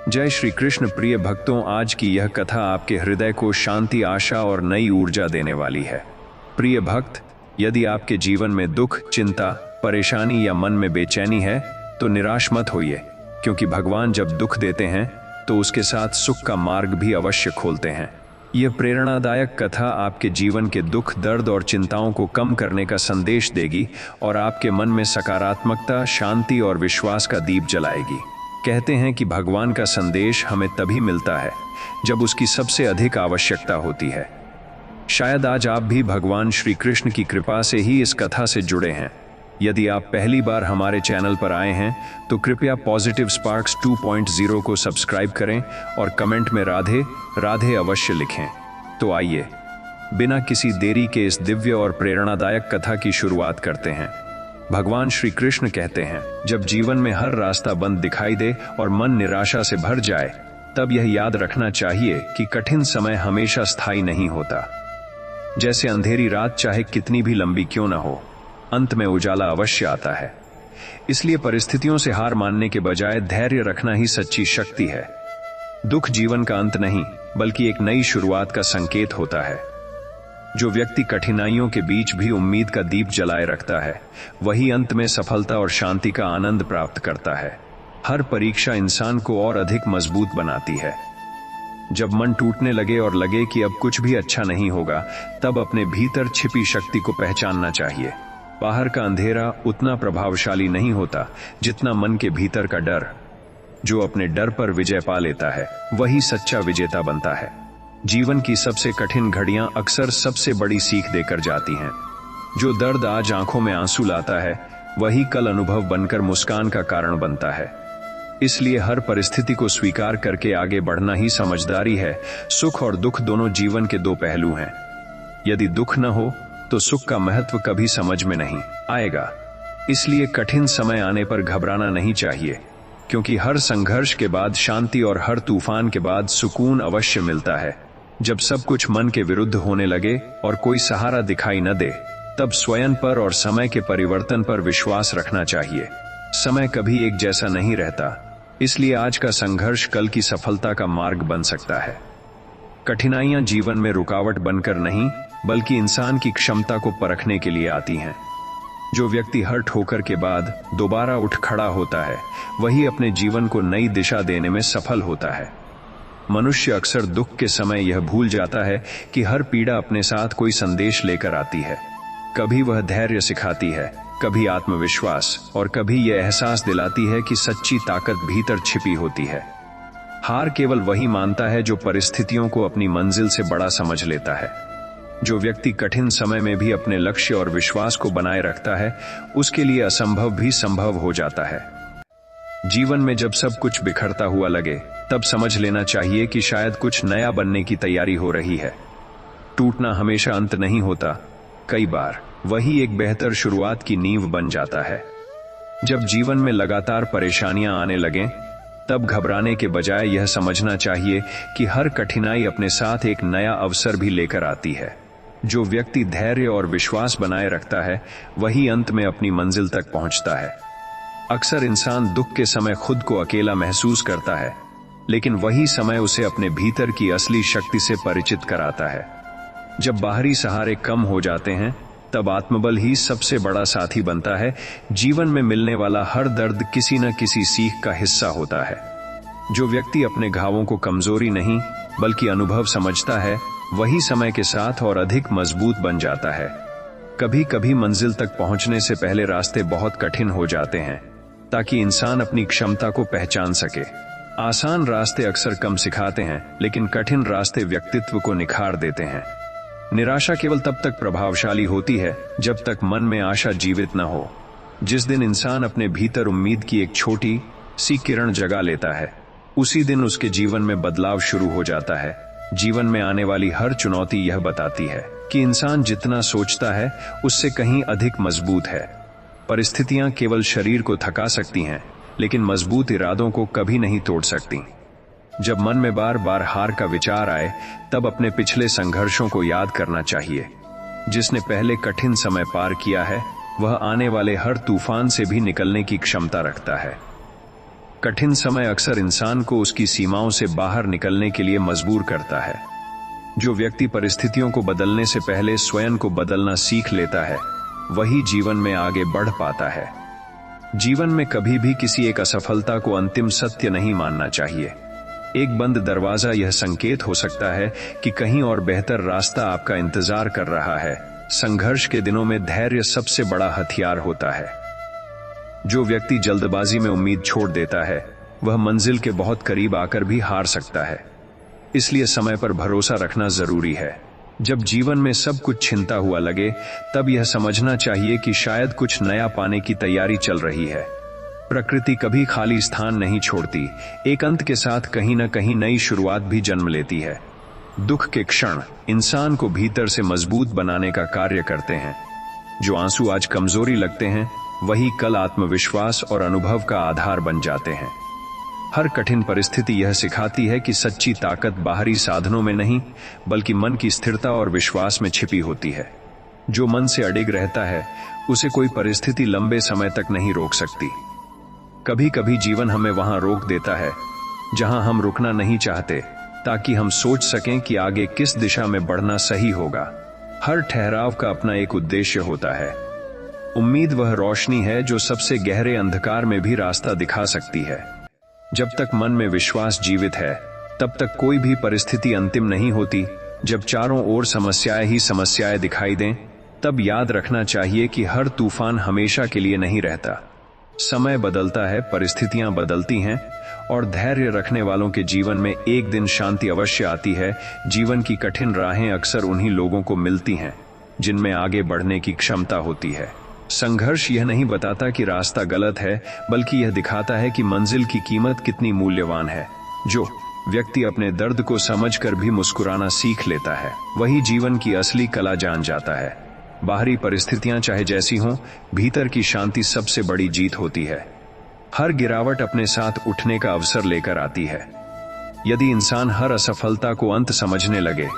जय श्री कृष्ण। प्रिय भक्तों, आज की यह कथा आपके हृदय को शांति, आशा और नई ऊर्जा देने वाली है। प्रिय भक्त, यदि आपके जीवन में दुख, चिंता, परेशानी या मन में बेचैनी है तो निराश मत होइए, क्योंकि भगवान जब दुख देते हैं तो उसके साथ सुख का मार्ग भी अवश्य खोलते हैं। यह प्रेरणादायक कथा आपके जीवन के दुख, दर्द और चिंताओं को कम करने का संदेश देगी और आपके मन में सकारात्मकता, शांति और विश्वास का दीप जलाएगी। कहते हैं कि भगवान का संदेश हमें तभी मिलता है जब उसकी सबसे अधिक आवश्यकता होती है। शायद आज आप भी भगवान श्री कृष्ण की कृपा से ही इस कथा से जुड़े हैं। यदि आप पहली बार हमारे चैनल पर आए हैं तो कृपया पॉजिटिव स्पार्क्स 2.0 को सब्सक्राइब करें और कमेंट में राधे राधे अवश्य लिखें। तो आइए, बिना किसी देरी के इस दिव्य और प्रेरणादायक कथा की शुरुआत करते हैं। भगवान श्री कृष्ण कहते हैं, जब जीवन में हर रास्ता बंद दिखाई दे और मन निराशा से भर जाए, तब यह याद रखना चाहिए कि कठिन समय हमेशा स्थायी नहीं होता। जैसे अंधेरी रात चाहे कितनी भी लंबी क्यों न हो, अंत में उजाला अवश्य आता है। इसलिए परिस्थितियों से हार मानने के बजाय धैर्य रखना ही सच्ची शक्ति है। दुख जीवन का अंत नहीं, बल्कि एक नई शुरुआत का संकेत होता है। जो व्यक्ति कठिनाइयों के बीच भी उम्मीद का दीप जलाए रखता है, वही अंत में सफलता और शांति का आनंद प्राप्त करता है। हर परीक्षा इंसान को और अधिक मजबूत बनाती है। जब मन टूटने लगे और लगे कि अब कुछ भी अच्छा नहीं होगा, तब अपने भीतर छिपी शक्ति को पहचानना चाहिए। बाहर का अंधेरा उतना प्रभावशाली नहीं होता जितना मन के भीतर का डर। जो अपने डर पर विजय पा लेता है, वही सच्चा विजेता बनता है। जीवन की सबसे कठिन घड़ियां अक्सर सबसे बड़ी सीख देकर जाती हैं। जो दर्द आज आंखों में आंसू लाता है, वही कल अनुभव बनकर मुस्कान का कारण बनता है। इसलिए हर परिस्थिति को स्वीकार करके आगे बढ़ना ही समझदारी है। सुख और दुख दोनों जीवन के दो पहलू हैं। यदि दुख न हो तो सुख का महत्व कभी समझ में नहीं आएगा। इसलिए कठिन समय आने पर घबराना नहीं चाहिए, क्योंकि हर संघर्ष के बाद शांति और हर तूफान के बाद सुकून अवश्य मिलता है। जब सब कुछ मन के विरुद्ध होने लगे और कोई सहारा दिखाई न दे, तब स्वयं पर और समय के परिवर्तन पर विश्वास रखना चाहिए। समय कभी एक जैसा नहीं रहता, इसलिए आज का संघर्ष कल की सफलता का मार्ग बन सकता है। कठिनाइयां जीवन में रुकावट बनकर नहीं, बल्कि इंसान की क्षमता को परखने के लिए आती हैं। जो व्यक्ति हर ठोकर के बाद दोबारा उठ खड़ा होता है, वही अपने जीवन को नई दिशा देने में सफल होता है। मनुष्य अक्सर दुख के समय यह भूल जाता है कि हर पीड़ा अपने साथ कोई संदेश लेकर आती है। कभी वह धैर्य सिखाती है, कभी आत्मविश्वास, और कभी यह एहसास दिलाती है कि सच्ची ताकत भीतर छिपी होती है। हार केवल वही मानता है जो परिस्थितियों को अपनी मंजिल से बड़ा समझ लेता है। जो व्यक्ति कठिन समय में भी अपने लक्ष्य और विश्वास को बनाए रखता है, उसके लिए असंभव भी संभव हो जाता है। जीवन में जब सब कुछ बिखरता हुआ लगे, तब समझ लेना चाहिए कि शायद कुछ नया बनने की तैयारी हो रही है। टूटना हमेशा अंत नहीं होता, कई बार वही एक बेहतर शुरुआत की नींव बन जाता है। जब जीवन में लगातार परेशानियां आने लगें, तब घबराने के बजाय यह समझना चाहिए कि हर कठिनाई अपने साथ एक नया अवसर भी लेकर आती है। जो व्यक्ति धैर्य और विश्वास बनाए रखता है, वही अंत में अपनी मंजिल तक पहुंचता है। अक्सर इंसान दुख के समय खुद को अकेला महसूस करता है, लेकिन वही समय उसे अपने भीतर की असली शक्ति से परिचित कराता है। जब बाहरी सहारे कम हो जाते हैं, तब आत्मबल ही सबसे बड़ा साथी बनता है। जीवन में मिलने वाला हर दर्द किसी न किसी सीख का हिस्सा होता है। जो व्यक्ति अपने घावों को कमजोरी नहीं, बल्कि अनुभव समझता है, वही समय के साथ और अधिक मजबूत बन जाता है। कभी कभी मंजिल तक पहुंचने से पहले रास्ते बहुत कठिन हो जाते हैं, ताकि इंसान अपनी क्षमता को पहचान सके। आसान रास्ते अक्सर कम सिखाते हैं, लेकिन कठिन रास्ते व्यक्तित्व को निखार देते हैं। निराशा केवल तब तक प्रभावशाली होती है जब तक मन में आशा जीवित न हो। जिस दिन इंसान अपने भीतर उम्मीद की एक छोटी सी किरण जगा लेता है, उसी दिन उसके जीवन में बदलाव शुरू हो जाता है। जीवन में आने वाली हर चुनौती यह बताती है कि इंसान जितना सोचता है, उससे कहीं अधिक मजबूत है। परिस्थितियां केवल शरीर को थका सकती हैं, लेकिन मजबूत इरादों को कभी नहीं तोड़ सकती। जब मन में बार बार हार का विचार आए, तब अपने पिछले संघर्षों को याद करना चाहिए। जिसने पहले कठिन समय पार किया है, वह आने वाले हर तूफान से भी निकलने की क्षमता रखता है। कठिन समय अक्सर इंसान को उसकी सीमाओं से बाहर निकलने के लिए मजबूर करता है। जो व्यक्ति परिस्थितियों को बदलने से पहले स्वयं को बदलना सीख लेता है, वही जीवन में आगे बढ़ पाता है। जीवन में कभी भी किसी एक असफलता को अंतिम सत्य नहीं मानना चाहिए। एक बंद दरवाजा यह संकेत हो सकता है कि कहीं और बेहतर रास्ता आपका इंतजार कर रहा है। संघर्ष के दिनों में धैर्य सबसे बड़ा हथियार होता है। जो व्यक्ति जल्दबाजी में उम्मीद छोड़ देता है, वह मंजिल के बहुत करीब आकर भी हार सकता है। इसलिए समय पर भरोसा रखना जरूरी है। जब जीवन में सब कुछ छिनता हुआ लगे, तब यह समझना चाहिए कि शायद कुछ नया पाने की तैयारी चल रही है। प्रकृति कभी खाली स्थान नहीं छोड़ती। एक अंत के साथ कहीं न कहीं नई शुरुआत भी जन्म लेती है। दुख के क्षण इंसान को भीतर से मजबूत बनाने का कार्य करते हैं। जो आंसू आज कमजोरी लगते हैं, वही कल आत्मविश्वास और अनुभव का आधार बन जाते हैं। हर कठिन परिस्थिति यह सिखाती है कि सच्ची ताकत बाहरी साधनों में नहीं, बल्कि मन की स्थिरता और विश्वास में छिपी होती है। जो मन से अडिग रहता है, उसे कोई परिस्थिति लंबे समय तक नहीं रोक सकती। कभी कभी जीवन हमें वहां रोक देता है जहां हम रुकना नहीं चाहते, ताकि हम सोच सकें कि आगे किस दिशा में बढ़ना सही होगा। हर ठहराव का अपना एक उद्देश्य होता है। उम्मीद वह रोशनी है जो सबसे गहरे अंधकार में भी रास्ता दिखा सकती है। जब तक मन में विश्वास जीवित है, तब तक कोई भी परिस्थिति अंतिम नहीं होती। जब चारों ओर समस्याएं ही समस्याएं दिखाई दें, तब याद रखना चाहिए कि हर तूफान हमेशा के लिए नहीं रहता। समय बदलता है, परिस्थितियां बदलती हैं, और धैर्य रखने वालों के जीवन में एक दिन शांति अवश्य आती है। जीवन की कठिन राहें अक्सर उन्हीं लोगों को मिलती हैं जिनमें आगे बढ़ने की क्षमता होती है। संघर्ष यह नहीं बताता कि रास्ता गलत है, बल्कि यह दिखाता है कि मंजिल की कीमत कितनी मूल्यवान है। जो व्यक्ति अपने दर्द को समझकर भी मुस्कुराना सीख लेता है, वही जीवन की असली कला जान जाता है। बाहरी परिस्थितियां चाहे जैसी हों, भीतर की शांति सबसे बड़ी जीत होती है। हर गिरावट अपने साथ उठने का अवसर लेकर आती है। यदि इंसान हर असफलता को अंत समझने लगे,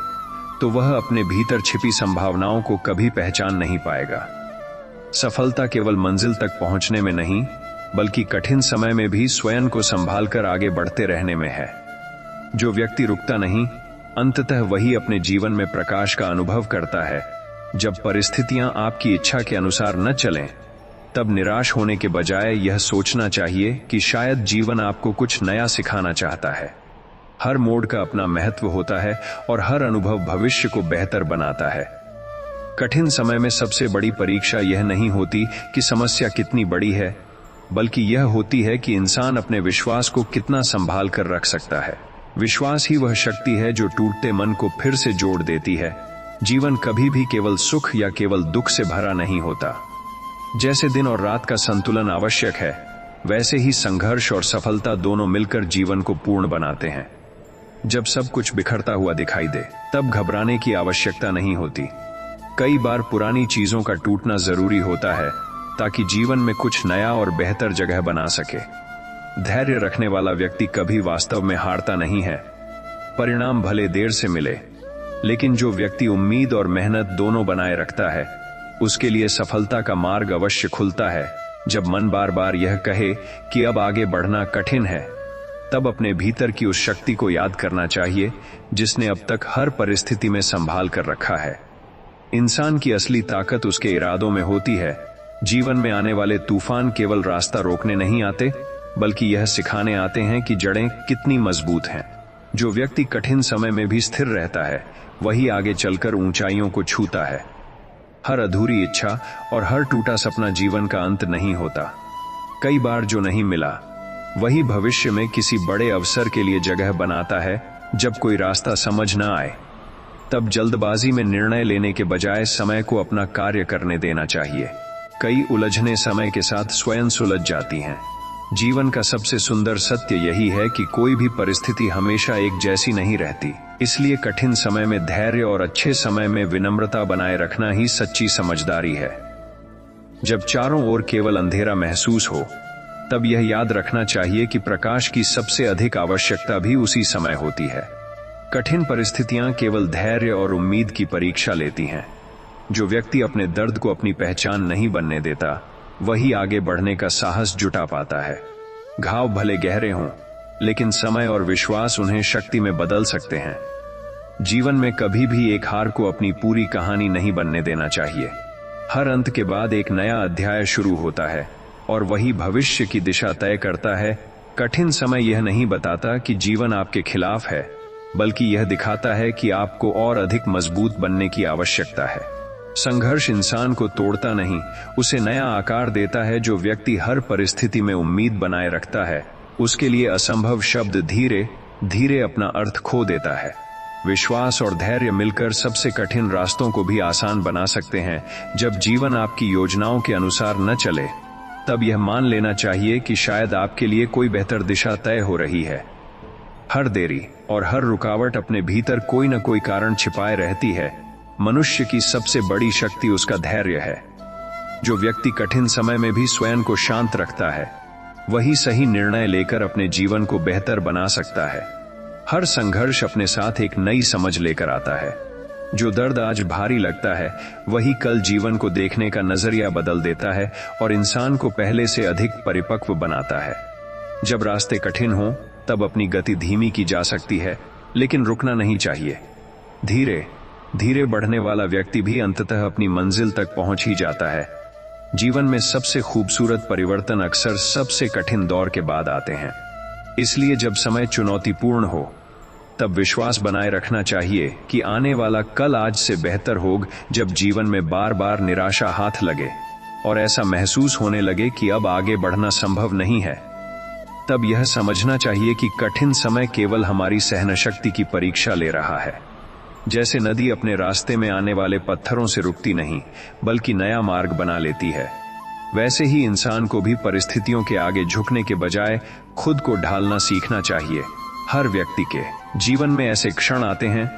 तो वह अपने भीतर छिपी संभावनाओं को कभी पहचान नहीं पाएगा। सफलता केवल मंजिल तक पहुंचने में नहीं, बल्कि कठिन समय में भी स्वयं को संभालकर आगे बढ़ते रहने में है। जो व्यक्ति रुकता नहीं, अंततः वही अपने जीवन में प्रकाश का अनुभव करता है। जब परिस्थितियां आपकी इच्छा के अनुसार न चलें, तब निराश होने के बजाय यह सोचना चाहिए कि शायद जीवन आपको कुछ नया सिखाना चाहता है। हर मोड़ का अपना महत्व होता है और हर अनुभव भविष्य को बेहतर बनाता है। कठिन समय में सबसे बड़ी परीक्षा यह नहीं होती कि समस्या कितनी बड़ी है, बल्कि यह होती है कि इंसान अपने विश्वास को कितना संभाल कर रख सकता है। विश्वास ही वह शक्ति है जो टूटते मन को फिर से जोड़ देती है। जीवन कभी भी केवल सुख या केवल दुख से भरा नहीं होता। जैसे दिन और रात का संतुलन आवश्यक है, वैसे ही संघर्ष और सफलता दोनों मिलकर जीवन को पूर्ण बनाते हैं। जब सब कुछ बिखरता हुआ दिखाई दे, तब घबराने की आवश्यकता नहीं होती। कई बार पुरानी चीजों का टूटना जरूरी होता है, ताकि जीवन में कुछ नया और बेहतर जगह बना सके। धैर्य रखने वाला व्यक्ति कभी वास्तव में हारता नहीं है। परिणाम भले देर से मिले, लेकिन जो व्यक्ति उम्मीद और मेहनत दोनों बनाए रखता है, उसके लिए सफलता का मार्ग अवश्य खुलता है। जब मन बार बार यह कहे कि अब आगे बढ़ना कठिन है, तब अपने भीतर की उस शक्ति को याद करना चाहिए जिसने अब तक हर परिस्थिति में संभाल कर रखा है। इंसान की असली ताकत उसके इरादों में होती है। जीवन में आने वाले तूफान केवल रास्ता रोकने नहीं आते, बल्कि यह सिखाने आते हैं कि जड़ें कितनी मजबूत हैं। जो व्यक्ति कठिन समय में भी स्थिर रहता है, वही आगे चलकर ऊंचाइयों को छूता है। हर अधूरी इच्छा और हर टूटा सपना जीवन का अंत नहीं होता। कई बार जो नहीं मिला, वही भविष्य में किसी बड़े अवसर के लिए जगह बनाता है। जब कोई रास्ता समझ न आए, तब जल्दबाजी में निर्णय लेने के बजाय समय को अपना कार्य करने देना चाहिए। कई उलझने समय के साथ स्वयं सुलझ जाती हैं। जीवन का सबसे सुंदर सत्य यही है कि कोई भी परिस्थिति हमेशा एक जैसी नहीं रहती। इसलिए कठिन समय में धैर्य और अच्छे समय में विनम्रता बनाए रखना ही सच्ची समझदारी है। जब चारों ओर केवल अंधेरा महसूस हो, तब यह याद रखना चाहिए कि प्रकाश की सबसे अधिक आवश्यकता भी उसी समय होती है। कठिन परिस्थितियां केवल धैर्य और उम्मीद की परीक्षा लेती हैं। जो व्यक्ति अपने दर्द को अपनी पहचान नहीं बनने देता, वही आगे बढ़ने का साहस जुटा पाता है। घाव भले गहरे हों, लेकिन समय और विश्वास उन्हें शक्ति में बदल सकते हैं। जीवन में कभी भी एक हार को अपनी पूरी कहानी नहीं बनने देना चाहिए। हर अंत के बाद एक नया अध्याय शुरू होता है और वही भविष्य की दिशा तय करता है। कठिन समय यह नहीं बताता कि जीवन आपके खिलाफ है, बल्कि यह दिखाता है कि आपको और अधिक मजबूत बनने की आवश्यकता है। संघर्ष इंसान को तोड़ता नहीं, उसे नया आकार देता है। जो व्यक्ति हर परिस्थिति में उम्मीद बनाए रखता है, उसके लिए असंभव शब्द धीरे धीरे अपना अर्थ खो देता है। विश्वास और धैर्य मिलकर सबसे कठिन रास्तों को भी आसान बना सकते हैं। जब जीवन आपकी योजनाओं के अनुसार न चले, तब यह मान लेना चाहिए कि शायद आपके लिए कोई बेहतर दिशा तय हो रही है। हर देरी और हर रुकावट अपने भीतर कोई न कोई कारण छिपाए रहती है। मनुष्य की सबसे बड़ी शक्ति उसका धैर्य है। जो व्यक्ति कठिन समय में भी स्वयं को शांत रखता है, वही सही निर्णय लेकर अपने जीवन को बेहतर बना सकता है। हर संघर्ष अपने साथ एक नई समझ लेकर आता है। जो दर्द आज भारी लगता है, वही कल जीवन को देखने का नजरिया बदल देता है और इंसान को पहले से अधिक परिपक्व बनाता है। जब रास्ते कठिन हों, तब अपनी गति धीमी की जा सकती है, लेकिन रुकना नहीं चाहिए। धीरे धीरे बढ़ने वाला व्यक्ति भी अंततः अपनी मंजिल तक पहुंच ही जाता है। जीवन में सबसे खूबसूरत परिवर्तन अक्सर सबसे कठिन दौर के बाद आते हैं। इसलिए जब समय चुनौतीपूर्ण हो, तब विश्वास बनाए रखना चाहिए कि आने वाला कल आज से बेहतर होगा। जब जीवन में बार बार निराशा हाथ लगे और ऐसा महसूस होने लगे कि अब आगे बढ़ना संभव नहीं है, तब यह समझना चाहिए कि कठिन समय केवल हमारी सहनशक्ति की परीक्षा ले रहा है। जैसे नदी अपने रास्ते में आने वाले पत्थरों से रुकती नहीं, बल्कि नया मार्ग बना लेती है, वैसे ही इंसान को भी परिस्थितियों के आगे झुकने के बजाय खुद को ढालना सीखना चाहिए। हर व्यक्ति के जीवन में ऐसे क्षण आते हैं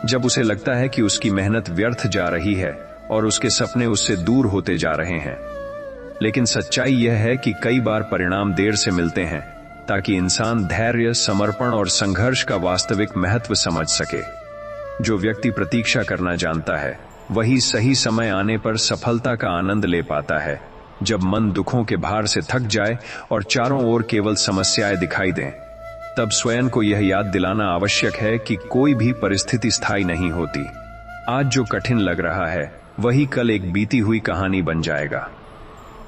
जब उसे लगता है कि उसकी मेहनत व्यर्थ जा रही है और उसके सपने उससे दूर होते जा रहे हैं। लेकिन सच्चाई यह है कि कई बार परिणाम देर से मिलते हैं, ताकि इंसान धैर्य, समर्पण और संघर्ष का वास्तविक महत्व समझ सके। जो व्यक्ति प्रतीक्षा करना जानता है, वही सही समय आने पर सफलता का आनंद ले पाता है। जब मन दुखों के भार से थक जाए और चारों ओर केवल समस्याएं दिखाई दें, तब स्वयं को यह याद दिलाना आवश्यक है कि कोई भी परिस्थिति स्थायी नहीं होती। आज जो कठिन लग रहा है, वही कल एक बीती हुई कहानी बन जाएगा।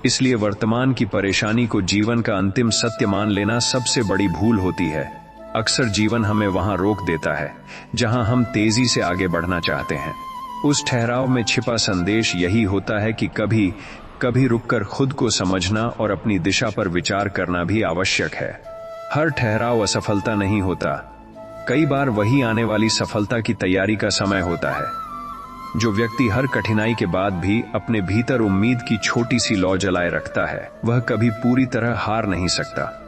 इसलिए वर्तमान की परेशानी को जीवन का अंतिम सत्य मान लेना सबसे बड़ी भूल होती है। अक्सर जीवन हमें वहां रोक देता है जहां हम तेजी से आगे बढ़ना चाहते हैं। उस ठहराव में छिपा संदेश यही होता है कि कभी कभी रुककर खुद को समझना और अपनी दिशा पर विचार करना भी आवश्यक है। हर ठहराव असफलता नहीं होता, कई बार वही आने वाली सफलता की तैयारी का समय होता है। जो व्यक्ति हर कठिनाई के बाद भी अपने भीतर उम्मीद की छोटी सी लौ जलाए रखता है, वह कभी पूरी तरह हार नहीं सकता।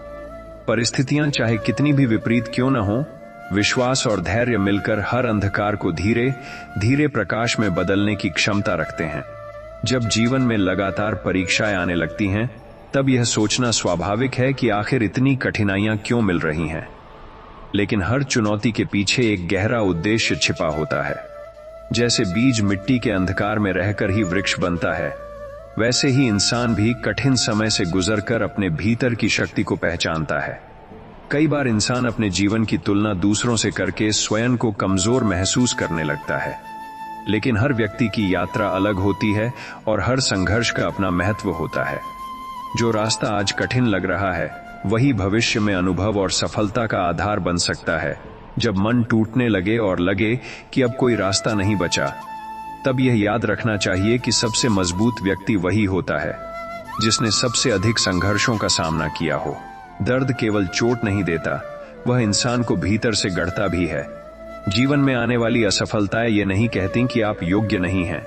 परिस्थितियां चाहे कितनी भी विपरीत क्यों न हो, विश्वास और धैर्य मिलकर हर अंधकार को धीरे धीरे प्रकाश में बदलने की क्षमता रखते हैं। जब जीवन में लगातार परीक्षाएं आने लगती हैं, तब यह सोचना स्वाभाविक है कि आखिर इतनी कठिनाइयां क्यों मिल रही हैं। लेकिन हर चुनौती के पीछे एक गहरा उद्देश्य छिपा होता है। जैसे बीज मिट्टी के अंधकार में रहकर ही वृक्ष बनता है, वैसे ही इंसान भी कठिन समय से गुजरकर अपने भीतर की शक्ति को पहचानता है। कई बार इंसान अपने जीवन की तुलना दूसरों से करके स्वयं को कमजोर महसूस करने लगता है। लेकिन हर व्यक्ति की यात्रा अलग होती है और हर संघर्ष का अपना महत्व होता है। जो रास्ता आज कठिन लग रहा है, वही भविष्य में अनुभव और सफलता का आधार बन सकता है। जब मन टूटने लगे और लगे कि अब कोई रास्ता नहीं बचा, तब यह याद रखना चाहिए कि सबसे मजबूत व्यक्ति वही होता है जिसने सबसे अधिक संघर्षों का सामना किया हो। दर्द केवल चोट नहीं देता, वह इंसान को भीतर से गढ़ता भी है। जीवन में आने वाली असफलताएं ये नहीं कहती कि आप योग्य नहीं हैं,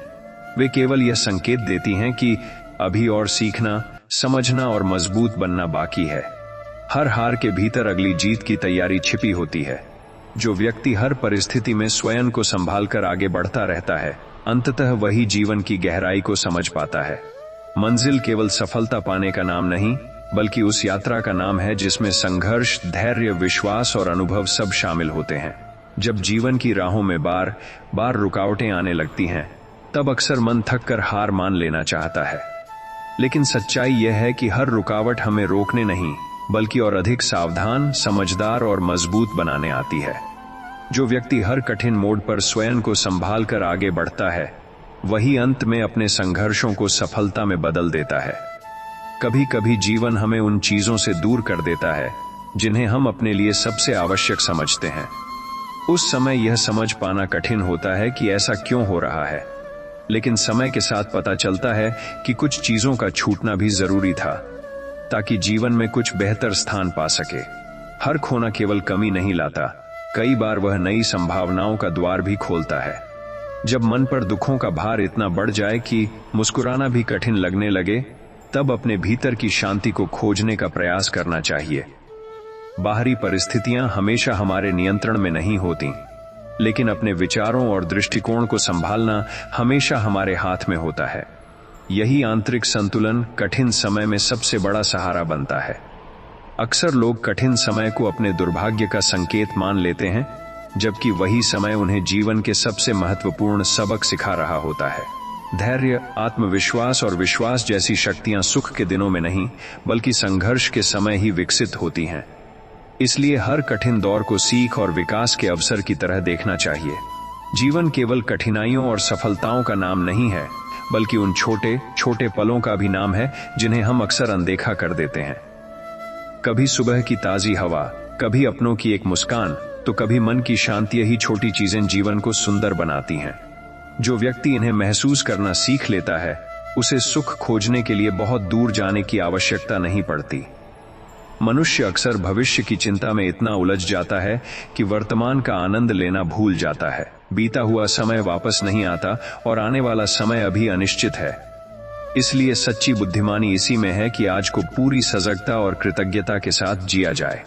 वे केवल यह संकेत देती हैं कि अभी और सीखना, समझना और मजबूत बनना बाकी है। हर हार के भीतर अगली जीत की तैयारी छिपी होती है। जो व्यक्ति हर परिस्थिति में स्वयं को संभालकर आगे बढ़ता रहता है, अंततः वही जीवन की गहराई को समझ पाता है। मंजिल केवल सफलता पाने का नाम नहीं, बल्कि उस यात्रा का नाम है जिसमें संघर्ष, धैर्य, विश्वास और अनुभव सब शामिल होते हैं। जब जीवन की राहों में बार बार रुकावटें आने लगती हैं, तब अक्सर मन थक कर हार मान लेना चाहता है। लेकिन सच्चाई यह है कि हर रुकावट हमें रोकने नहीं, बल्कि और अधिक सावधान, समझदार और मजबूत बनाने आती है। जो व्यक्ति हर कठिन मोड़ पर स्वयं को संभाल कर आगे बढ़ता है, वही अंत में अपने संघर्षों को सफलता में बदल देता है। कभी कभी जीवन हमें उन चीजों से दूर कर देता है जिन्हें हम अपने लिए सबसे आवश्यक समझते हैं। उस समय यह समझ पाना कठिन होता है कि ऐसा क्यों हो रहा है, लेकिन समय के साथ पता चलता है कि कुछ चीजों का छूटना भी जरूरी था ताकि जीवन में कुछ बेहतर स्थान पा सके। हर खोना केवल कमी नहीं लाता, कई बार वह नई संभावनाओं का द्वार भी खोलता है। जब मन पर दुखों का भार इतना बढ़ जाए कि मुस्कुराना भी कठिन लगने लगे, तब अपने भीतर की शांति को खोजने का प्रयास करना चाहिए। बाहरी परिस्थितियां हमेशा हमारे नियंत्रण में नहीं होती, लेकिन अपने विचारों और दृष्टिकोण को संभालना हमेशा हमारे हाथ में होता है। यही आंतरिक संतुलन कठिन समय में सबसे बड़ा सहारा बनता है। अक्सर लोग कठिन समय को अपने दुर्भाग्य का संकेत मान लेते हैं, जबकि वही समय उन्हें जीवन के सबसे महत्वपूर्ण सबक सिखा रहा होता है। धैर्य, आत्मविश्वास और विश्वास जैसी शक्तियां सुख के दिनों में नहीं, बल्कि संघर्ष के समय ही विकसित होती हैं। इसलिए हर कठिन दौर को सीख और विकास के अवसर की तरह देखना चाहिए। जीवन केवल कठिनाइयों और सफलताओं का नाम नहीं है, बल्कि उन छोटे छोटे पलों का भी नाम है जिन्हें हम अक्सर अनदेखा कर देते हैं। कभी सुबह की ताजी हवा, कभी अपनों की एक मुस्कान, तो कभी मन की शांति, यही छोटी चीजें जीवन को सुंदर बनाती हैं। जो व्यक्ति इन्हें महसूस करना सीख लेता है, उसे सुख खोजने के लिए बहुत दूर जाने की आवश्यकता नहीं पड़ती। मनुष्य अक्सर भविष्य की चिंता में इतना उलझ जाता है कि वर्तमान का आनंद लेना भूल जाता है। बीता हुआ समय वापस नहीं आता और आने वाला समय अभी अनिश्चित है। इसलिए सच्ची बुद्धिमानी इसी में है कि आज को पूरी सजगता और कृतज्ञता के साथ जिया जाए।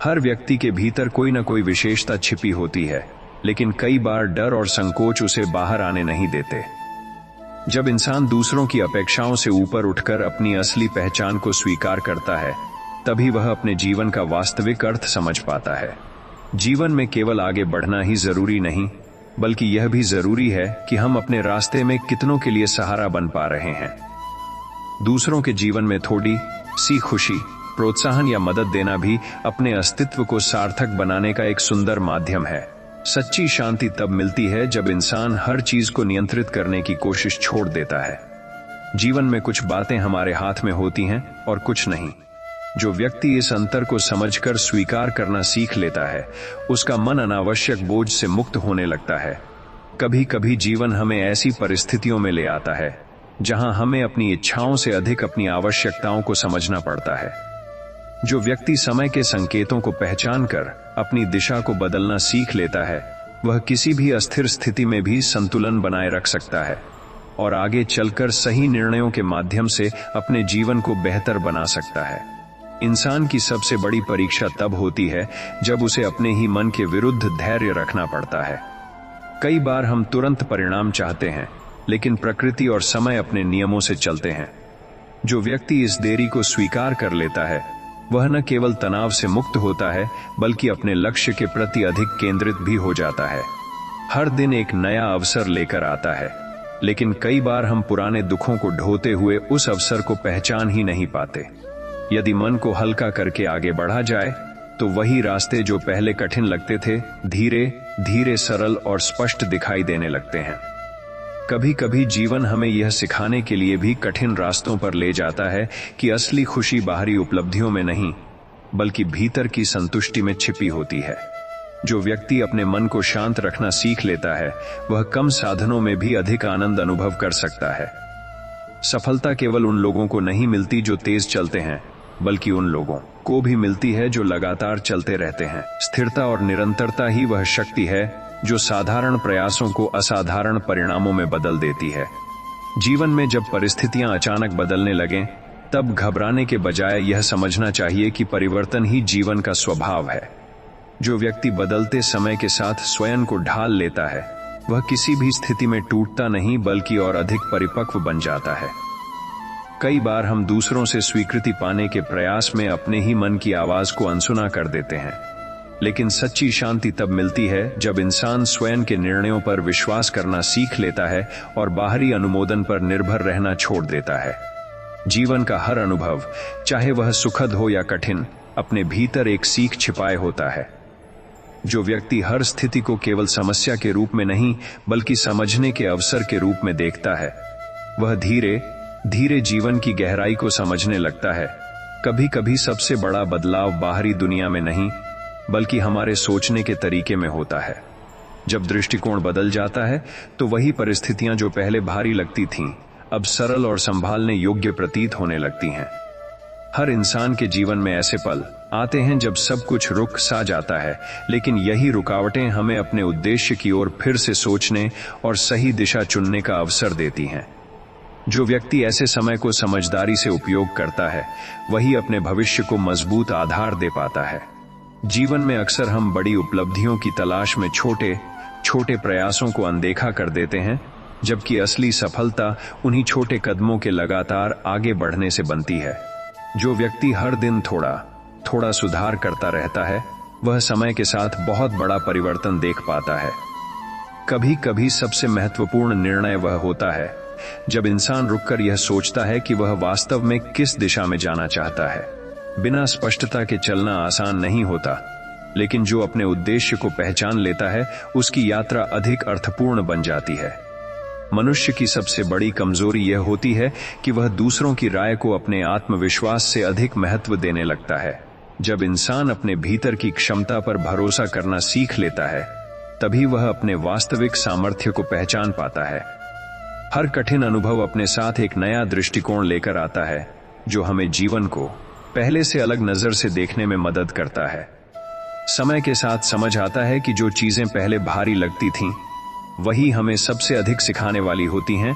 हर व्यक्ति के भीतर कोई न कोई विशेषता छिपी होती है, लेकिन कई बार डर और संकोच उसे बाहर आने नहीं देते। जब इंसान दूसरों की अपेक्षाओं से ऊपर उठकर अपनी असली पहचान को स्वीकार करता है, तभी वह अपने जीवन का वास्तविक अर्थ समझ पाता है। जीवन में केवल आगे बढ़ना ही जरूरी नहीं, बल्कि यह भी जरूरी है कि हम अपने रास्ते में कितनों के लिए सहारा बन पा रहे हैं। दूसरों के जीवन में थोड़ी सी खुशी, प्रोत्साहन या मदद देना भी अपने अस्तित्व को सार्थक बनाने का एक सुंदर माध्यम है। सच्ची शांति तब मिलती है जब इंसान हर चीज को नियंत्रित करने की कोशिश छोड़ देता है। जीवन में कुछ बातें हमारे हाथ में होती हैं और कुछ नहीं। जो व्यक्ति इस अंतर को समझकर स्वीकार करना सीख लेता है, उसका मन अनावश्यक बोझ से मुक्त होने लगता है। कभी कभी जीवन हमें ऐसी परिस्थितियों में ले आता है जहां हमें अपनी इच्छाओं से अधिक अपनी आवश्यकताओं को समझना पड़ता है। जो व्यक्ति समय के संकेतों को पहचान कर अपनी दिशा को बदलना सीख लेता है, वह किसी भी अस्थिर स्थिति में भी संतुलन बनाए रख सकता है और आगे चलकर सही निर्णयों के माध्यम से अपने जीवन को बेहतर बना सकता है। इंसान की सबसे बड़ी परीक्षा तब होती है जब उसे अपने ही मन के विरुद्ध धैर्य रखना पड़ता है। कई बार हम तुरंत परिणाम चाहते हैं, लेकिन प्रकृति और समय अपने नियमों से चलते हैं। जो व्यक्ति इस देरी को स्वीकार कर लेता है, वह न केवल तनाव से मुक्त होता है, बल्कि अपने लक्ष्य के प्रति अधिक केंद्रित भी हो जाता है। हर दिन एक नया अवसर लेकर आता है, लेकिन कई बार हम पुराने दुखों को ढोते हुए उस अवसर को पहचान ही नहीं पाते। यदि मन को हल्का करके आगे बढ़ा जाए, तो वही रास्ते जो पहले कठिन लगते थे, धीरे धीरे सरल और स्पष्ट दिखाई देने लगते हैं। कभी कभी जीवन हमें यह सिखाने के लिए भी कठिन रास्तों पर ले जाता है कि असली खुशी बाहरी उपलब्धियों में नहीं, बल्कि भीतर की संतुष्टि में छिपी होती है। जो व्यक्ति अपने मन को शांत रखना सीख लेता है, वह कम साधनों में भी अधिक आनंद अनुभव कर सकता है। सफलता केवल उन लोगों को नहीं मिलती जो तेज चलते हैं, बल्कि उन लोगों को भी मिलती है जो लगातार चलते रहते हैं। स्थिरता और निरंतरता ही वह शक्ति है जो साधारण प्रयासों को असाधारण परिणामों में बदल देती है। जीवन में जब परिस्थितियां अचानक बदलने लगें, तब घबराने के बजाय यह समझना चाहिए कि परिवर्तन ही जीवन का स्वभाव है। जो व्यक्ति बदलते समय के साथ स्वयं को ढाल लेता है, वह किसी भी स्थिति में टूटता नहीं, बल्कि और अधिक परिपक्व बन जाता है। कई बार हम दूसरों से स्वीकृति पाने के प्रयास में अपने ही मन की आवाज को अनसुना कर देते हैं, लेकिन सच्ची शांति तब मिलती है जब इंसान स्वयं के निर्णयों पर विश्वास करना सीख लेता है और बाहरी अनुमोदन पर निर्भर रहना छोड़ देता है। जीवन का हर अनुभव, चाहे वह सुखद हो या कठिन, अपने भीतर एक सीख छिपाए होता है। जो व्यक्ति हर स्थिति को केवल समस्या के रूप में नहीं बल्कि समझने के अवसर के रूप में देखता है, वह धीरे धीरे जीवन की गहराई को समझने लगता है। कभी कभी सबसे बड़ा बदलाव बाहरी दुनिया में नहीं बल्कि हमारे सोचने के तरीके में होता है। जब दृष्टिकोण बदल जाता है तो वही परिस्थितियां जो पहले भारी लगती थीं, अब सरल और संभालने योग्य प्रतीत होने लगती हैं। हर इंसान के जीवन में ऐसे पल आते हैं जब सब कुछ रुक सा जाता है, लेकिन यही रुकावटें हमें अपने उद्देश्य की ओर फिर से सोचने और सही दिशा चुनने का अवसर देती हैं। जो व्यक्ति ऐसे समय को समझदारी से उपयोग करता है, वही अपने भविष्य को मजबूत आधार दे पाता है। जीवन में अक्सर हम बड़ी उपलब्धियों की तलाश में छोटे छोटे प्रयासों को अनदेखा कर देते हैं, जबकि असली सफलता उन्हीं छोटे कदमों के लगातार आगे बढ़ने से बनती है। जो व्यक्ति हर दिन थोड़ा थोड़ा सुधार करता रहता है, वह समय के साथ बहुत बड़ा परिवर्तन देख पाता है। कभी कभी सबसे महत्वपूर्ण निर्णय वह होता है जब इंसान रुककर यह सोचता है कि वह वास्तव में किस दिशा में जाना चाहता है। बिना स्पष्टता के चलना आसान नहीं होता, लेकिन जो अपने उद्देश्य को पहचान लेता है, उसकी यात्रा अधिक अर्थपूर्ण बन जाती है। मनुष्य की सबसे बड़ी कमजोरी यह होती है कि वह दूसरों की राय को अपने आत्मविश्वास से अधिक महत्व देने लगता है। जब इंसान अपने भीतर की क्षमता पर भरोसा करना सीख लेता है, तभी वह अपने वास्तविक सामर्थ्य को पहचान पाता है। हर कठिन अनुभव अपने साथ एक नया दृष्टिकोण लेकर आता है, जो हमें जीवन को पहले से अलग नजर से देखने में मदद करता है। समय के साथ समझ आता है कि जो चीजें पहले भारी लगती थीं, वही हमें सबसे अधिक सिखाने वाली होती हैं।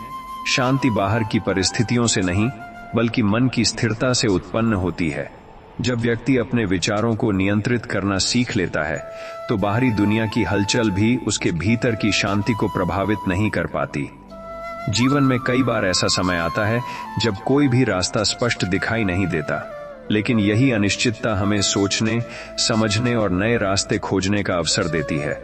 शांति बाहर की परिस्थितियों से नहीं बल्कि मन की स्थिरता से उत्पन्न होती है। जब व्यक्ति अपने विचारों को नियंत्रित करना सीख लेता है, तो बाहरी दुनिया की हलचल भी उसके भीतर की शांति को प्रभावित नहीं कर पाती। जीवन में कई बार ऐसा समय आता है जब कोई भी रास्ता स्पष्ट दिखाई नहीं देता, लेकिन यही अनिश्चितता हमें सोचने, समझने और नए रास्ते खोजने का अवसर देती है।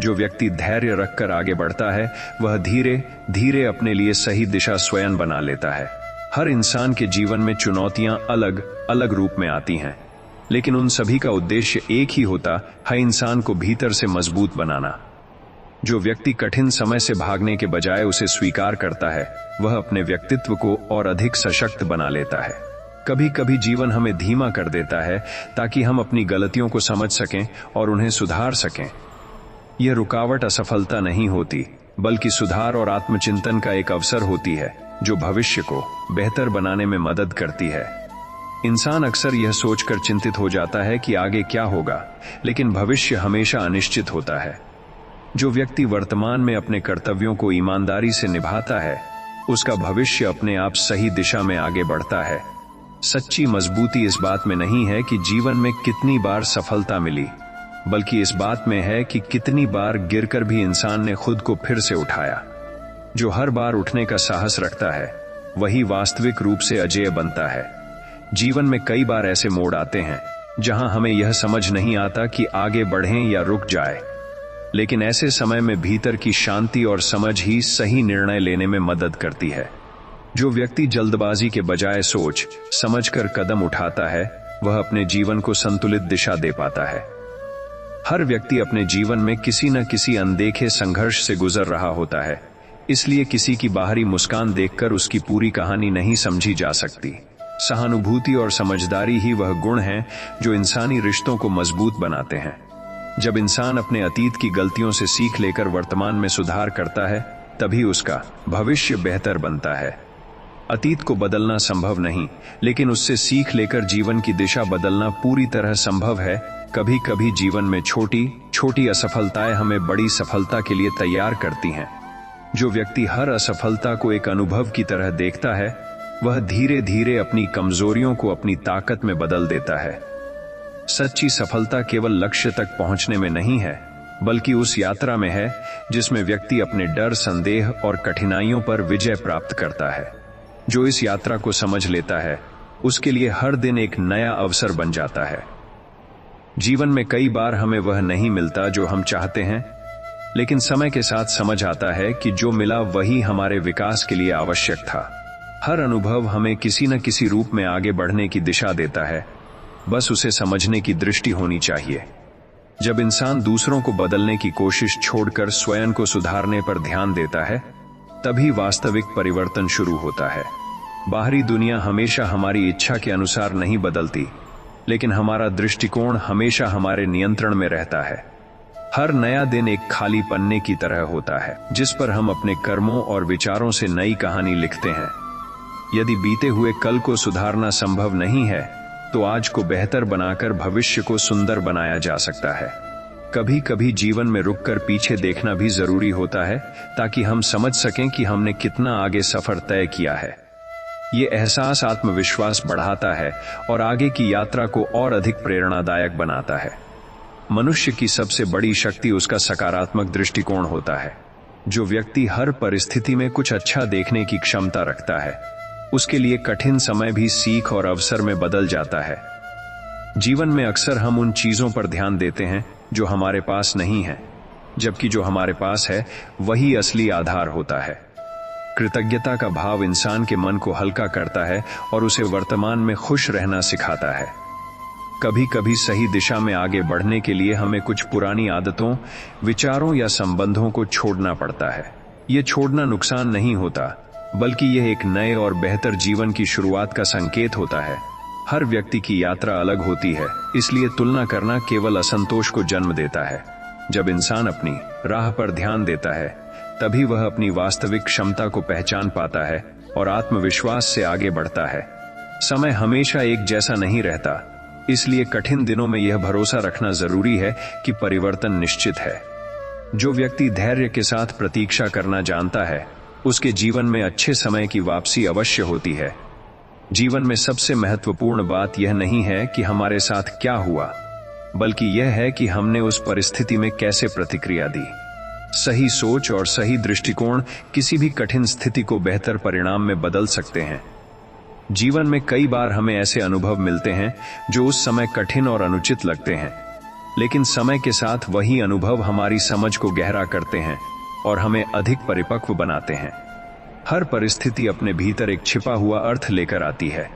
जो व्यक्ति धैर्य रखकर आगे बढ़ता है, वह धीरे धीरे अपने लिए सही दिशा स्वयं बना लेता है। हर इंसान के जीवन में चुनौतियां अलग अलग रूप में आती हैं, लेकिन उन सभी का उद्देश्य एक ही होता है, इंसान को भीतर से मजबूत बनाना। जो व्यक्ति कठिन समय से भागने के बजाय उसे स्वीकार करता है, वह अपने व्यक्तित्व को और अधिक सशक्त बना लेता है। कभी कभी जीवन हमें धीमा कर देता है ताकि हम अपनी गलतियों को समझ सकें और उन्हें सुधार सकें। यह रुकावट असफलता नहीं होती, बल्कि सुधार और आत्मचिंतन का एक अवसर होती है, जो भविष्य को बेहतर बनाने में मदद करती है। इंसान अक्सर यह सोचकर चिंतित हो जाता है कि आगे क्या होगा, लेकिन भविष्य हमेशा अनिश्चित होता है। जो व्यक्ति वर्तमान में अपने कर्तव्यों को ईमानदारी से निभाता है, उसका भविष्य अपने आप सही दिशा में आगे बढ़ता है। सच्ची मजबूती इस बात में नहीं है कि जीवन में कितनी बार सफलता मिली, बल्कि इस बात में है कि कितनी बार गिरकर भी इंसान ने खुद को फिर से उठाया। जो हर बार उठने का साहस रखता है, वही वास्तविक रूप से अजेय बनता है। जीवन में कई बार ऐसे मोड़ आते हैं जहां हमें यह समझ नहीं आता कि आगे बढ़ें या रुक जाए, लेकिन ऐसे समय में भीतर की शांति और समझ ही सही निर्णय लेने में मदद करती है। जो व्यक्ति जल्दबाजी के बजाय सोच समझकर कदम उठाता है, वह अपने जीवन को संतुलित दिशा दे पाता है। हर व्यक्ति अपने जीवन में किसी न किसी अनदेखे संघर्ष से गुजर रहा होता है, इसलिए किसी की बाहरी मुस्कान देखकर उसकी पूरी कहानी नहीं समझी जा सकती। सहानुभूति और समझदारी ही वह गुण हैं जो इंसानी रिश्तों को मजबूत बनाते हैं। जब इंसान अपने अतीत की गलतियों से सीख लेकर वर्तमान में सुधार करता है, तभी उसका भविष्य बेहतर बनता है। अतीत को बदलना संभव नहीं, लेकिन उससे सीख लेकर जीवन की दिशा बदलना पूरी तरह संभव है। कभी कभी जीवन में छोटी छोटी असफलताएं हमें बड़ी सफलता के लिए तैयार करती हैं। जो व्यक्ति हर असफलता को एक अनुभव की तरह देखता है, वह धीरे धीरे अपनी कमजोरियों को अपनी ताकत में बदल देता है। सच्ची सफलता केवल लक्ष्य तक पहुंचने में नहीं है, बल्कि उस यात्रा में है जिसमें व्यक्ति अपने डर, संदेह और कठिनाइयों पर विजय प्राप्त करता है। जो इस यात्रा को समझ लेता है, उसके लिए हर दिन एक नया अवसर बन जाता है। जीवन में कई बार हमें वह नहीं मिलता जो हम चाहते हैं, लेकिन समय के साथ समझ आता है कि जो मिला वही हमारे विकास के लिए आवश्यक था। हर अनुभव हमें किसी न किसी रूप में आगे बढ़ने की दिशा देता है, बस उसे समझने की दृष्टि होनी चाहिए। जब इंसान दूसरों को बदलने की कोशिश छोड़कर स्वयं को सुधारने पर ध्यान देता है, तभी वास्तविक परिवर्तन शुरू होता है। बाहरी दुनिया हमेशा हमारी इच्छा के अनुसार नहीं बदलती, लेकिन हमारा दृष्टिकोण हमेशा हमारे नियंत्रण में रहता है। हर नया दिन एक खाली पन्ने की तरह होता है, जिस पर हम अपने कर्मों और विचारों से नई कहानी लिखते हैं। यदि बीते हुए कल को सुधारना संभव नहीं है, तो आज को बेहतर बनाकर भविष्य को सुंदर बनाया जा सकता है। कभी कभी जीवन में रुककर पीछे देखना भी जरूरी होता है, ताकि हम समझ सकें कि हमने कितना आगे सफर तय किया है। ये एहसास आत्मविश्वास बढ़ाता है और आगे की यात्रा को और अधिक प्रेरणादायक बनाता है। मनुष्य की सबसे बड़ी शक्ति उसका सकारात्मक दृष्टिकोण होता है। जो व्यक्ति हर परिस्थिति में कुछ अच्छा देखने की क्षमता रखता है, उसके लिए कठिन समय भी सीख और अवसर में बदल जाता है। जीवन में अक्सर हम उन चीजों पर ध्यान देते हैं जो हमारे पास नहीं है, जबकि जो हमारे पास है वही असली आधार होता है। कृतज्ञता का भाव इंसान के मन को हल्का करता है और उसे वर्तमान में खुश रहना सिखाता है। कभी कभी सही दिशा में आगे बढ़ने के लिए हमें कुछ पुरानी आदतों, विचारों या संबंधों को छोड़ना पड़ता है। ये छोड़ना नुकसान नहीं होता, बल्कि यह एक नए और बेहतर जीवन की शुरुआत का संकेत होता है। हर व्यक्ति की यात्रा अलग होती है, इसलिए तुलना करना केवल असंतोष को जन्म देता है। जब इंसान अपनी राह पर ध्यान देता है, तभी वह अपनी वास्तविक क्षमता को पहचान पाता है और आत्मविश्वास से आगे बढ़ता है। समय हमेशा एक जैसा नहीं रहता, इसलिए कठिन दिनों में यह भरोसा रखना जरूरी है कि परिवर्तन निश्चित है। जो व्यक्ति धैर्य के साथ प्रतीक्षा करना जानता है, उसके जीवन में अच्छे समय की वापसी अवश्य होती है। जीवन में सबसे महत्वपूर्ण बात यह नहीं है कि हमारे साथ क्या हुआ, बल्कि यह है कि हमने उस परिस्थिति में कैसे प्रतिक्रिया दी। सही सोच और सही दृष्टिकोण किसी भी कठिन स्थिति को बेहतर परिणाम में बदल सकते हैं। जीवन में कई बार हमें ऐसे अनुभव मिलते हैं जो उस समय कठिन और अनुचित लगते हैं, लेकिन समय के साथ वही अनुभव हमारी समझ को गहरा करते हैं और हमें अधिक परिपक्व बनाते हैं। हर परिस्थिति अपने भीतर एक छिपा हुआ अर्थ लेकर आती है,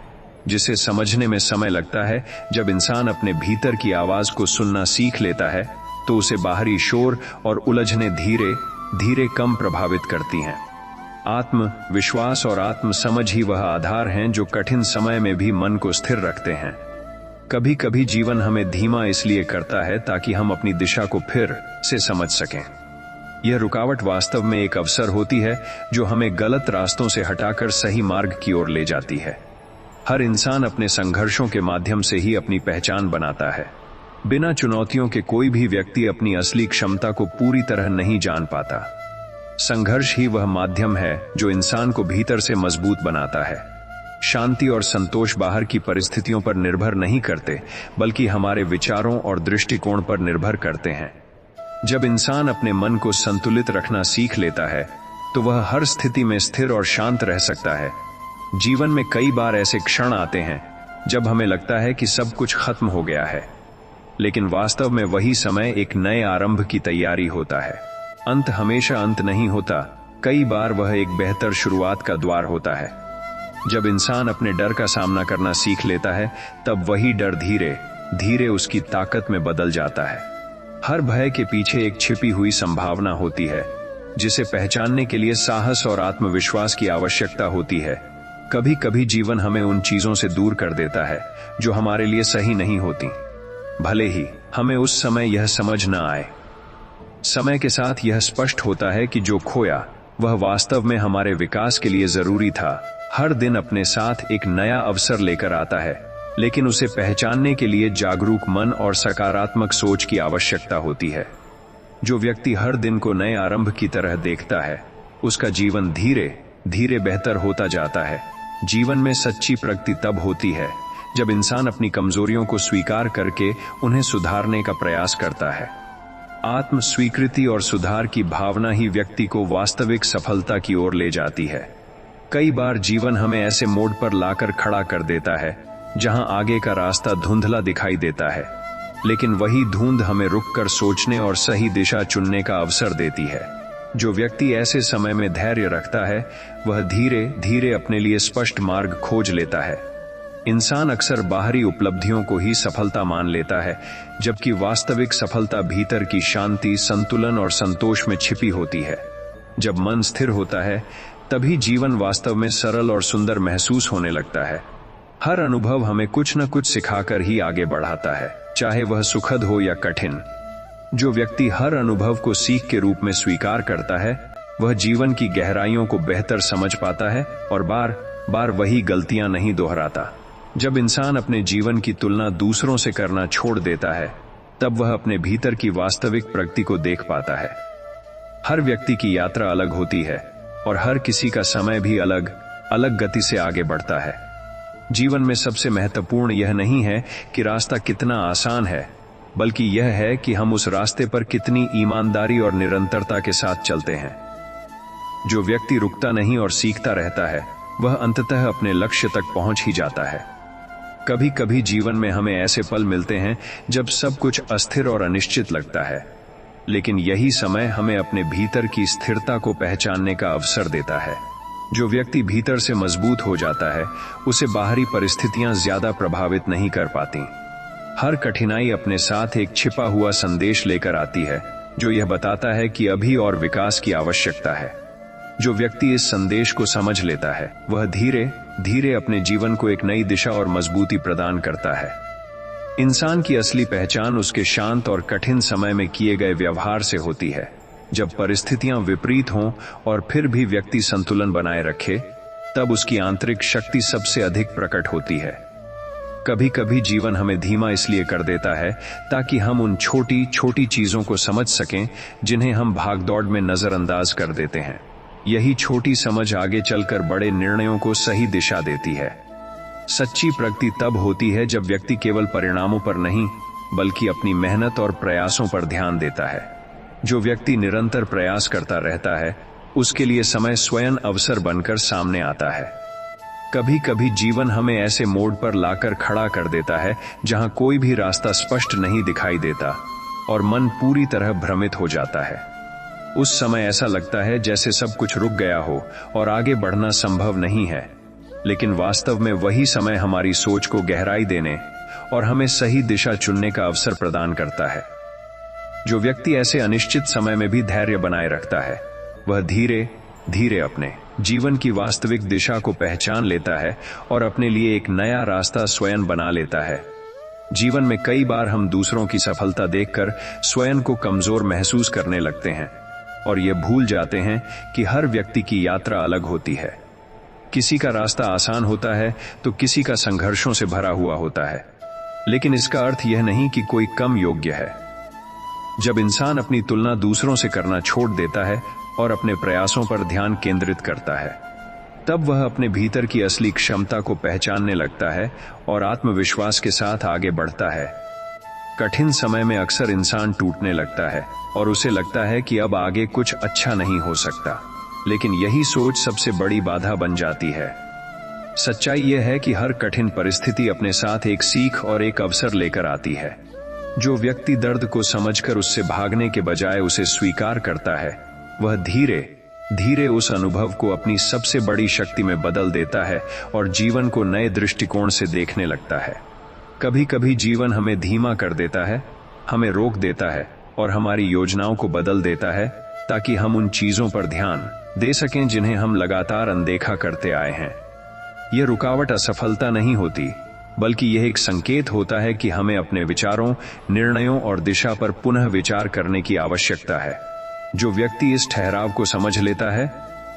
जिसे समझने में समय लगता है। जब इंसान अपने भीतर की आवाज को सुनना सीख लेता है, तो उसे बाहरी शोर और उलझने धीरे धीरे कम प्रभावित करती हैं। आत्मविश्वास और आत्मसमझ ही वह आधार हैं जो कठिन समय में भी मन को स्थिर रखते हैं। कभी कभी जीवन हमें धीमा इसलिए करता है ताकि हम अपनी दिशा को फिर से समझ सकें। यह रुकावट वास्तव में एक अवसर होती है जो हमें गलत रास्तों से हटाकर सही मार्ग की ओर ले जाती है। हर इंसान अपने संघर्षों के माध्यम से ही अपनी पहचान बनाता है। बिना चुनौतियों के कोई भी व्यक्ति अपनी असली क्षमता को पूरी तरह नहीं जान पाता। संघर्ष ही वह माध्यम है जो इंसान को भीतर से मजबूत बनाता है। शांति और संतोष बाहर की परिस्थितियों पर निर्भर नहीं करते, बल्कि हमारे विचारों और दृष्टिकोण पर निर्भर करते हैं। जब इंसान अपने मन को संतुलित रखना सीख लेता है, तो वह हर स्थिति में स्थिर और शांत रह सकता है। जीवन में कई बार ऐसे क्षण आते हैं जब हमें लगता है कि सब कुछ खत्म हो गया है, लेकिन वास्तव में वही समय एक नए आरंभ की तैयारी होता है। अंत हमेशा अंत नहीं होता, कई बार वह एक बेहतर शुरुआत का द्वार होता है। जब इंसान अपने डर का सामना करना सीख लेता है, तब वही डर धीरे धीरे उसकी ताकत में बदल जाता है। हर भय के पीछे एक छिपी हुई संभावना होती है, जिसे पहचानने के लिए साहस और आत्मविश्वास की आवश्यकता होती है। कभी कभी जीवन हमें उन चीजों से दूर कर देता है जो हमारे लिए सही नहीं होती, भले ही हमें उस समय यह समझ न आए। समय के साथ यह स्पष्ट होता है कि जो खोया वह वास्तव में हमारे विकास के लिए जरूरी था। हर दिन अपने साथ एक नया अवसर लेकर आता है, लेकिन उसे पहचानने के लिए जागरूक मन और सकारात्मक सोच की आवश्यकता होती है। जो व्यक्ति हर दिन को नए आरंभ की तरह देखता है, उसका जीवन धीरे धीरे बेहतर होता जाता है। जीवन में सच्ची प्रगति तब होती है जब इंसान अपनी कमजोरियों को स्वीकार करके उन्हें सुधारने का प्रयास करता है। आत्म स्वीकृति और सुधार की भावना ही व्यक्ति को वास्तविक सफलता की ओर ले जाती है। कई बार जीवन हमें ऐसे मोड़ पर लाकर खड़ा कर देता है जहां आगे का रास्ता धुंधला दिखाई देता है, लेकिन वही धुंध हमें रुककर सोचने और सही दिशा चुनने का अवसर देती है। जो व्यक्ति ऐसे समय में धैर्य रखता है वह धीरे धीरे अपने लिए स्पष्ट मार्ग खोज लेता है। इंसान अक्सर बाहरी उपलब्धियों को ही सफलता मान लेता है, जबकि वास्तविक सफलता भीतर की शांति, संतुलन और संतोष में छिपी होती है। जब मन स्थिर होता है तभी जीवन वास्तव में सरल और सुंदर महसूस होने लगता है। हर अनुभव हमें कुछ न कुछ सिखाकर ही आगे बढ़ाता है, चाहे वह सुखद हो या कठिन। जो व्यक्ति हर अनुभव को सीख के रूप में स्वीकार करता है वह जीवन की गहराइयों को बेहतर समझ पाता है और बार बार वही गलतियां नहीं दोहराता। जब इंसान अपने जीवन की तुलना दूसरों से करना छोड़ देता है तब वह अपने भीतर की वास्तविक प्रगति को देख पाता है। हर व्यक्ति की यात्रा अलग होती है और हर किसी का समय भी अलग अलग गति से आगे बढ़ता है। जीवन में सबसे महत्वपूर्ण यह नहीं है कि रास्ता कितना आसान है, बल्कि यह है कि हम उस रास्ते पर कितनी ईमानदारी और निरंतरता के साथ चलते हैं। जो व्यक्ति रुकता नहीं और सीखता रहता है वह अंततः अपने लक्ष्य तक पहुंच ही जाता है। कभी कभी जीवन में हमें ऐसे पल मिलते हैं जब सब कुछ अस्थिर और अनिश्चित लगता है, लेकिन यही समय हमें अपने भीतर की स्थिरता को पहचानने का अवसर देता है। जो व्यक्ति भीतर से मजबूत हो जाता है उसे बाहरी परिस्थितियां ज्यादा प्रभावित नहीं कर पाती। हर कठिनाई अपने साथ एक छिपा हुआ संदेश लेकर आती है जो यह बताता है कि अभी और विकास की आवश्यकता है। जो व्यक्ति इस संदेश को समझ लेता है वह धीरे धीरे अपने जीवन को एक नई दिशा और मजबूती प्रदान करता है। इंसान की असली पहचान उसके शांत और कठिन समय में किए गए व्यवहार से होती है। जब परिस्थितियां विपरीत हों और फिर भी व्यक्ति संतुलन बनाए रखे तब उसकी आंतरिक शक्ति सबसे अधिक प्रकट होती है। कभी कभी जीवन हमें धीमा इसलिए कर देता है ताकि हम उन छोटी छोटी चीजों को समझ सकें जिन्हें हम भागदौड़ में नजरअंदाज कर देते हैं। यही छोटी समझ आगे चलकर बड़े निर्णयों को सही दिशा देती है। सच्ची प्रगति तब होती है जब व्यक्ति केवल परिणामों पर नहीं बल्कि अपनी मेहनत और प्रयासों पर ध्यान देता है। जो व्यक्ति निरंतर प्रयास करता रहता है उसके लिए समय स्वयं अवसर बनकर सामने आता है। कभी कभी जीवन हमें ऐसे मोड़ पर लाकर खड़ा कर देता है जहां कोई भी रास्ता स्पष्ट नहीं दिखाई देता और मन पूरी तरह भ्रमित हो जाता है। उस समय ऐसा लगता है जैसे सब कुछ रुक गया हो और आगे बढ़ना संभव नहीं है, लेकिन वास्तव में वही समय हमारी सोच को गहराई देने और हमें सही दिशा चुनने का अवसर प्रदान करता है। जो व्यक्ति ऐसे अनिश्चित समय में भी धैर्य बनाए रखता है वह धीरे धीरे अपने जीवन की वास्तविक दिशा को पहचान लेता है और अपने लिए एक नया रास्ता स्वयं बना लेता है। जीवन में कई बार हम दूसरों की सफलता देखकर स्वयं को कमजोर महसूस करने लगते हैं और ये भूल जाते हैं कि हर व्यक्ति की यात्रा अलग होती है। किसी का रास्ता आसान होता है तो किसी का संघर्षों से भरा हुआ होता है, लेकिन इसका अर्थ यह नहीं कि कोई कम योग्य है। जब इंसान अपनी तुलना दूसरों से करना छोड़ देता है और अपने प्रयासों पर ध्यान केंद्रित करता है तब वह अपने भीतर की असली क्षमता को पहचानने लगता है और आत्मविश्वास के साथ आगे बढ़ता है। कठिन समय में अक्सर इंसान टूटने लगता है और उसे लगता है कि अब आगे कुछ अच्छा नहीं हो सकता, लेकिन यही सोच सबसे बड़ी बाधा बन जाती है। सच्चाई यह है कि हर कठिन परिस्थिति अपने साथ एक सीख और एक अवसर लेकर आती है। जो व्यक्ति दर्द को समझकर उससे भागने के बजाय उसे स्वीकार करता है वह धीरे धीरे उस अनुभव को अपनी सबसे बड़ी शक्ति में बदल देता है और जीवन को नए दृष्टिकोण से देखने लगता है। कभी कभी जीवन हमें धीमा कर देता है, हमें रोक देता है और हमारी योजनाओं को बदल देता है ताकि हम उन चीजों पर ध्यान दे सकें जिन्हें हम लगातार अनदेखा करते आए हैं। यह रुकावट असफलता नहीं होती, बल्कि यह एक संकेत होता है कि हमें अपने विचारों, निर्णयों और दिशा पर पुनः विचार करने की आवश्यकता है। जो व्यक्ति इस ठहराव को समझ लेता है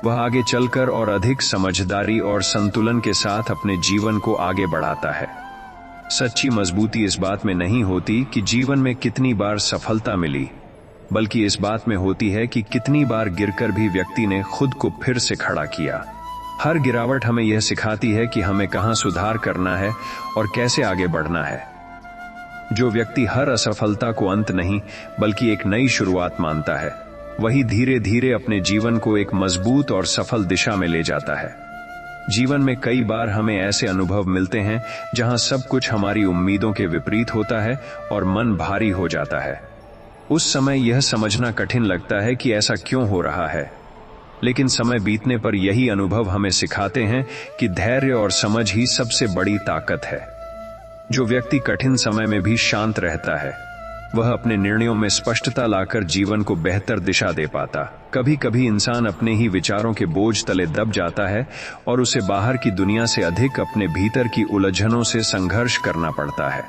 वह आगे चलकर और अधिक समझदारी और संतुलन के साथ अपने जीवन को आगे बढ़ाता है। सच्ची मजबूती इस बात में नहीं होती कि जीवन में कितनी बार सफलता मिली, बल्कि इस बात में होती है कि कितनी बार गिरकर भी व्यक्ति ने खुद को फिर से खड़ा किया। हर गिरावट हमें यह सिखाती है कि हमें कहां सुधार करना है और कैसे आगे बढ़ना है। जो व्यक्ति हर असफलता को अंत नहीं बल्कि एक नई शुरुआत मानता है वही धीरे धीरे अपने जीवन को एक मजबूत और सफल दिशा में ले जाता है। जीवन में कई बार हमें ऐसे अनुभव मिलते हैं जहां सब कुछ हमारी उम्मीदों के विपरीत होता है और मन भारी हो जाता है। उस समय यह समझना कठिन लगता है कि ऐसा क्यों हो रहा है, लेकिन समय बीतने पर यही अनुभव हमें सिखाते हैं कि धैर्य और समझ ही सबसे बड़ी ताकत है। जो व्यक्ति कठिन समय में भी शांत रहता है, वह अपने निर्णयों में स्पष्टता लाकर जीवन को बेहतर दिशा दे पाता। कभी कभी इंसान अपने ही विचारों के बोझ तले दब जाता है और उसे बाहर की दुनिया से अधिक अपने भीतर की उलझनों से संघर्ष करना पड़ता है।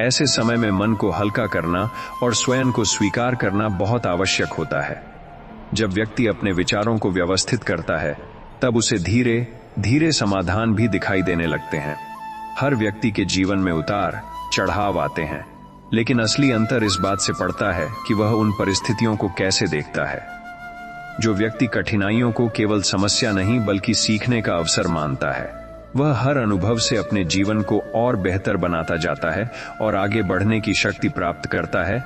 ऐसे समय में मन को हल्का करना और स्वयं को स्वीकार करना बहुत आवश्यक होता है। जब व्यक्ति अपने विचारों को व्यवस्थित करता है, तब उसे धीरे धीरे समाधान भी दिखाई देने लगते हैं। हर व्यक्ति के जीवन में उतार चढ़ाव आते हैं, लेकिन असली अंतर इस बात से पड़ता है कि वह उन परिस्थितियों को कैसे देखता है। जो व्यक्ति कठिनाइयों को केवल समस्या नहीं बल्कि सीखने का अवसर मानता है, वह हर अनुभव से अपने जीवन को और बेहतर बनाता जाता है और आगे बढ़ने की शक्ति प्राप्त करता है।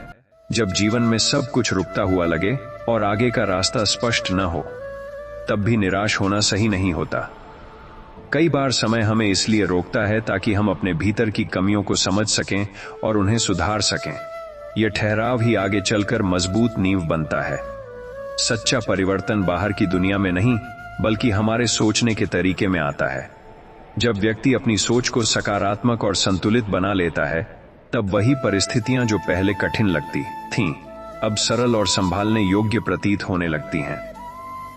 जब जीवन में सब कुछ रुकता हुआ लगे और आगे का रास्ता स्पष्ट न हो, तब भी निराश होना सही नहीं होता। कई बार समय हमें इसलिए रोकता है ताकि हम अपने भीतर की कमियों को समझ सकें और उन्हें सुधार सकें। यह ठहराव ही आगे चलकर मजबूत नींव बनता है। सच्चा परिवर्तन बाहर की दुनिया में नहीं बल्कि हमारे सोचने के तरीके में आता है। जब व्यक्ति अपनी सोच को सकारात्मक और संतुलित बना लेता है, तब वही परिस्थितियां जो पहले कठिन लगती थीं, अब सरल और संभालने योग्य प्रतीत होने लगती हैं।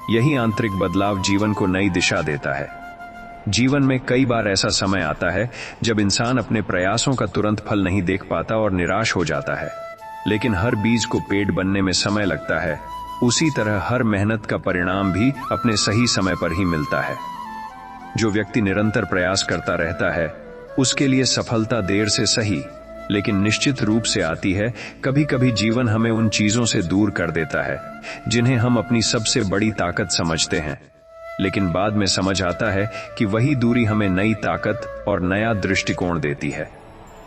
यही आंतरिक बदलाव जीवन को नई दिशा देता है। जीवन में कई बार ऐसा समय आता है जब इंसान अपने प्रयासों का तुरंत फल नहीं देख पाता और निराश हो जाता है, लेकिन हर बीज को पेड़ बनने में समय लगता है। उसी तरह हर मेहनत का परिणाम भी अपने सही समय पर ही मिलता है। जो व्यक्ति निरंतर प्रयास करता रहता है, उसके लिए सफलता देर से सही लेकिन निश्चित रूप से आती है। कभी कभी जीवन हमें उन चीजों से दूर कर देता है जिन्हें हम अपनी सबसे बड़ी ताकत समझते हैं, लेकिन बाद में समझ आता है कि वही दूरी हमें नई ताकत और नया दृष्टिकोण देती है।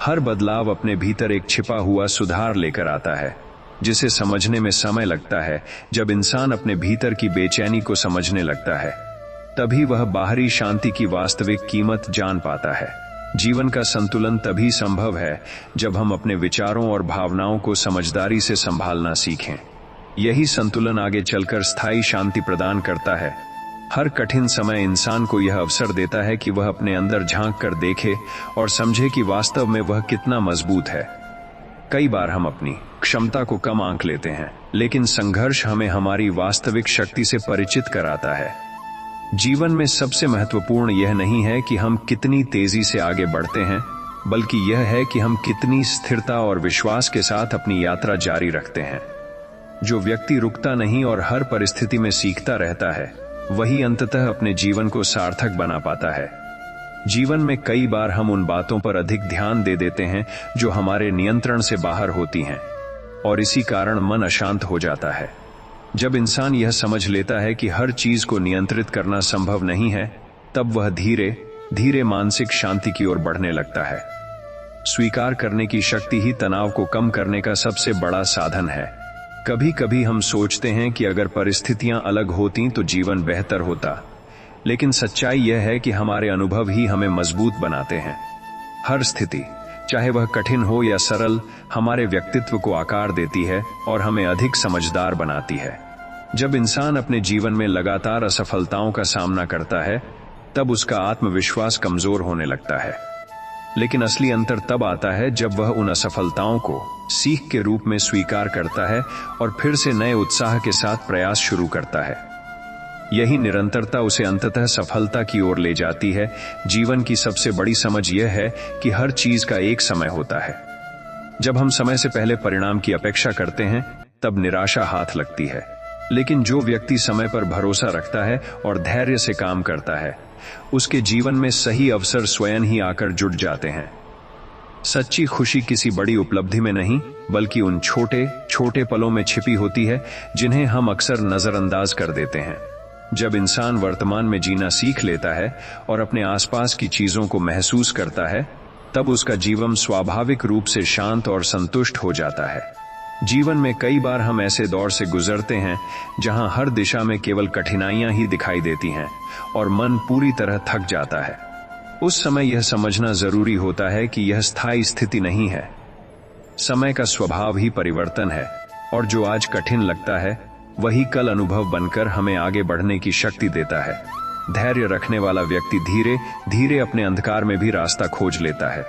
हर बदलाव अपने भीतर एक छिपा हुआ सुधार लेकर आता है, जिसे समझने में समय लगता है। जब इंसान अपने भीतर की बेचैनी को समझने लगता है, तभी वह बाहरी शांति की वास्तविक कीमत जान पाता है। जीवन का संतुलन तभी संभव है जब हम अपने विचारों और भावनाओं को समझदारी से संभालना सीखें। यही संतुलन आगे चलकर स्थायी शांति प्रदान करता है। हर कठिन समय इंसान को यह अवसर देता है कि वह अपने अंदर झांक कर देखे और समझे कि वास्तव में वह कितना मजबूत है। कई बार हम अपनी क्षमता को कम आंक लेते हैं, लेकिन संघर्ष हमें हमारी वास्तविक शक्ति से परिचित कराता है। जीवन में सबसे महत्वपूर्ण यह नहीं है कि हम कितनी तेजी से आगे बढ़ते हैं, बल्कि यह है कि हम कितनी स्थिरता और विश्वास के साथ अपनी यात्रा जारी रखते हैं। जो व्यक्ति रुकता नहीं और हर परिस्थिति में सीखता रहता है, वही अंततः अपने जीवन को सार्थक बना पाता है। जीवन में कई बार हम उन बातों पर अधिक ध्यान दे देते हैं जो हमारे नियंत्रण से बाहर होती हैं, और इसी कारण मन अशांत हो जाता है। जब इंसान यह समझ लेता है कि हर चीज को नियंत्रित करना संभव नहीं है, तब वह धीरे धीरे मानसिक शांति की ओर बढ़ने लगता है। स्वीकार करने की शक्ति ही तनाव को कम करने का सबसे बड़ा साधन है। कभी कभी हम सोचते हैं कि अगर परिस्थितियां अलग होती तो जीवन बेहतर होता, लेकिन सच्चाई यह है कि हमारे अनुभव ही हमें मजबूत बनाते हैं। हर स्थिति, चाहे वह कठिन हो या सरल, हमारे व्यक्तित्व को आकार देती है और हमें अधिक समझदार बनाती है। जब इंसान अपने जीवन में लगातार असफलताओं का सामना करता है, तब उसका आत्मविश्वास कमजोर होने लगता है। लेकिन असली अंतर तब आता है जब वह उन असफलताओं को सीख के रूप में स्वीकार करता है और फिर से नए उत्साह के साथ प्रयास शुरू करता है। यही निरंतरता उसे अंततः सफलता की ओर ले जाती है। जीवन की सबसे बड़ी समझ यह है कि हर चीज का एक समय होता है। जब हम समय से पहले परिणाम की अपेक्षा करते हैं, तब निराशा हाथ लगती है। लेकिन जो व्यक्ति समय पर भरोसा रखता है और धैर्य से काम करता है, उसके जीवन में सही अवसर स्वयं ही आकर जुट जाते हैं। सच्ची खुशी किसी बड़ी उपलब्धि में नहीं, बल्कि उन छोटे छोटे पलों में छिपी होती है जिन्हें हम अक्सर नजरअंदाज कर देते हैं। जब इंसान वर्तमान में जीना सीख लेता है और अपने आसपास की चीजों को महसूस करता है, तब उसका जीवन स्वाभाविक रूप से शांत और संतुष्ट हो जाता है। जीवन में कई बार हम ऐसे दौर से गुजरते हैं जहां हर दिशा में केवल कठिनाइयां ही दिखाई देती हैं और मन पूरी तरह थक जाता है। उस समय यह समझना जरूरी होता है कि यह स्थायी स्थिति नहीं है। समय का स्वभाव ही परिवर्तन है। और जो आज कठिन लगता है वही कल अनुभव बनकर हमें आगे बढ़ने की शक्ति देता है। धैर्य रखने वाला व्यक्ति धीरे धीरे अपने अंधकार में भी रास्ता खोज लेता है।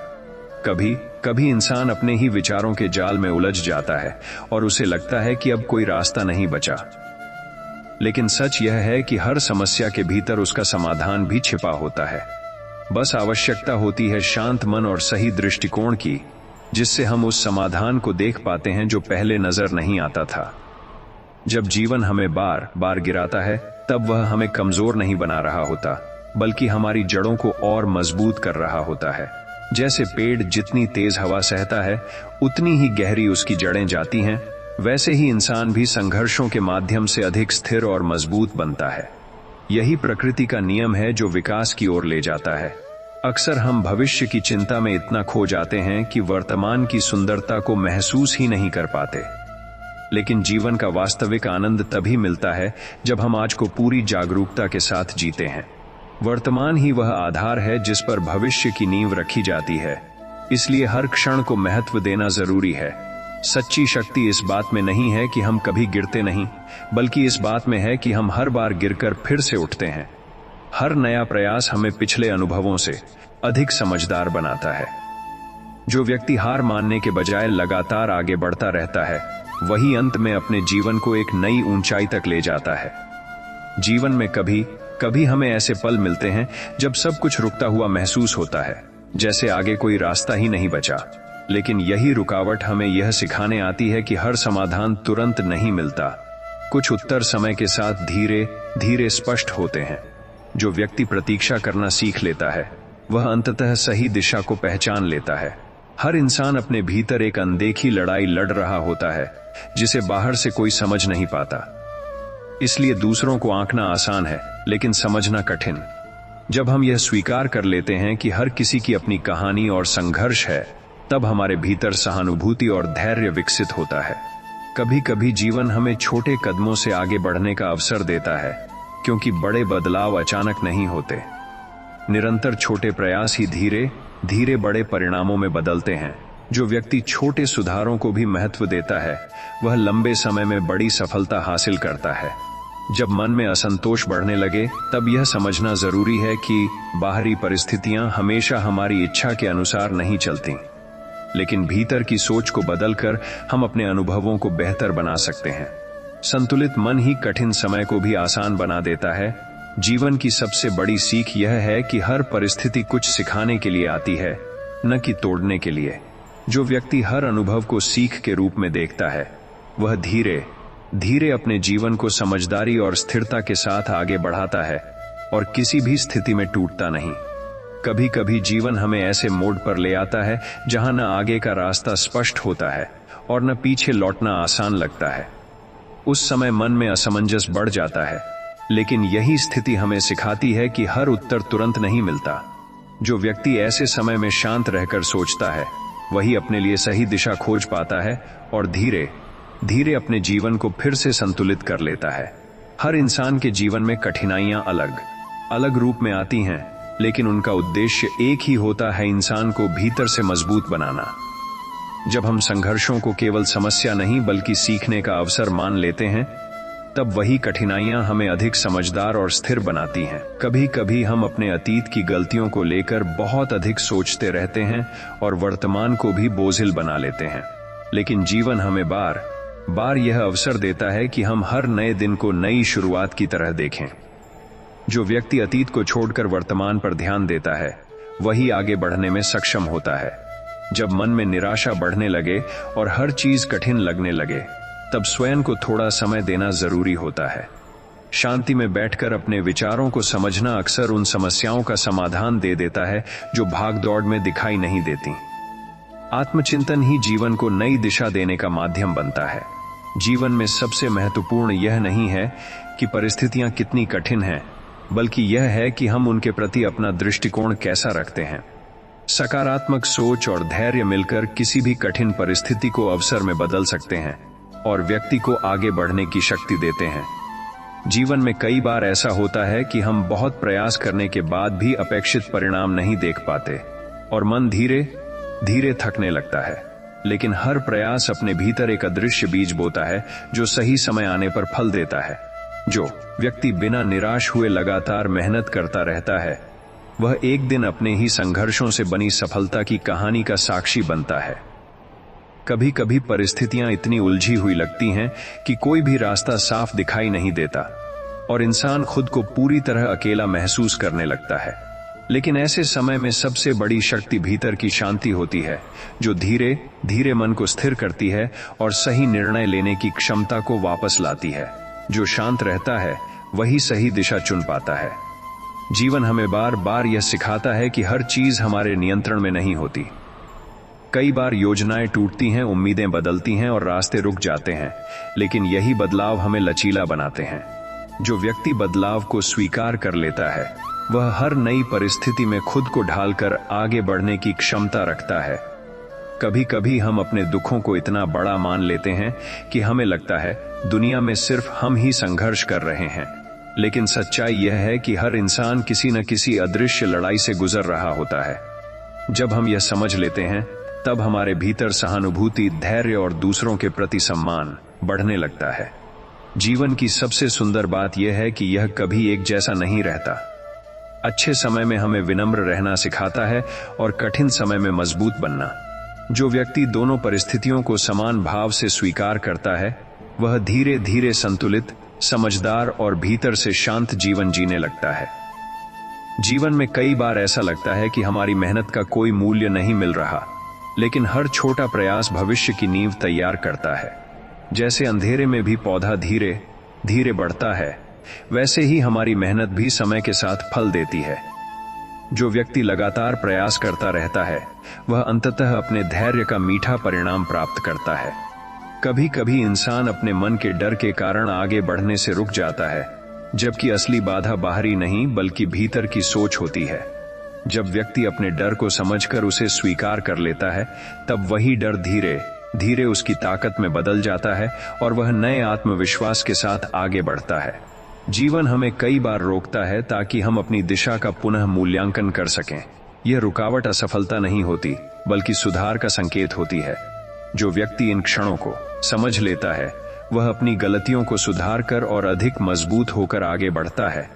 कभी कभी इंसान अपने ही विचारों के जाल में उलझ जाता है और उसे लगता है कि अब कोई रास्ता नहीं बचा। लेकिन सच यह है कि हर समस्या के भीतर उसका समाधान भी छिपा होता है। बस आवश्यकता होती है शांत मन और सही दृष्टिकोण की, जिससे हम उस समाधान को देख पाते हैं जो पहले नजर नहीं आता था। जब जीवन हमें बार बार गिराता है तब वह हमें कमजोर नहीं बना रहा होता, बल्कि हमारी जड़ों को और मजबूत कर रहा होता है। जैसे पेड़ जितनी तेज हवा सहता है उतनी ही गहरी उसकी जड़ें जाती हैं, वैसे ही इंसान भी संघर्षों के माध्यम से अधिक स्थिर और मजबूत बनता है। यही प्रकृति का नियम है जो विकास की ओर ले जाता है। अक्सर हम भविष्य की चिंता में इतना खो जाते हैं कि वर्तमान की सुंदरता को महसूस ही नहीं कर पाते। लेकिन जीवन का वास्तविक आनंद तभी मिलता है जब हम आज को पूरी जागरूकता के साथ जीते हैं। वर्तमान ही वह आधार है जिस पर भविष्य की नींव रखी जाती है, इसलिए हर क्षण को महत्व देना जरूरी है। सच्ची शक्ति इस बात में नहीं है कि हम कभी गिरते नहीं, बल्कि इस बात में है कि हम हर बार गिरकर फिर से उठते हैं। हर नया प्रयास हमें पिछले अनुभवों से अधिक समझदार बनाता है। जो व्यक्ति हार मानने के बजाय लगातार आगे बढ़ता रहता है, वही अंत में अपने जीवन को एक नई ऊंचाई तक ले जाता है। जीवन में कभी कभी हमें ऐसे पल मिलते हैं जब सब कुछ रुकता हुआ महसूस होता है, जैसे आगे कोई रास्ता ही नहीं बचा। लेकिन यही रुकावट हमें यह सिखाने आती है कि हर समाधान तुरंत नहीं मिलता। कुछ उत्तर समय के साथ धीरे धीरे स्पष्ट होते हैं। जो व्यक्ति प्रतीक्षा करना सीख लेता है, वह अंततः सही दिशा को पहचान लेता है। हर इंसान अपने भीतर एक अनदेखी लड़ाई लड़ रहा होता है, जिसे बाहर से कोई समझ नहीं पाता। इसलिए दूसरों को आंकना आसान है, लेकिन समझना कठिन। जब हम यह स्वीकार कर लेते हैं कि हर किसी की अपनी कहानी और संघर्ष है, तब हमारे भीतर सहानुभूति और धैर्य विकसित होता है। कभी कभी जीवन हमें छोटे कदमों से आगे बढ़ने का अवसर देता है, क्योंकि बड़े बदलाव अचानक नहीं होते। निरंतर छोटे प्रयास ही धीरे धीरे बड़े परिणामों में बदलते हैं। जो व्यक्ति छोटे सुधारों को भी महत्व देता है, वह लंबे समय में बड़ी सफलता हासिल करता है। जब मन में असंतोष बढ़ने लगे, तब यह समझना जरूरी है कि बाहरी परिस्थितियां हमेशा हमारी इच्छा के अनुसार नहीं चलती, लेकिन भीतर की सोच को बदलकर हम अपने अनुभवों को बेहतर बना सकते हैं। संतुलित मन ही कठिन समय को भी आसान बना देता है। जीवन की सबसे बड़ी सीख यह है कि हर परिस्थिति कुछ सिखाने के लिए आती है, न कि तोड़ने के लिए। जो व्यक्ति हर अनुभव को सीख के रूप में देखता है, वह धीरे धीरे अपने जीवन को समझदारी और स्थिरता के साथ आगे बढ़ाता है और किसी भी स्थिति में टूटता नहीं। कभी कभी जीवन हमें ऐसे मोड़ पर ले आता है जहां न आगे का रास्ता स्पष्ट होता है और न पीछे लौटना आसान लगता है। उस समय मन में असमंजस बढ़ जाता है, लेकिन यही स्थिति हमें सिखाती है कि हर उत्तर तुरंत नहीं मिलता। जो व्यक्ति ऐसे समय में शांत रहकर सोचता है, वही अपने लिए सही दिशा खोज पाता है और धीरे धीरे अपने जीवन को फिर से संतुलित कर लेता है। हर इंसान के जीवन में कठिनाइयां अलग अलग रूप में आती हैं, लेकिन उनका उद्देश्य एक ही होता है, इंसान को भीतर से मजबूत बनाना। जब हम संघर्षों को केवल समस्या नहीं बल्कि सीखने का अवसर मान लेते हैं, तब वही कठिनाइयां हमें अधिक समझदार और स्थिर बनाती हैं। कभी कभी हम अपने अतीत की गलतियों को लेकर बहुत अधिक सोचते रहते हैं और वर्तमान को भी बोझिल बना लेते हैं, लेकिन जीवन हमें बार बार यह अवसर देता है कि हम हर नए दिन को नई शुरुआत की तरह देखें। जो व्यक्ति अतीत को छोड़कर वर्तमान पर ध्यान देता है, वही आगे बढ़ने में सक्षम होता है। जब मन में निराशा बढ़ने लगे और हर चीज कठिन लगने लगे, तब स्वयं को थोड़ा समय देना जरूरी होता है। शांति में बैठकर अपने विचारों को समझना अक्सर उन समस्याओं का समाधान दे देता है जो भागदौड़ में दिखाई नहीं देती। आत्मचिंतन ही जीवन को नई दिशा देने का माध्यम बनता है। जीवन में सबसे महत्वपूर्ण यह नहीं है कि परिस्थितियां कितनी कठिन हैं, बल्कि यह है कि हम उनके प्रति अपना दृष्टिकोण कैसा रखते हैं। सकारात्मक सोच और धैर्य मिलकर किसी भी कठिन परिस्थिति को अवसर में बदल सकते हैं और व्यक्ति को आगे बढ़ने की शक्ति देते हैं। जीवन में कई बार ऐसा होता है कि हम बहुत प्रयास करने के बाद भी अपेक्षित परिणाम नहीं देख पाते और मन धीरे धीरे थकने लगता है। लेकिन हर प्रयास अपने भीतर एक अदृश्य बीज बोता है जो सही समय आने पर फल देता है। जो व्यक्ति बिना निराश हुए लगातार मेहनत करता रहता है, वह एक दिन अपने ही संघर्षों से बनी सफलता की कहानी का साक्षी बनता है। कभी कभी परिस्थितियां इतनी उलझी हुई लगती हैं कि कोई भी रास्ता साफ दिखाई नहीं देता और इंसान खुद को पूरी तरह अकेला महसूस करने लगता है। लेकिन ऐसे समय में सबसे बड़ी शक्ति भीतर की शांति होती है, जो धीरे धीरे मन को स्थिर करती है और सही निर्णय लेने की क्षमता को वापस लाती है। जो शांत रहता है वही सही दिशा चुन पाता है। जीवन हमें बार बार यह सिखाता है कि हर चीज हमारे नियंत्रण में नहीं होती। कई बार योजनाएं टूटती हैं, उम्मीदें बदलती हैं और रास्ते रुक जाते हैं, लेकिन यही बदलाव हमें लचीला बनाते हैं। जो व्यक्ति बदलाव को स्वीकार कर लेता है, वह हर नई परिस्थिति में खुद को ढालकर आगे बढ़ने की क्षमता रखता है। कभी कभी हम अपने दुखों को इतना बड़ा मान लेते हैं कि हमें लगता है दुनिया में सिर्फ हम ही संघर्ष कर रहे हैं, लेकिन सच्चाई यह है कि हर इंसान किसी न किसी अदृश्य लड़ाई से गुजर रहा होता है। जब हम यह समझ लेते हैं, तब हमारे भीतर सहानुभूति, धैर्य और दूसरों के प्रति सम्मान बढ़ने लगता है। जीवन की सबसे सुंदर बात यह है कि यह कभी एक जैसा नहीं रहता। अच्छे समय में हमें विनम्र रहना सिखाता है और कठिन समय में मजबूत बनना। जो व्यक्ति दोनों परिस्थितियों को समान भाव से स्वीकार करता है, वह धीरे धीरे संतुलित, समझदार और भीतर से शांत जीवन जीने लगता है। जीवन में कई बार ऐसा लगता है कि हमारी मेहनत का कोई मूल्य नहीं मिल रहा, लेकिन हर छोटा प्रयास भविष्य की नींव तैयार करता है। जैसे अंधेरे में भी पौधा धीरे धीरे बढ़ता है, वैसे ही हमारी मेहनत भी समय के साथ फल देती है। जो व्यक्ति लगातार प्रयास करता रहता है, वह अंततः अपने धैर्य का मीठा परिणाम प्राप्त करता है। कभी कभी इंसान अपने मन के डर के कारण आगे बढ़ने से रुक जाता है, जबकि असली बाधा बाहरी नहीं बल्कि भीतर की सोच होती है। जब व्यक्ति अपने डर को समझकर उसे स्वीकार कर लेता है, तब वही डर धीरे धीरे उसकी ताकत में बदल जाता है और वह नए आत्मविश्वास के साथ आगे बढ़ता है। जीवन हमें कई बार रोकता है ताकि हम अपनी दिशा का पुनः मूल्यांकन कर सकें। यह रुकावट असफलता नहीं होती, बल्कि सुधार का संकेत होती है। जो व्यक्ति इन क्षणों को समझ लेता है, वह अपनी गलतियों को सुधार कर और अधिक मजबूत होकर आगे बढ़ता है।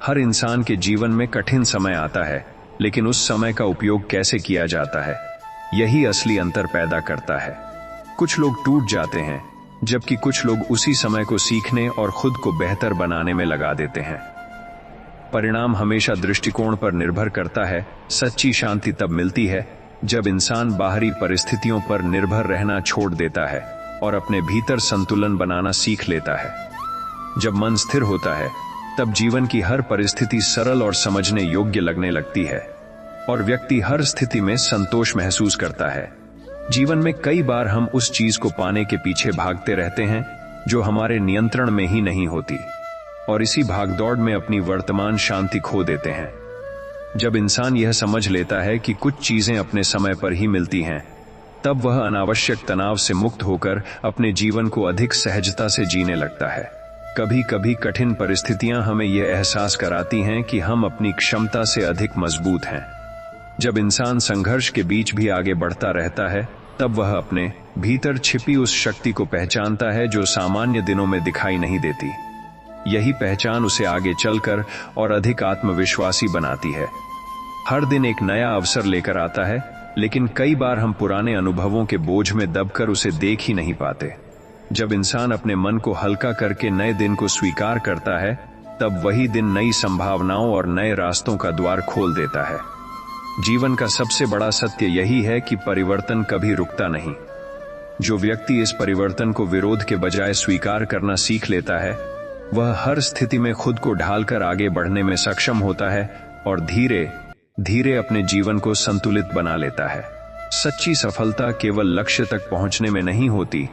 हर इंसान के जीवन में कठिन समय आता है, लेकिन उस समय का उपयोग कैसे किया जाता है, यही असली अंतर पैदा करता है। कुछ लोग टूट जाते हैं, जबकि कुछ लोग उसी समय को सीखने और खुद को बेहतर बनाने में लगा देते हैं। परिणाम हमेशा दृष्टिकोण पर निर्भर करता है। सच्ची शांति तब मिलती है जब इंसान बाहरी परिस्थितियों पर निर्भर रहना छोड़ देता है और अपने भीतर संतुलन बनाना सीख लेता है। जब मन स्थिर होता है, तब जीवन की हर परिस्थिति सरल और समझने योग्य लगने लगती है और व्यक्ति हर स्थिति में संतोष महसूस करता है। जीवन में कई बार हम उस चीज को पाने के पीछे भागते रहते हैं जो हमारे नियंत्रण में ही नहीं होती, और इसी भागदौड़ में अपनी वर्तमान शांति खो देते हैं। जब इंसान यह समझ लेता है कि कुछ चीजें अपने समय पर ही मिलती हैं, तब वह अनावश्यक तनाव से मुक्त होकर अपने जीवन को अधिक सहजता से जीने लगता है। कभी कभी कठिन परिस्थितियां हमें यह एहसास कराती हैं कि हम अपनी क्षमता से अधिक मजबूत हैं। जब इंसान संघर्ष के बीच भी आगे बढ़ता रहता है, तब वह अपने भीतर छिपी उस शक्ति को पहचानता है जो सामान्य दिनों में दिखाई नहीं देती। यही पहचान उसे आगे चलकर और अधिक आत्मविश्वासी बनाती है। हर दिन एक नया अवसर लेकर आता है, लेकिन कई बार हम पुराने अनुभवों के बोझ में दबकर उसे देख ही नहीं पाते। जब इंसान अपने मन को हल्का करके नए दिन को स्वीकार करता है, तब वही दिन नई संभावनाओं और नए रास्तों का द्वार खोल देता है। जीवन का सबसे बड़ा सत्य यही है कि परिवर्तन कभी रुकता नहीं। जो व्यक्ति इस परिवर्तन को विरोध के बजाय स्वीकार करना सीख लेता है, वह हर स्थिति में खुद को ढालकर आगे बढ़ने में सक्षम होता है और धीरे धीरे अपने जीवन को संतुलित बना लेता है। सच्ची सफलता केवल लक्ष्य तक पहुंचने में नहीं होती,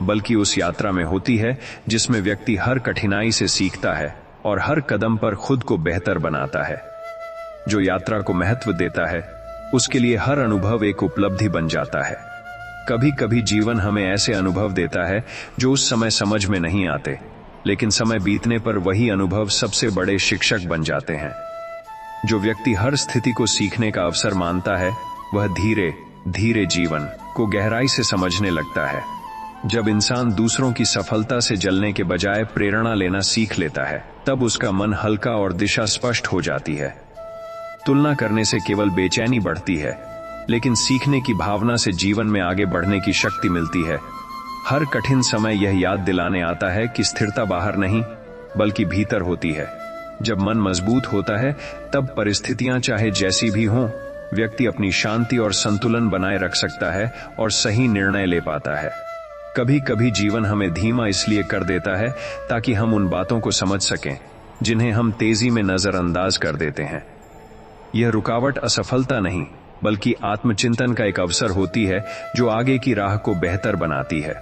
बल्कि उस यात्रा में होती है जिसमें व्यक्ति हर कठिनाई से सीखता है और हर कदम पर खुद को बेहतर बनाता है। जो यात्रा को महत्व देता है, उसके लिए हर अनुभव एक उपलब्धि बन जाता है। कभी कभी जीवन हमें ऐसे अनुभव देता है जो उस समय समझ में नहीं आते, लेकिन समय बीतने पर वही अनुभव सबसे बड़े शिक्षक बन जाते हैं। जो व्यक्ति हर स्थिति को सीखने का अवसर मानता है, वह धीरे धीरे जीवन को गहराई से समझने लगता है। जब इंसान दूसरों की सफलता से जलने के बजाय प्रेरणा लेना सीख लेता है, तब उसका मन हल्का और दिशा स्पष्ट हो जाती है। तुलना करने से केवल बेचैनी बढ़ती है, लेकिन सीखने की भावना से जीवन में आगे बढ़ने की शक्ति मिलती है। हर कठिन समय यह याद दिलाने आता है कि स्थिरता बाहर नहीं बल्कि भीतर होती है। जब मन मजबूत होता है, तब परिस्थितियां चाहे जैसी भी हों, व्यक्ति अपनी शांति और संतुलन बनाए रख सकता है और सही निर्णय ले पाता है। कभी कभी जीवन हमें धीमा इसलिए कर देता है ताकि हम उन बातों को समझ सकें जिन्हें हम तेजी में नजरअंदाज कर देते हैं। यह रुकावट असफलता नहीं बल्कि आत्मचिंतन का एक अवसर होती है जो आगे की राह को बेहतर बनाती है।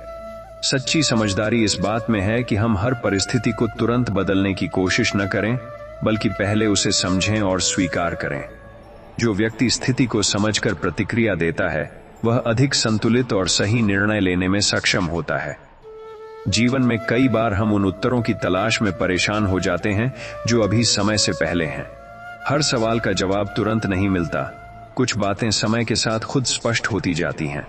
सच्ची समझदारी इस बात में है कि हम हर परिस्थिति को तुरंत बदलने की कोशिश न करें, बल्कि पहले उसे समझें और स्वीकार करें। जो व्यक्ति स्थिति को समझकर प्रतिक्रिया देता है, वह अधिक संतुलित और सही निर्णय लेने में सक्षम होता है। जीवन में कई बार हम उन उत्तरों की तलाश में परेशान हो जाते हैं जो अभी समय से पहले हैं। हर सवाल का जवाब तुरंत नहीं मिलता, कुछ बातें समय के साथ खुद स्पष्ट होती जाती हैं।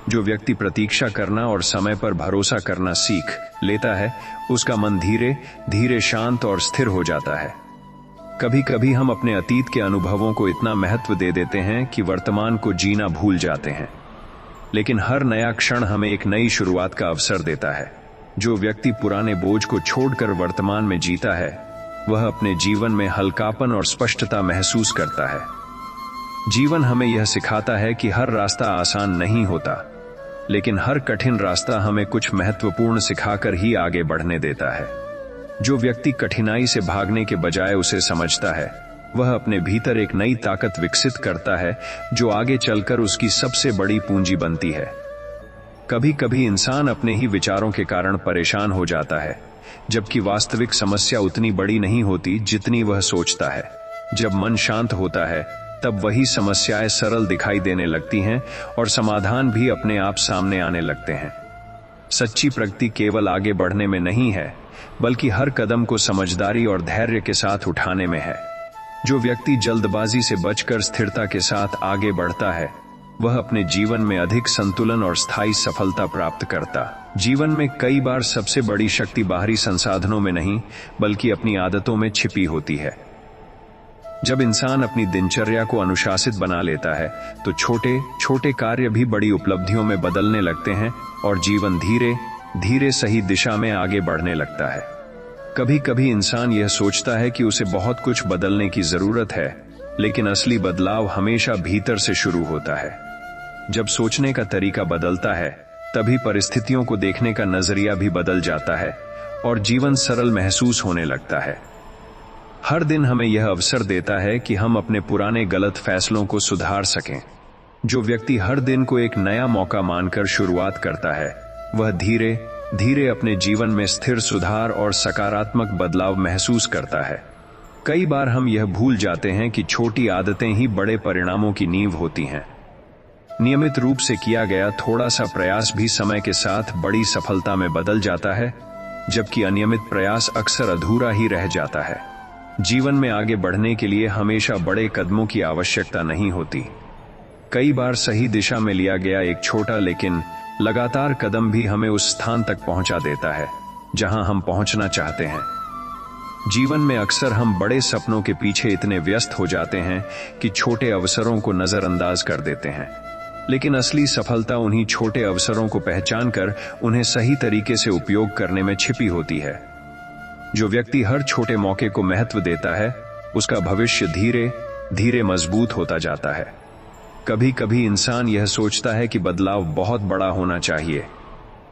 जो व्यक्ति प्रतीक्षा करना और समय पर भरोसा करना सीख लेता है, उसका मन धीरे धीरे शांत और स्थिर हो जाता है। कभी कभी हम अपने अतीत के अनुभवों को इतना महत्व दे देते हैं कि वर्तमान को जीना भूल जाते हैं, लेकिन हर नया क्षण हमें एक नई शुरुआत का अवसर देता है। जो व्यक्ति पुराने बोझ को छोड़कर वर्तमान में जीता है, वह अपने जीवन में हल्कापन और स्पष्टता महसूस करता है। जीवन हमें यह सिखाता है कि हर रास्ता आसान नहीं होता, लेकिन हर कठिन रास्ता हमें कुछ महत्वपूर्ण सिखाकर ही आगे बढ़ने देता है। जो व्यक्ति कठिनाई से भागने के बजाय उसे समझता है, वह अपने भीतर एक नई ताकत विकसित करता है जो आगे चलकर उसकी सबसे बड़ी पूंजी बनती है। कभी कभी इंसान अपने ही विचारों के कारण परेशान हो जाता है, जबकि वास्तविक समस्या उतनी बड़ी नहीं होती जितनी वह सोचता है। जब मन शांत होता है, तब वही समस्याएं सरल दिखाई देने लगती हैं और समाधान भी अपने आप सामने आने लगते हैं। सच्ची प्रगति केवल आगे बढ़ने में नहीं है, बल्कि हर कदम को समझदारी और धैर्य के साथ उठाने में है। जो व्यक्ति जल्दबाजी से बचकर स्थिरता के साथ आगे बढ़ता है, वह अपने जीवन में अधिक संतुलन और स्थायी सफलता प्राप्त करता। जीवन में कई बार सबसे बड़ी शक्ति बाहरी संसाधनों में नहीं, बल्कि अपनी आदतों में छिपी होती है। जब इंसान अपनी दिनचर्या को अनुशासित बना लेता है, तो छोटे छोटे कार्य भी बड़ी उपलब्धियों में बदलने लगते हैं और जीवन धीरे धीरे सही दिशा में आगे बढ़ने लगता है। कभी कभी इंसान यह सोचता है कि उसे बहुत कुछ बदलने की जरूरत है, लेकिन असली बदलाव हमेशा भीतर से शुरू होता है। जब सोचने का तरीका बदलता है, तभी परिस्थितियों को देखने का नजरिया भी बदल जाता है और जीवन सरल महसूस होने लगता है। हर दिन हमें यह अवसर देता है कि हम अपने पुराने गलत फैसलों को सुधार सकें। जो व्यक्ति हर दिन को एक नया मौका मानकर शुरुआत करता है, वह धीरे धीरे अपने जीवन में स्थिर सुधार और सकारात्मक बदलाव महसूस करता है। कई बार हम यह भूल जाते हैं कि छोटी आदतें ही बड़े परिणामों की नींव होती हैं। नियमित रूप से किया गया थोड़ा सा प्रयास भी समय के साथ बड़ी सफलता में बदल जाता है, जबकि अनियमित प्रयास अक्सर अधूरा ही रह जाता है। जीवन में आगे बढ़ने के लिए हमेशा बड़े कदमों की आवश्यकता नहीं होती। कई बार सही दिशा में लिया गया एक छोटा लेकिन लगातार कदम भी हमें उस स्थान तक पहुंचा देता है जहां हम पहुंचना चाहते हैं। जीवन में अक्सर हम बड़े सपनों के पीछे इतने व्यस्त हो जाते हैं कि छोटे अवसरों को नजरअंदाज कर देते हैं, लेकिन असली सफलता उन्हीं छोटे अवसरों को पहचान कर उन्हें सही तरीके से उपयोग करने में छिपी होती है। जो व्यक्ति हर छोटे मौके को महत्व देता है, उसका भविष्य धीरे धीरे मजबूत होता जाता है। कभी कभी इंसान यह सोचता है कि बदलाव बहुत बड़ा होना चाहिए,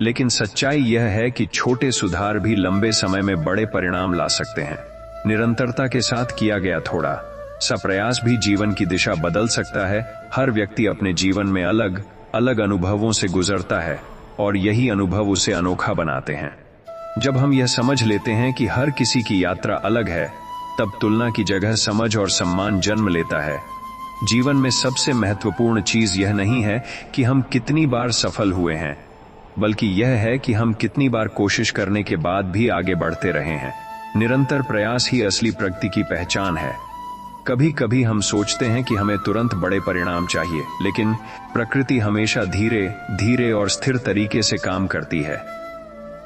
लेकिन सच्चाई यह है कि छोटे सुधार भी लंबे समय में बड़े परिणाम ला सकते हैं। निरंतरता के साथ किया गया थोड़ा सा प्रयास भी जीवन की दिशा बदल सकता है। हर व्यक्ति अपने जीवन में अलग अलग अनुभवों से गुजरता है और यही अनुभव उसे अनोखा बनाते हैं। जब हम यह समझ लेते हैं कि हर किसी की यात्रा अलग है, तब तुलना की जगह समझ और सम्मान जन्म लेता है। जीवन में सबसे महत्वपूर्ण चीज यह नहीं है कि हम कितनी बार सफल हुए हैं, बल्कि यह है कि हम कितनी बार कोशिश करने के बाद भी आगे बढ़ते रहे हैं। निरंतर प्रयास ही असली प्रगति की पहचान है। कभी कभी हम सोचते हैं कि हमें तुरंत बड़े परिणाम चाहिए, लेकिन प्रकृति हमेशा धीरे धीरे और स्थिर तरीके से काम करती है।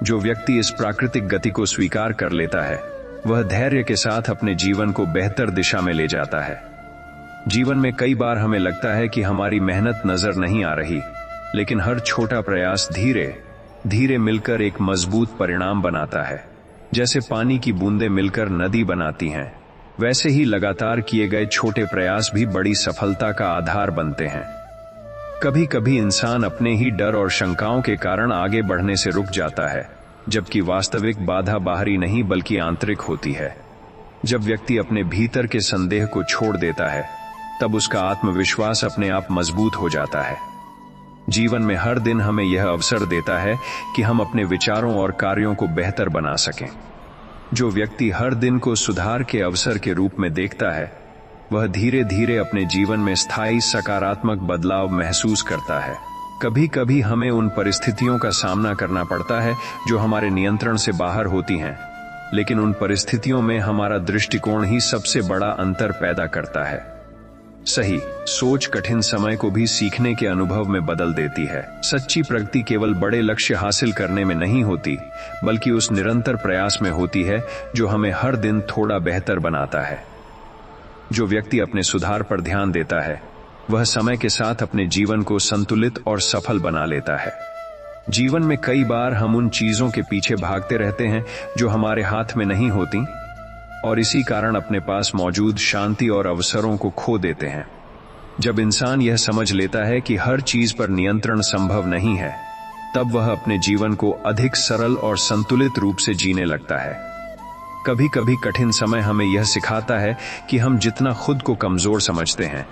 जो व्यक्ति इस प्राकृतिक गति को स्वीकार कर लेता है, वह धैर्य के साथ अपने जीवन को बेहतर दिशा में ले जाता है। जीवन में कई बार हमें लगता है कि हमारी मेहनत नजर नहीं आ रही, लेकिन हर छोटा प्रयास धीरे धीरे मिलकर एक मजबूत परिणाम बनाता है। जैसे पानी की बूंदें मिलकर नदी बनाती हैं, वैसे ही लगातार किए गए छोटे प्रयास भी बड़ी सफलता का आधार बनते हैं। कभी कभी इंसान अपने ही डर और शंकाओं के कारण आगे बढ़ने से रुक जाता है, जबकि वास्तविक बाधा बाहरी नहीं बल्कि आंतरिक होती है। जब व्यक्ति अपने भीतर के संदेह को छोड़ देता है, तब उसका आत्मविश्वास अपने आप मजबूत हो जाता है। जीवन में हर दिन हमें यह अवसर देता है कि हम अपने विचारों और कार्यों को बेहतर बना सकें। जो व्यक्ति हर दिन को सुधार के अवसर के रूप में देखता है, वह धीरे धीरे अपने जीवन में स्थायी सकारात्मक बदलाव महसूस करता है। कभी कभी हमें उन परिस्थितियों का सामना करना पड़ता है जो हमारे नियंत्रण से बाहर होती हैं, लेकिन उन परिस्थितियों में हमारा दृष्टिकोण ही सबसे बड़ा अंतर पैदा करता है। सही सोच कठिन समय को भी सीखने के अनुभव में बदल देती है। सच्ची प्रगति केवल बड़े लक्ष्य हासिल करने में नहीं होती, बल्कि उस निरंतर प्रयास में होती है जो हमें हर दिन थोड़ा बेहतर बनाता है। जो व्यक्ति अपने सुधार पर ध्यान देता है, वह समय के साथ अपने जीवन को संतुलित और सफल बना लेता है। जीवन में कई बार हम उन चीजों के पीछे भागते रहते हैं जो हमारे हाथ में नहीं होती, और इसी कारण अपने पास मौजूद शांति और अवसरों को खो देते हैं। जब इंसान यह समझ लेता है कि हर चीज पर नियंत्रण संभव नहीं है, तब वह अपने जीवन को अधिक सरल और संतुलित रूप से जीने लगता है। कभी कभी कठिन समय हमें यह सिखाता है कि हम जितना खुद को कमजोर समझते हैं,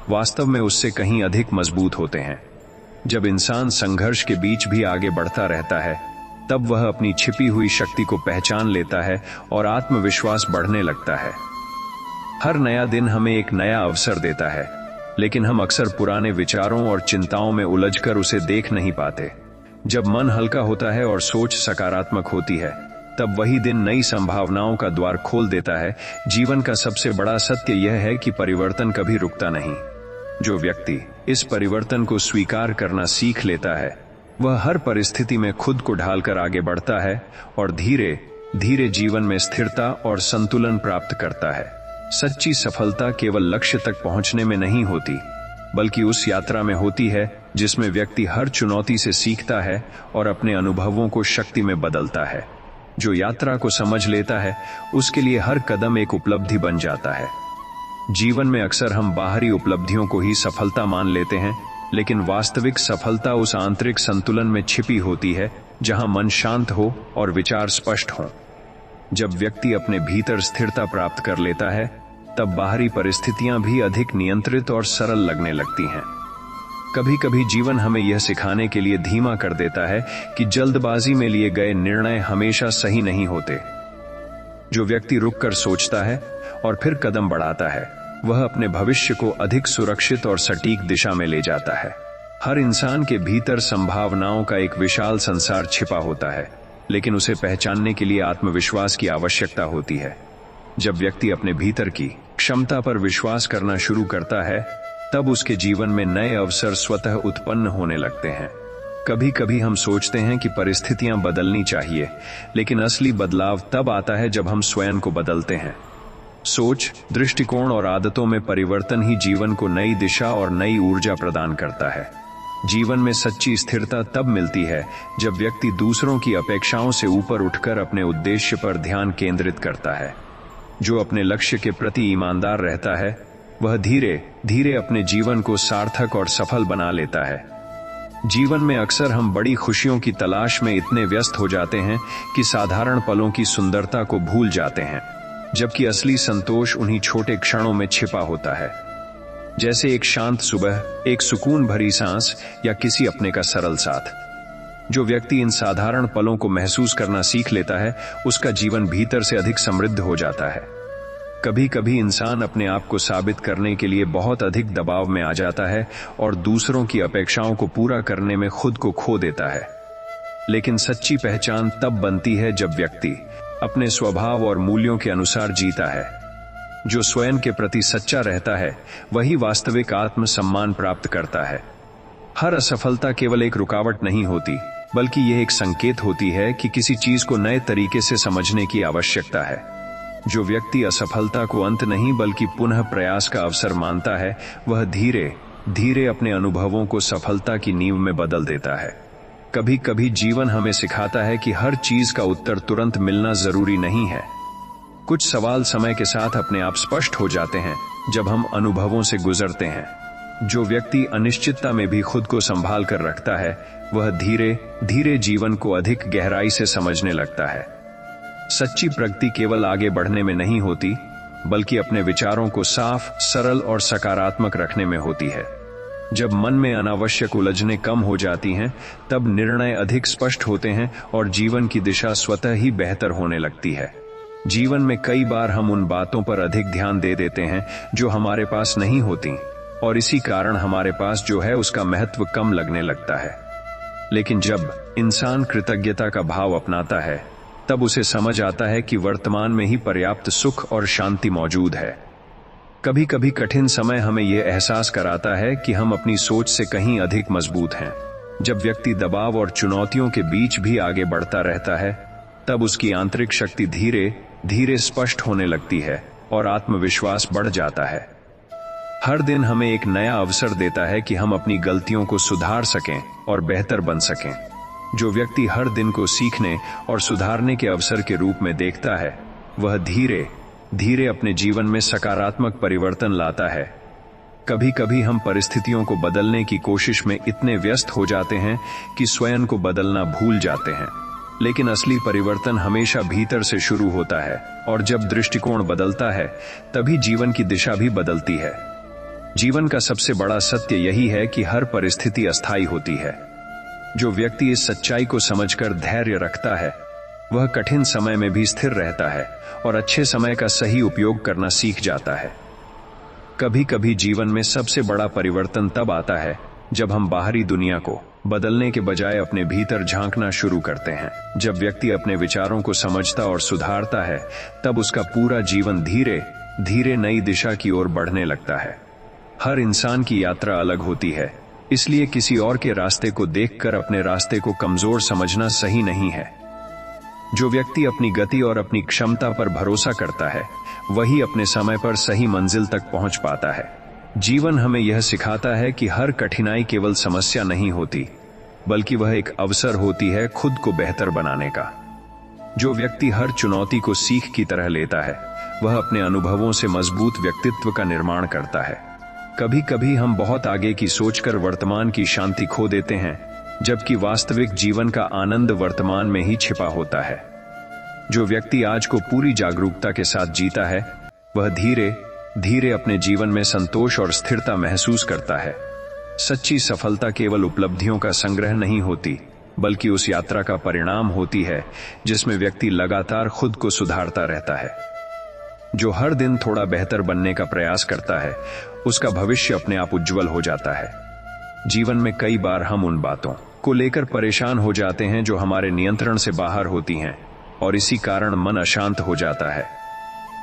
वास्तव में उससे कहीं अधिक मजबूत होते हैं। जब इंसान संघर्ष के बीच भी आगे बढ़ता रहता है, तब वह अपनी छिपी हुई शक्ति को पहचान लेता है और आत्मविश्वास बढ़ने लगता है। हर नया दिन हमें एक नया अवसर देता है, लेकिन हम अक्सर पुराने विचारों और चिंताओं में उलझकर उसे देख नहीं पाते। जब मन हल्का होता है और सोच सकारात्मक होती है, तब वही दिन नई संभावनाओं का द्वार खोल देता है। जीवन का सबसे बड़ा सत्य यह है कि परिवर्तन कभी रुकता नहीं। जो व्यक्ति इस परिवर्तन को स्वीकार करना सीख लेता है, वह हर परिस्थिति में खुद को ढालकर आगे बढ़ता है और धीरे धीरे जीवन में स्थिरता और संतुलन प्राप्त करता है। सच्ची सफलता केवल लक्ष्य तक पहुंचने में नहीं होती, बल्कि उस यात्रा में होती है जिसमें व्यक्ति हर चुनौती से सीखता है और अपने अनुभवों को शक्ति में बदलता है। जो यात्रा को समझ लेता है, उसके लिए हर कदम एक उपलब्धि बन जाता है। जीवन में अक्सर हम बाहरी उपलब्धियों को ही सफलता मान लेते हैं, लेकिन वास्तविक सफलता उस आंतरिक संतुलन में छिपी होती है जहां मन शांत हो और विचार स्पष्ट हो। जब व्यक्ति अपने भीतर स्थिरता प्राप्त कर लेता है, तब बाहरी परिस्थितियां भी अधिक नियंत्रित और सरल लगने लगती हैं। कभी कभी जीवन हमें यह सिखाने के लिए धीमा कर देता है कि जल्दबाजी में लिए गए निर्णय हमेशा सही नहीं होते। जो व्यक्ति रुककर सोचता है और फिर कदम बढ़ाता है, वह अपने भविष्य को अधिक सुरक्षित और सटीक दिशा में ले जाता है। हर इंसान के भीतर संभावनाओं का एक विशाल संसार छिपा होता है, लेकिन उसे पहचानने के लिए आत्मविश्वास की आवश्यकता होती है। जब व्यक्ति अपने भीतर की क्षमता पर विश्वास करना शुरू करता है, तब उसके जीवन में नए अवसर स्वतः उत्पन्न होने लगते हैं। कभी कभी हम सोचते हैं कि परिस्थितियां बदलनी चाहिए, लेकिन असली बदलाव तब आता है जब हम स्वयं को बदलते हैं। सोच, दृष्टिकोण और आदतों में परिवर्तन ही जीवन को नई दिशा और नई ऊर्जा प्रदान करता है। जीवन में सच्ची स्थिरता तब मिलती है जब व्यक्ति दूसरों की अपेक्षाओं से ऊपर उठकर अपने उद्देश्य पर ध्यान केंद्रित करता है। जो अपने लक्ष्य के प्रति ईमानदार रहता है, वह धीरे धीरे अपने जीवन को सार्थक और सफल बना लेता है। जीवन में अक्सर हम बड़ी खुशियों की तलाश में इतने व्यस्त हो जाते हैं कि साधारण पलों की सुंदरता को भूल जाते हैं, जबकि असली संतोष उन्हीं छोटे क्षणों में छिपा होता है। जैसे एक शांत सुबह, एक सुकून भरी सांस या किसी अपने का सरल साथ। जो व्यक्ति इन साधारण पलों को महसूस करना सीख लेता है, उसका जीवन भीतर से अधिक समृद्ध हो जाता है। कभी कभी इंसान अपने आप को साबित करने के लिए बहुत अधिक दबाव में आ जाता है और दूसरों की अपेक्षाओं को पूरा करने में खुद को खो देता है। लेकिन सच्ची पहचान तब बनती है जब व्यक्ति अपने स्वभाव और मूल्यों के अनुसार जीता है। जो स्वयं के प्रति सच्चा रहता है वही वास्तविक आत्म सम्मान प्राप्त करता है। हर असफलता केवल एक रुकावट नहीं होती, बल्कि यह एक संकेत होती है कि किसी चीज को नए तरीके से समझने की आवश्यकता है। जो व्यक्ति असफलता को अंत नहीं बल्कि पुनः प्रयास का अवसर मानता है, वह धीरे धीरे अपने अनुभवों को सफलता की नींव में बदल देता है। कभी कभी जीवन हमें सिखाता है कि हर चीज का उत्तर तुरंत मिलना जरूरी नहीं है। कुछ सवाल समय के साथ अपने आप स्पष्ट हो जाते हैं जब हम अनुभवों से गुजरते हैं। जो व्यक्ति अनिश्चितता में भी खुद को संभाल कर रखता है, वह धीरे धीरे जीवन को अधिक गहराई से समझने लगता है। सच्ची प्रगति केवल आगे बढ़ने में नहीं होती, बल्कि अपने विचारों को साफ, सरल और सकारात्मक रखने में होती है। जब मन में अनावश्यक उलझनें कम हो जाती हैं, तब निर्णय अधिक स्पष्ट होते हैं और जीवन की दिशा स्वतः ही बेहतर होने लगती है। जीवन में कई बार हम उन बातों पर अधिक ध्यान दे देते हैं जो हमारे पास नहीं होती, और इसी कारण हमारे पास जो है उसका महत्व कम लगने लगता है। लेकिन जब इंसान कृतज्ञता का भाव अपनाता है, तब उसे समझ आता है कि वर्तमान में ही पर्याप्त सुख और शांति मौजूद है। कभी कभी कठिन समय हमें यह एहसास कराता है कि हम अपनी सोच से कहीं अधिक मजबूत हैं। जब व्यक्ति दबाव और चुनौतियों के बीच भी आगे बढ़ता रहता है, तब उसकी आंतरिक शक्ति धीरे धीरे स्पष्ट होने लगती है और आत्मविश्वास बढ़ जाता है। हर दिन हमें एक नया अवसर देता है कि हम अपनी गलतियों को सुधार सकें और बेहतर बन सकें। जो व्यक्ति हर दिन को सीखने और सुधारने के अवसर के रूप में देखता है, वह धीरे धीरे अपने जीवन में सकारात्मक परिवर्तन लाता है। कभी कभी हम परिस्थितियों को बदलने की कोशिश में इतने व्यस्त हो जाते हैं कि स्वयं को बदलना भूल जाते हैं। लेकिन असली परिवर्तन हमेशा भीतर से शुरू होता है, और जब दृष्टिकोण बदलता है, तभी जीवन की दिशा भी बदलती है। जीवन का सबसे बड़ा सत्य यही है कि हर परिस्थिति अस्थायी होती है। जो व्यक्ति इस सच्चाई को समझकर धैर्य रखता है, वह कठिन समय में भी स्थिर रहता है और अच्छे समय का सही उपयोग करना सीख जाता है। कभी कभी जीवन में सबसे बड़ा परिवर्तन तब आता है जब हम बाहरी दुनिया को बदलने के बजाय अपने भीतर झांकना शुरू करते हैं। जब व्यक्ति अपने विचारों को समझता और सुधारता है, तब उसका पूरा जीवन धीरे धीरे नई दिशा की ओर बढ़ने लगता है। हर इंसान की यात्रा अलग होती है, इसलिए किसी और के रास्ते को देखकर अपने रास्ते को कमजोर समझना सही नहीं है। जो व्यक्ति अपनी गति और अपनी क्षमता पर भरोसा करता है, वही अपने समय पर सही मंजिल तक पहुंच पाता है। जीवन हमें यह सिखाता है कि हर कठिनाई केवल समस्या नहीं होती, बल्कि वह एक अवसर होती है खुद को बेहतर बनाने का। जो व्यक्ति हर चुनौती को सीख की तरह लेता है, वह अपने अनुभवों से मजबूत व्यक्तित्व का निर्माण करता है। कभी कभी हम बहुत आगे की सोचकर वर्तमान की शांति खो देते हैं, जबकि वास्तविक जीवन का आनंद वर्तमान में ही छिपा होता है। जो व्यक्ति आज को पूरी जागरूकता के साथ जीता है, वह धीरे धीरे अपने जीवन में संतोष और स्थिरता महसूस करता है। सच्ची सफलता केवल उपलब्धियों का संग्रह नहीं होती, बल्कि उस यात्रा का परिणाम होती है जिसमें व्यक्ति लगातार खुद को सुधारता रहता है। जो हर दिन थोड़ा बेहतर बनने का प्रयास करता है, उसका भविष्य अपने आप उज्जवल हो जाता है। जीवन में कई बार हम उन बातों को लेकर परेशान हो जाते हैं जो हमारे नियंत्रण से बाहर होती हैं, और इसी कारण मन अशांत हो जाता है।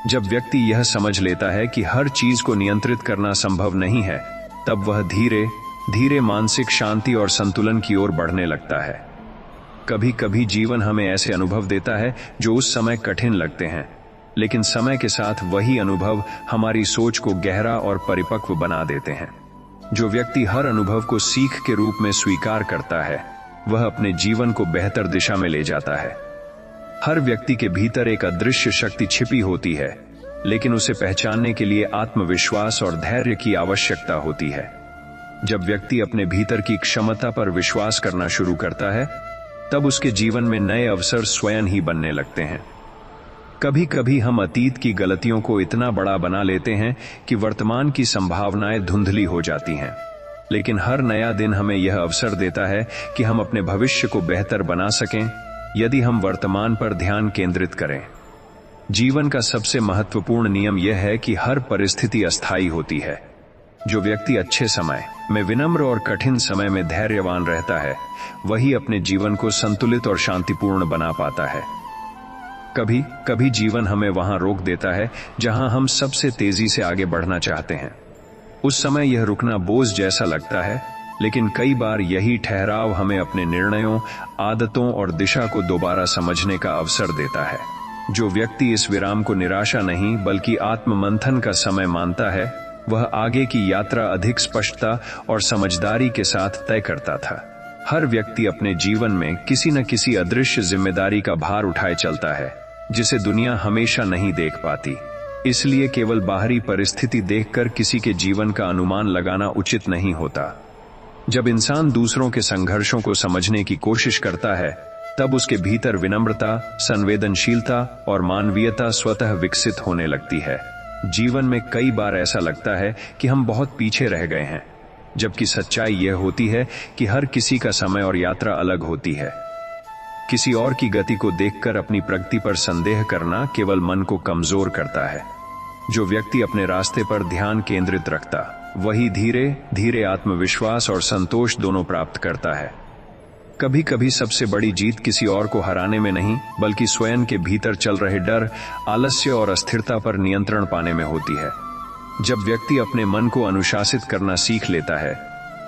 जब व्यक्ति यह समझ लेता है कि हर चीज को नियंत्रित करना संभव नहीं है, तब वह धीरे धीरे मानसिक शांति और संतुलन की ओर बढ़ने लगता है। कभी कभी जीवन हमें ऐसे अनुभव देता है जो उस समय कठिन लगते हैं, लेकिन समय के साथ वही अनुभव हमारी सोच को गहरा और परिपक्व बना देते हैं। जो व्यक्ति हर अनुभव को सीख के रूप में स्वीकार करता है, वह अपने जीवन को बेहतर दिशा में ले जाता है। हर व्यक्ति के भीतर एक अदृश्य शक्ति छिपी होती है, लेकिन उसे पहचानने के लिए आत्मविश्वास और धैर्य की आवश्यकता होती है। जब व्यक्ति अपने भीतर की क्षमता पर विश्वास करना शुरू करता है, तब उसके जीवन में नए अवसर स्वयं ही बनने लगते हैं। कभी कभी हम अतीत की गलतियों को इतना बड़ा बना लेते हैं कि वर्तमान की संभावनाएं धुंधली हो जाती हैं, लेकिन हर नया दिन हमें यह अवसर देता है कि हम अपने भविष्य को बेहतर बना सकें, यदि हम वर्तमान पर ध्यान केंद्रित करें। जीवन का सबसे महत्वपूर्ण नियम यह है कि हर परिस्थिति अस्थायी होती है। जो व्यक्ति अच्छे समय में विनम्र और कठिन समय में धैर्यवान रहता है, वही अपने जीवन को संतुलित और शांतिपूर्ण बना पाता है। कभी कभी जीवन हमें वहां रोक देता है जहां हम सबसे तेजी से आगे बढ़ना चाहते हैं। उस समय यह रुकना बोझ जैसा लगता है, लेकिन कई बार यही ठहराव हमें अपने निर्णयों, आदतों और दिशा को दोबारा समझने का अवसर देता है। जो व्यक्ति इस विराम को निराशा नहीं बल्कि आत्ममंथन का समय मानता है, वह आगे की यात्रा अधिक स्पष्टता और समझदारी के साथ तय करता था। हर व्यक्ति अपने जीवन में किसी न किसी अदृश्य जिम्मेदारी का भार उठाए चलता है, जिसे दुनिया हमेशा नहीं देख पाती। इसलिए केवल बाहरी परिस्थिति देखकर किसी के जीवन का अनुमान लगाना उचित नहीं होता। जब इंसान दूसरों के संघर्षों को समझने की कोशिश करता है, तब उसके भीतर विनम्रता, संवेदनशीलता और मानवीयता स्वतः विकसित होने लगती है। जीवन में कई बार ऐसा लगता है कि हम बहुत पीछे रह गए हैं, जबकि सच्चाई यह होती है कि हर किसी का समय और यात्रा अलग होती है। किसी और की गति को देखकर अपनी प्रगति पर संदेह करना केवल मन को कमजोर करता है। जो व्यक्ति अपने रास्ते पर ध्यान केंद्रित रखता, वही धीरे धीरे आत्मविश्वास और संतोष दोनों प्राप्त करता है। कभी कभी सबसे बड़ी जीत किसी और को हराने में नहीं, बल्कि स्वयं के भीतर चल रहे डर, आलस्य और अस्थिरता पर नियंत्रण पाने में होती है। जब व्यक्ति अपने मन को अनुशासित करना सीख लेता है,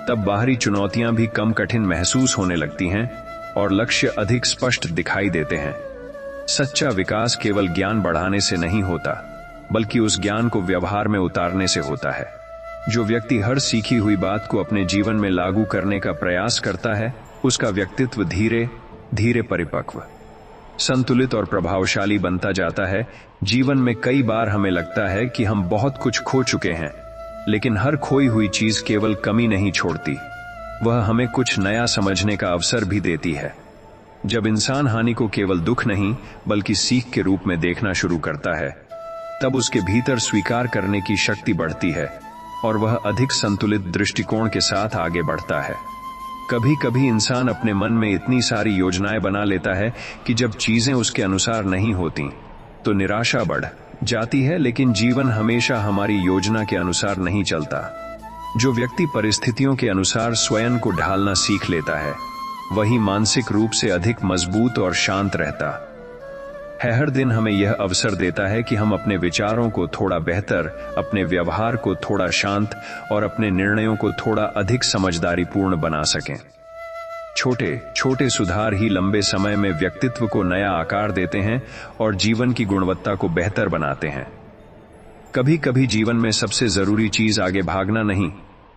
तब बाहरी चुनौतियां भी कम कठिन महसूस होने लगती हैं और लक्ष्य अधिक स्पष्ट दिखाई देते हैं। सच्चा विकास केवल ज्ञान बढ़ाने से नहीं होता, बल्कि उस ज्ञान को व्यवहार में उतारने से होता है। जो व्यक्ति हर सीखी हुई बात को अपने जीवन में लागू करने का प्रयास करता है, उसका व्यक्तित्व धीरे धीरे परिपक्व, संतुलित और प्रभावशाली बनता जाता है। जीवन में कई बार हमें लगता है कि हम बहुत कुछ खो चुके हैं, लेकिन हर खोई हुई चीज केवल कमी नहीं छोड़ती, वह हमें कुछ नया समझने का अवसर भी देती है। जब इंसान हानि को केवल दुख नहीं बल्कि सीख के रूप में देखना शुरू करता है, तब उसके भीतर स्वीकार करने की शक्ति बढ़ती है और वह अधिक संतुलित दृष्टिकोण के साथ आगे बढ़ता है। कभी कभी इंसान अपने मन में इतनी सारी योजनाएं बना लेता है कि जब चीजें उसके अनुसार नहीं होती, तो निराशा बढ़ जाती है, लेकिन जीवन हमेशा हमारी योजना के अनुसार नहीं चलता। जो व्यक्ति परिस्थितियों के अनुसार स्वयं को ढालना सीख लेता है, वही मानसिक रूप से अधिक मजबूत और शांत रहता है। हर दिन हमें यह अवसर देता है कि हम अपने विचारों को थोड़ा बेहतर, अपने व्यवहार को थोड़ा शांत और अपने निर्णयों को थोड़ा अधिक समझदारीपूर्ण बना सकें। छोटे छोटे सुधार ही लंबे समय में व्यक्तित्व को नया आकार देते हैं और जीवन की गुणवत्ता को बेहतर बनाते हैं। कभी कभी जीवन में सबसे जरूरी चीज आगे भागना नहीं,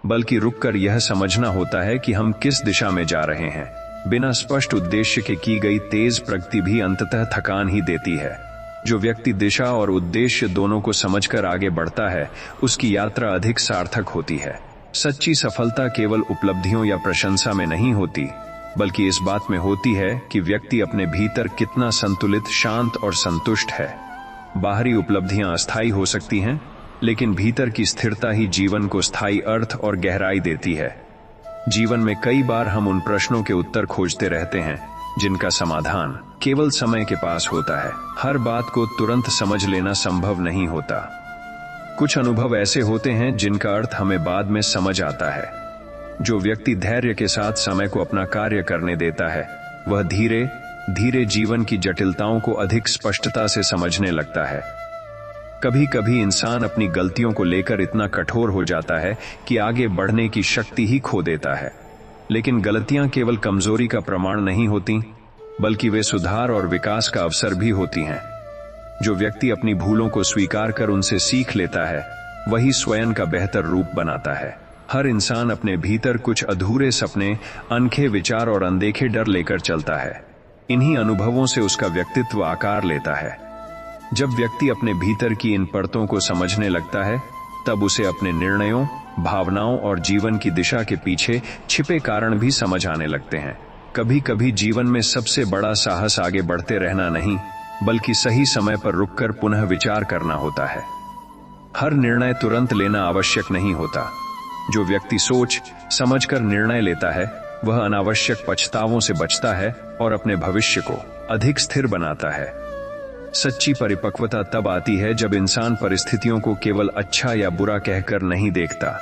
बल्कि रुककर यह समझना होता है कि हम किस दिशा में जा रहे हैं। बिना स्पष्ट उद्देश्य के की गई तेज प्रगति भी अंततः थकान ही देती है। जो व्यक्ति दिशा और उद्देश्य दोनों को समझकर आगे बढ़ता है, उसकी यात्रा अधिक सार्थक होती है। सच्ची सफलता केवल उपलब्धियों या प्रशंसा में नहीं होती, बल्कि इस बात में होती है कि व्यक्ति अपने भीतर कितना संतुलित, शांत और संतुष्ट है। बाहरी उपलब्धियां अस्थायी हो सकती हैं, लेकिन भीतर की स्थिरता ही जीवन को स्थायी अर्थ और गहराई देती है। जीवन में कई बार हम उन प्रश्नों के उत्तर खोजते रहते हैं जिनका समाधान केवल समय के पास होता है। हर बात को तुरंत समझ लेना संभव नहीं होता। कुछ अनुभव ऐसे होते हैं जिनका अर्थ हमें बाद में समझ आता है। जो व्यक्ति धैर्य के साथ समय को अपना कार्य करने देता है, वह धीरे धीरे जीवन की जटिलताओं को अधिक स्पष्टता से समझने लगता है। कभी कभी इंसान अपनी गलतियों को लेकर इतना कठोर हो जाता है कि आगे बढ़ने की शक्ति ही खो देता है। लेकिन गलतियां केवल कमजोरी का प्रमाण नहीं होती, बल्कि वे सुधार और विकास का अवसर भी होती हैं। जो व्यक्ति अपनी भूलों को स्वीकार कर उनसे सीख लेता है, वही स्वयं का बेहतर रूप बनाता है। हर इंसान अपने भीतर कुछ अधूरे सपने, अनखे विचार और अनदेखे डर लेकर चलता है। इन्हीं अनुभवों से उसका व्यक्तित्व आकार लेता है। जब व्यक्ति अपने भीतर की इन परतों को समझने लगता है, तब उसे अपने निर्णयों, भावनाओं और जीवन की दिशा के पीछे छिपे कारण भी समझ आने लगते हैं। कभी कभी जीवन में सबसे बड़ा साहस आगे बढ़ते रहना नहीं, बल्कि सही समय पर रुककर पुनः विचार करना होता है। हर निर्णय तुरंत लेना आवश्यक नहीं होता। जो व्यक्ति सोच समझकर निर्णय लेता है, वह अनावश्यक पछतावों से बचता है और अपने भविष्य को अधिक स्थिर बनाता है। सच्ची परिपक्वता तब आती है जब इंसान परिस्थितियों को केवल अच्छा या बुरा कहकर नहीं देखता,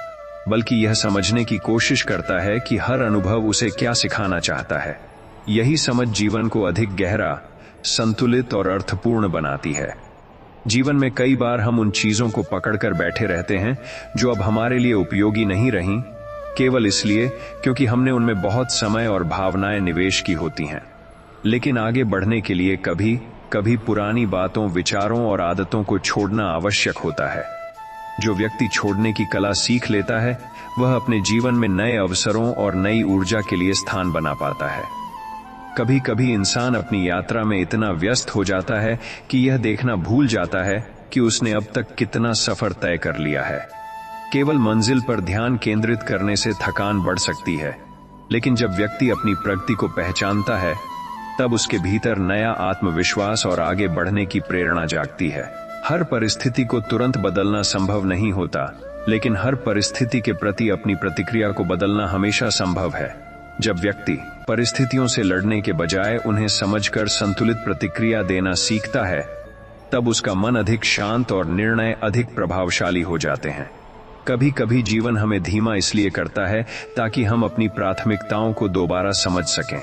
बल्कि यह समझने की कोशिश करता है कि हर अनुभव उसे क्या सिखाना चाहता है। यही समझ जीवन को अधिक गहरा, संतुलित और अर्थपूर्ण बनाती है। जीवन में कई बार हम उन चीजों को पकड़कर बैठे रहते हैं जो अब हमारे लिए उपयोगी नहीं रहीं, केवल इसलिए क्योंकि हमने उनमें बहुत समय और भावनाएं निवेश की होती हैं। लेकिन आगे बढ़ने के लिए कभी कभी पुरानी बातों, विचारों और आदतों को छोड़ना आवश्यक होता है। जो व्यक्ति छोड़ने की कला सीख लेता है, वह अपने जीवन में नए अवसरों और नई ऊर्जा के लिए स्थान बना पाता है। कभी कभी इंसान अपनी यात्रा में इतना व्यस्त हो जाता है कि यह देखना भूल जाता है कि उसने अब तक कितना सफर तय कर लिया है। केवल मंजिल पर ध्यान केंद्रित करने से थकान बढ़ सकती है, लेकिन जब व्यक्ति अपनी प्रगति को पहचानता है, तब उसके भीतर नया आत्मविश्वास और आगे बढ़ने की प्रेरणा जागती है। हर परिस्थिति को तुरंत बदलना संभव नहीं होता, लेकिन हर परिस्थिति के प्रति अपनी प्रतिक्रिया को बदलना हमेशा संभव है। जब व्यक्ति परिस्थितियों से लड़ने के बजाय उन्हें समझकर संतुलित प्रतिक्रिया देना सीखता है, तब उसका मन अधिक शांत और निर्णय अधिक प्रभावशाली हो जाते हैं। कभी कभी जीवन हमें धीमा इसलिए करता है ताकि हम अपनी प्राथमिकताओं को दोबारा समझ सकें।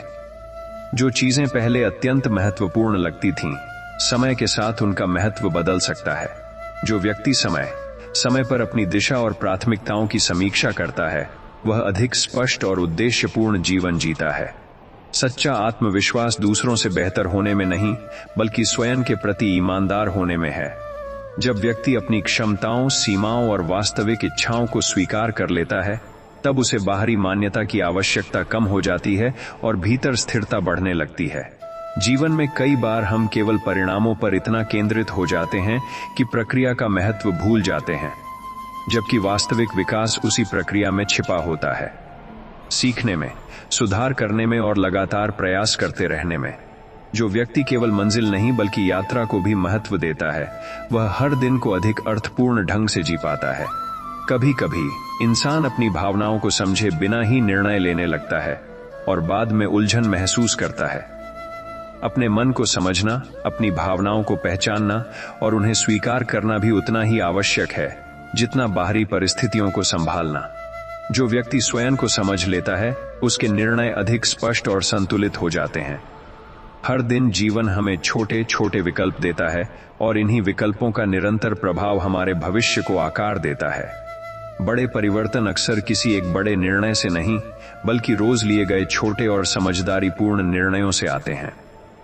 जो चीजें पहले अत्यंत महत्वपूर्ण लगती थीं, समय के साथ उनका महत्व बदल सकता है। जो व्यक्ति समय समय पर अपनी दिशा और प्राथमिकताओं की समीक्षा करता है, वह अधिक स्पष्ट और उद्देश्यपूर्ण जीवन जीता है। सच्चा आत्मविश्वास दूसरों से बेहतर होने में नहीं, बल्कि स्वयं के प्रति ईमानदार होने में है। जब व्यक्ति अपनी क्षमताओं, सीमाओं और वास्तविक इच्छाओं को स्वीकार कर लेता है, तब उसे बाहरी मान्यता की आवश्यकता कम हो जाती है और भीतर स्थिरता बढ़ने लगती है। जीवन में कई बार हम केवल परिणामों पर इतना केंद्रित हो जाते हैं कि प्रक्रिया का महत्व भूल जाते हैं, जबकि वास्तविक विकास उसी प्रक्रिया में छिपा होता है। सीखने में, सुधार करने में और लगातार प्रयास करते रहने में। जो व्यक्ति केवल मंजिल नहीं बल्कि यात्रा को भी महत्व देता है, वह हर दिन को अधिक अर्थपूर्ण ढंग से जी पाता है। कभी कभी इंसान अपनी भावनाओं को समझे बिना ही निर्णय लेने लगता है और बाद में उलझन महसूस करता है। अपने मन को समझना, अपनी भावनाओं को पहचानना और उन्हें स्वीकार करना भी उतना ही आवश्यक है जितना बाहरी परिस्थितियों को संभालना। जो व्यक्ति स्वयं को समझ लेता है, उसके निर्णय अधिक स्पष्ट और संतुलित हो जाते हैं। हर दिन जीवन हमें छोटे छोटे विकल्प देता है और इन्हीं विकल्पों का निरंतर प्रभाव हमारे भविष्य को आकार देता है। बड़े परिवर्तन अक्सर किसी एक बड़े निर्णय से नहीं, बल्कि रोज लिए गए छोटे और समझदारीपूर्ण निर्णयों से आते हैं।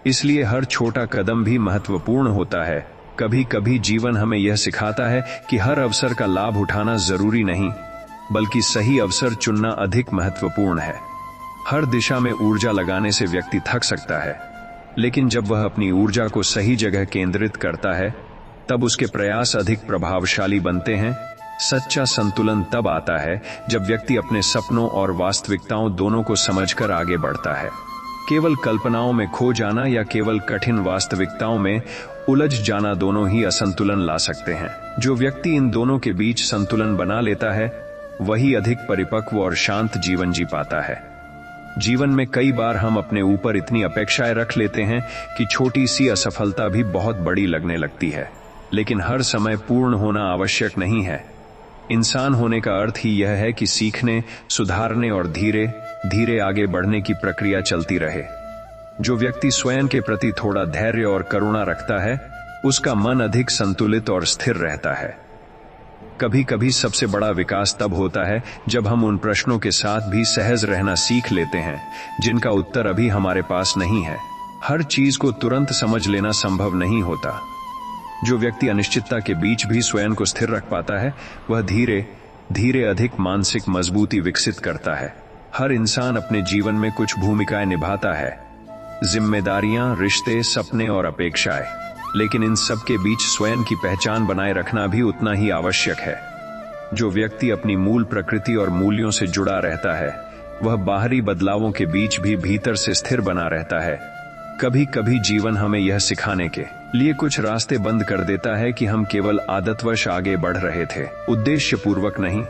इसलिए हर छोटा कदम भी महत्वपूर्ण होता है। कभी कभी जीवन हमें यह सिखाता है कि हर अवसर का लाभ उठाना जरूरी नहीं, बल्कि सही अवसर चुनना अधिक महत्वपूर्ण है। हर दिशा में ऊर्जा लगाने से व्यक्ति थक सकता है, लेकिन जब वह अपनी ऊर्जा को सही जगह केंद्रित करता है, तब उसके प्रयास अधिक प्रभावशाली बनते हैं। सच्चा संतुलन तब आता है जब व्यक्ति अपने सपनों और वास्तविकताओं दोनों को समझकर आगे बढ़ता है। केवल कल्पनाओं में खो जाना या केवल कठिन वास्तविकताओं में उलझ जाना दोनों ही असंतुलन ला सकते हैं। जो व्यक्ति इन दोनों के बीच संतुलन बना लेता है, वही अधिक परिपक्व और शांत जीवन जी पाता है। जीवन में कई बार हम अपने ऊपर इतनी अपेक्षाएं रख लेते हैं कि छोटी सी असफलता भी बहुत बड़ी लगने लगती है, लेकिन हर समय पूर्ण होना आवश्यक नहीं है। इंसान होने का अर्थ ही यह है कि सीखने, सुधारने और धीरे धीरे आगे बढ़ने की प्रक्रिया चलती रहे। जो व्यक्ति स्वयं के प्रति थोड़ा धैर्य और करुणा रखता है, उसका मन अधिक संतुलित और स्थिर रहता है। कभी कभी सबसे बड़ा विकास तब होता है जब हम उन प्रश्नों के साथ भी सहज रहना सीख लेते हैं जिनका उत्तर अभी हमारे पास नहीं है। हर चीज को तुरंत समझ लेना संभव नहीं होता। जो व्यक्ति अनिश्चितता के बीच भी स्वयं को स्थिर रख पाता है, वह धीरे धीरे अधिक मानसिक मजबूती विकसित करता है। हर इंसान अपने जीवन में कुछ भूमिकाएं निभाता है, जिम्मेदारियां, रिश्ते, सपने और अपेक्षाएं, लेकिन इन सब के बीच स्वयं की पहचान बनाए रखना भी उतना ही आवश्यक है। जो व्यक्ति अपनी मूल प्रकृति और मूल्यों से जुड़ा रहता है, वह बाहरी बदलावों के बीच भी भीतर से स्थिर बना रहता है। कभी कभी जीवन हमें यह सिखाने के लिए कुछ रास्ते बंद कर देता है कि हम केवल आदतवश आगे बढ़ रहे थे, उद्देश्यपूर्वक नहीं।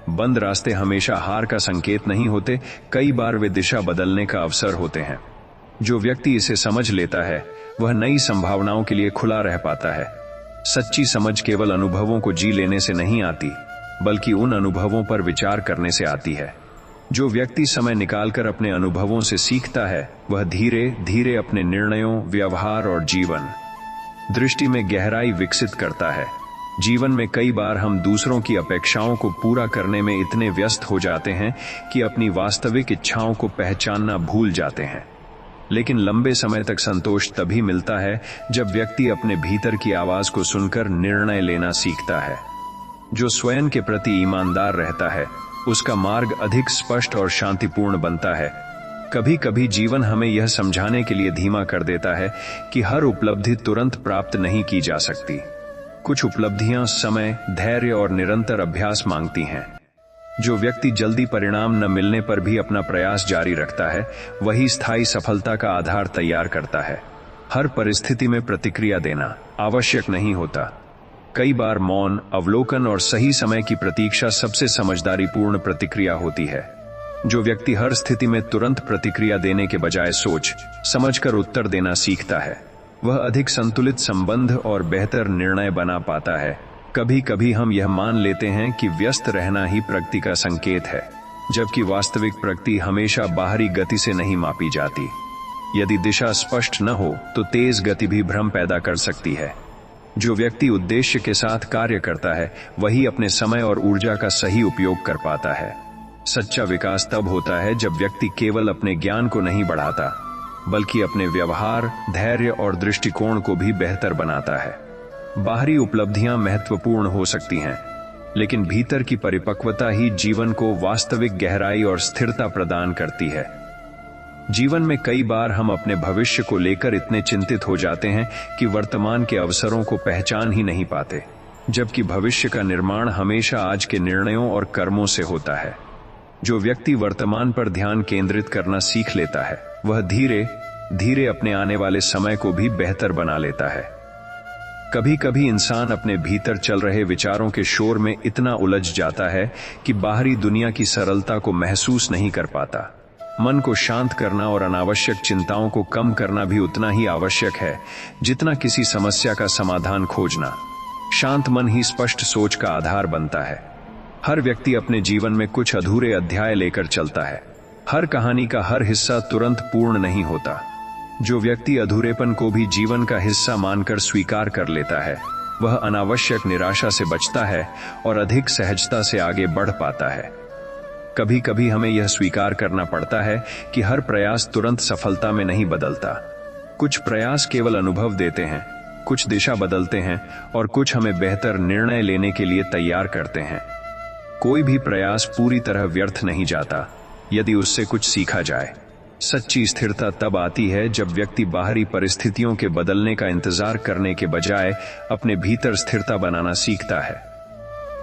बंद रास्ते हमेशा हार का संकेत नहीं होते, कई बार वे दिशा बदलने का अवसर होते हैं। जो व्यक्ति इसे समझ लेता है, वह नई संभावनाओं के लिए खुला रह पाता है। सच्ची समझ केवल अनुभवों को जी लेने से नहीं आती, बल्कि उन अनुभवों पर विचार करने से आती है। जो व्यक्ति समय निकालकर अपने अनुभवों से सीखता है, वह धीरे धीरे अपने निर्णयों, व्यवहार और जीवन दृष्टि में गहराई विकसित करता है। जीवन में कई बार हम दूसरों की अपेक्षाओं को पूरा करने में इतने व्यस्त हो जाते हैं कि अपनी वास्तविक इच्छाओं को पहचानना भूल जाते हैं। लेकिन लंबे समय तक संतोष तभी मिलता है जब व्यक्ति अपने भीतर की आवाज को सुनकर निर्णय लेना सीखता है। जो स्वयं के प्रति ईमानदार रहता है, उसका मार्ग अधिक स्पष्ट और शांतिपूर्ण बनता है। कभी कभी जीवन हमें यह समझाने के लिए धीमा कर देता है कि हर उपलब्धि तुरंत प्राप्त नहीं की जा सकती। कुछ उपलब्धियां समय, धैर्य और निरंतर अभ्यास मांगती हैं। जो व्यक्ति जल्दी परिणाम न मिलने पर भी अपना प्रयास जारी रखता है, वही स्थायी सफलता का आधार तैयार करता है। हर परिस्थिति में प्रतिक्रिया देना आवश्यक नहीं होता। कई बार मौन, अवलोकन और सही समय की प्रतीक्षा सबसे समझदारीपूर्ण प्रतिक्रिया होती है। जो व्यक्ति हर स्थिति में तुरंत प्रतिक्रिया देने के बजाय सोच समझकर उत्तर देना सीखता है, वह अधिक संतुलित संबंध और बेहतर निर्णय बना पाता है। कभी कभी हम यह मान लेते हैं कि व्यस्त रहना ही प्रगति का संकेत है, जबकि वास्तविक प्रगति हमेशा बाहरी गति से नहीं मापी जाती। यदि दिशा स्पष्ट न हो तो तेज गति भी भ्रम पैदा कर सकती है। जो व्यक्ति उद्देश्य के साथ कार्य करता है, वही अपने समय और ऊर्जा का सही उपयोग कर पाता है। सच्चा विकास तब होता है जब व्यक्ति केवल अपने ज्ञान को नहीं बढ़ाता, बल्कि अपने व्यवहार, धैर्य और दृष्टिकोण को भी बेहतर बनाता है। बाहरी उपलब्धियां महत्वपूर्ण हो सकती हैं, लेकिन भीतर की परिपक्वता ही जीवन को वास्तविक गहराई और स्थिरता प्रदान करती है। जीवन में कई बार हम अपने भविष्य को लेकर इतने चिंतित हो जाते हैं कि वर्तमान के अवसरों को पहचान ही नहीं पाते, जबकि भविष्य का निर्माण हमेशा आज के निर्णयों और कर्मों से होता है। जो व्यक्ति वर्तमान पर ध्यान केंद्रित करना सीख लेता है, वह धीरे धीरे अपने आने वाले समय को भी बेहतर बना लेता है। कभी कभी इंसान अपने भीतर चल रहे विचारों के शोर में इतना उलझ जाता है कि बाहरी दुनिया की सरलता को महसूस नहीं कर पाता। मन को शांत करना और अनावश्यक चिंताओं को कम करना भी उतना ही आवश्यक है जितना किसी समस्या का समाधान खोजना। शांत मन ही स्पष्ट सोच का आधार बनता है। हर व्यक्ति अपने जीवन में कुछ अधूरे अध्याय लेकर चलता है। हर कहानी का हर हिस्सा तुरंत पूर्ण नहीं होता। जो व्यक्ति अधूरेपन को भी जीवन का हिस्सा मानकर स्वीकार कर लेता है, वह अनावश्यक निराशा से बचता है और अधिक सहजता से आगे बढ़ पाता है। कभी कभी हमें यह स्वीकार करना पड़ता है कि हर प्रयास तुरंत सफलता में नहीं बदलता। कुछ प्रयास केवल अनुभव देते हैं, कुछ दिशा बदलते हैं और कुछ हमें बेहतर निर्णय लेने के लिए तैयार करते हैं। कोई भी प्रयास पूरी तरह व्यर्थ नहीं जाता यदि उससे कुछ सीखा जाए। सच्ची स्थिरता तब आती है जब व्यक्ति बाहरी परिस्थितियों के बदलने का इंतजार करने के बजाय अपने भीतर स्थिरता बनाना सीखता है।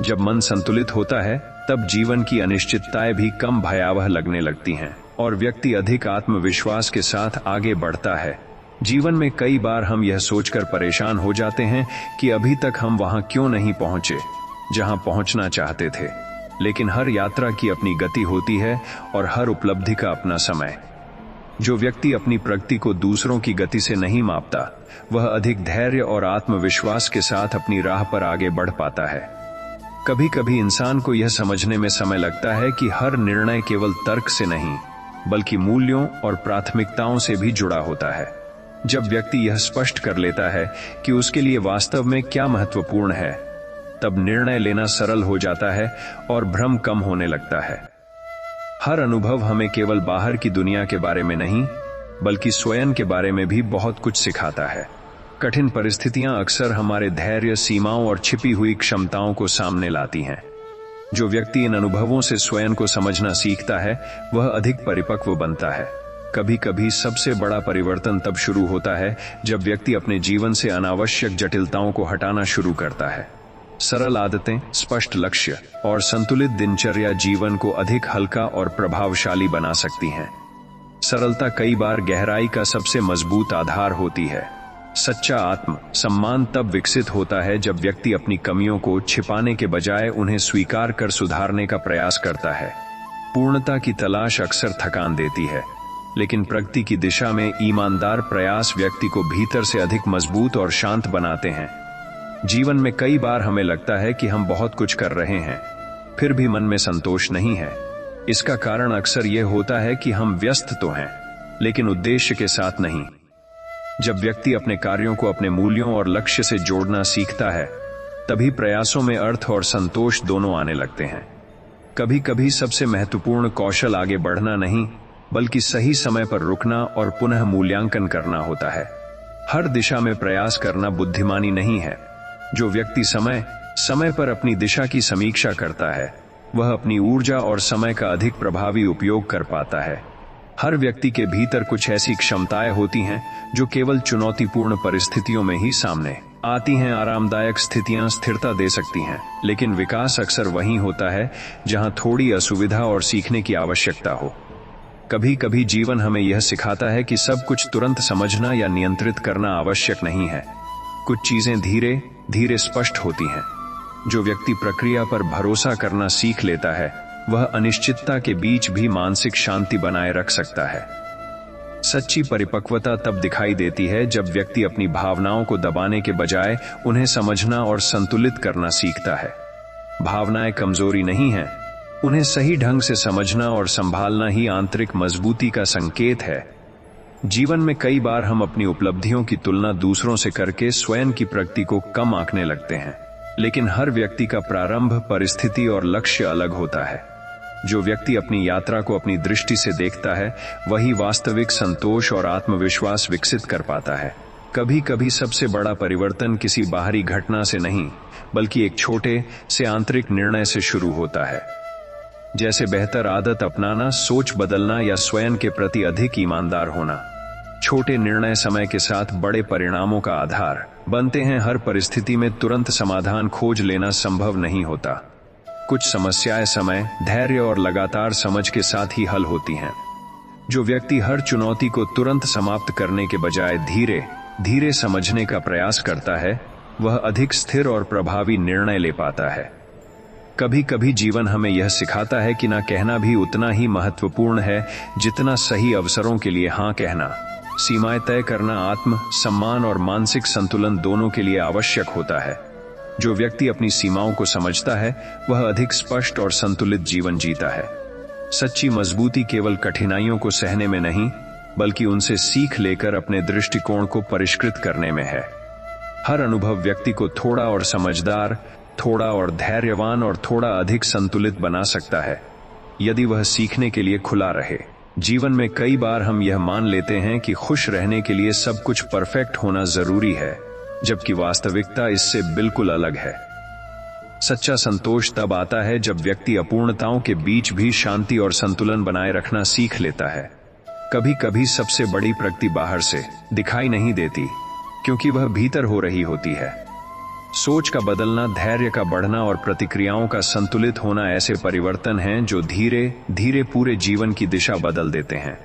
जब मन संतुलित होता है, तब जीवन की अनिश्चितताएं भी कम भयावह लगने लगती हैं और व्यक्ति अधिक आत्मविश्वास के साथ आगे बढ़ता है। जीवन में कई बार हम यह सोचकर परेशान हो जाते हैं कि अभी तक हम वहां क्यों नहीं पहुंचे जहां पहुंचना चाहते थे। लेकिन हर यात्रा की अपनी गति होती है और हर उपलब्धि का अपना समय। जो व्यक्ति अपनी प्रगति को दूसरों की गति से नहीं मापता, वह अधिक धैर्य और आत्मविश्वास के साथ अपनी राह पर आगे बढ़ पाता है। कभी कभी इंसान को यह समझने में समय लगता है कि हर निर्णय केवल तर्क से नहीं, बल्कि मूल्यों और प्राथमिकताओं से भी जुड़ा होता है। जब व्यक्ति यह स्पष्ट कर लेता है कि उसके लिए वास्तव में क्या महत्वपूर्ण है, तब निर्णय लेना सरल हो जाता है और भ्रम कम होने लगता है। हर अनुभव हमें केवल बाहर की दुनिया के बारे में नहीं, बल्कि स्वयं के बारे में भी बहुत कुछ सिखाता है। कठिन परिस्थितियां अक्सर हमारे धैर्य, सीमाओं और छिपी हुई क्षमताओं को सामने लाती हैं। जो व्यक्ति इन अनुभवों से स्वयं को समझना सीखता है, वह अधिक परिपक्व बनता है। कभी कभी सबसे बड़ा परिवर्तन तब शुरू होता है जब व्यक्ति अपने जीवन से अनावश्यक जटिलताओं को हटाना शुरू करता है। सरल आदतें, स्पष्ट लक्ष्य और संतुलित दिनचर्या जीवन को अधिक हल्का और प्रभावशाली बना सकती हैं। सरलता कई बार गहराई का सबसे मजबूत आधार होती है। सच्चा आत्म सम्मान तब विकसित होता है जब व्यक्ति अपनी कमियों को छिपाने के बजाय उन्हें स्वीकार कर सुधारने का प्रयास करता है। पूर्णता की तलाश अक्सर थकान देती है, लेकिन प्रगति की दिशा में ईमानदार प्रयास व्यक्ति को भीतर से अधिक मजबूत और शांत बनाते हैं। जीवन में कई बार हमें लगता है कि हम बहुत कुछ कर रहे हैं, फिर भी मन में संतोष नहीं है। इसका कारण अक्सर यह होता है कि हम व्यस्त तो हैं, लेकिन उद्देश्य के साथ नहीं। जब व्यक्ति अपने कार्यों को अपने मूल्यों और लक्ष्य से जोड़ना सीखता है, तभी प्रयासों में अर्थ और संतोष दोनों आने लगते हैं। कभी कभी सबसे महत्वपूर्ण कौशल आगे बढ़ना नहीं, बल्कि सही समय पर रुकना और पुनः मूल्यांकन करना होता है। हर दिशा में प्रयास करना बुद्धिमानी नहीं है। जो व्यक्ति समय समय पर अपनी दिशा की समीक्षा करता है, वह अपनी ऊर्जा और समय का अधिक प्रभावी उपयोग कर पाता है। हर व्यक्ति के भीतर कुछ ऐसी क्षमताएं होती हैं जो केवल चुनौतीपूर्ण परिस्थितियों में ही सामने आती हैं। आरामदायक स्थितियां स्थिरता दे सकती हैं, लेकिन विकास अक्सर वहीं होता है जहां थोड़ी असुविधा और सीखने की आवश्यकता हो। कभी कभी जीवन हमें यह सिखाता है कि सब कुछ तुरंत समझना या नियंत्रित करना आवश्यक नहीं है। कुछ चीजें धीरे धीरे स्पष्ट होती हैं। जो व्यक्ति प्रक्रिया पर भरोसा करना सीख लेता है, वह अनिश्चितता के बीच भी मानसिक शांति बनाए रख सकता है। सच्ची परिपक्वता तब दिखाई देती है जब व्यक्ति अपनी भावनाओं को दबाने के बजाय उन्हें समझना और संतुलित करना सीखता है। भावनाएं कमजोरी नहीं हैं, उन्हें सही ढंग से समझना और संभालना ही आंतरिक मजबूती का संकेत है। जीवन में कई बार हम अपनी उपलब्धियों की तुलना दूसरों से करके स्वयं की प्रगति को कम आंकने लगते हैं, लेकिन हर व्यक्ति का प्रारंभ, परिस्थिति और लक्ष्य अलग होता है। जो व्यक्ति अपनी यात्रा को अपनी दृष्टि से देखता है, वही वास्तविक संतोष और आत्मविश्वास विकसित कर पाता है। कभी कभी सबसे बड़ा परिवर्तन किसी बाहरी घटना से नहीं, बल्कि एक छोटे से आंतरिक निर्णय से शुरू होता है। जैसे बेहतर आदत अपनाना, सोच बदलना या स्वयं के प्रति अधिक ईमानदार होना। छोटे निर्णय समय के साथ बड़े परिणामों का आधार बनते हैं। हर परिस्थिति में तुरंत समाधान खोज लेना संभव नहीं होता। कुछ समस्याएं समय, धैर्य और लगातार समझ के साथ ही हल होती हैं। जो व्यक्ति हर चुनौती को तुरंत समाप्त करने के बजाय धीरे धीरे समझने का प्रयास करता है, वह अधिक स्थिर और प्रभावी निर्णय ले पाता है। कभी कभी जीवन हमें यह सिखाता है कि ना कहना भी उतना ही महत्वपूर्ण है जितना सही अवसरों के लिए हाँ कहना। सीमाएं तय करना आत्म सम्मान और मानसिक संतुलन दोनों के लिए आवश्यक होता है। जो व्यक्ति अपनी सीमाओं को समझता है, वह अधिक स्पष्ट और संतुलित जीवन जीता है। सच्ची मजबूती केवल कठिनाइयों को सहने में नहीं, बल्कि उनसे सीख लेकर अपने दृष्टिकोण को परिष्कृत करने में है। हर अनुभव व्यक्ति को थोड़ा और समझदार, थोड़ा और धैर्यवान और थोड़ा अधिक संतुलित बना सकता है, यदि वह सीखने के लिए खुला रहे। जीवन में कई बार हम यह मान लेते हैं कि खुश रहने के लिए सब कुछ परफेक्ट होना जरूरी है, जबकि वास्तविकता इससे बिल्कुल अलग है। सच्चा संतोष तब आता है जब व्यक्ति अपूर्णताओं के बीच भी शांति और संतुलन बनाए रखना सीख लेता है। कभी कभी सबसे बड़ी प्रगति बाहर से दिखाई नहीं देती, क्योंकि वह भीतर हो रही होती है। सोच का बदलना, धैर्य का बढ़ना और प्रतिक्रियाओं का संतुलित होना ऐसे परिवर्तन हैं जो धीरे धीरे पूरे जीवन की दिशा बदल देते हैं।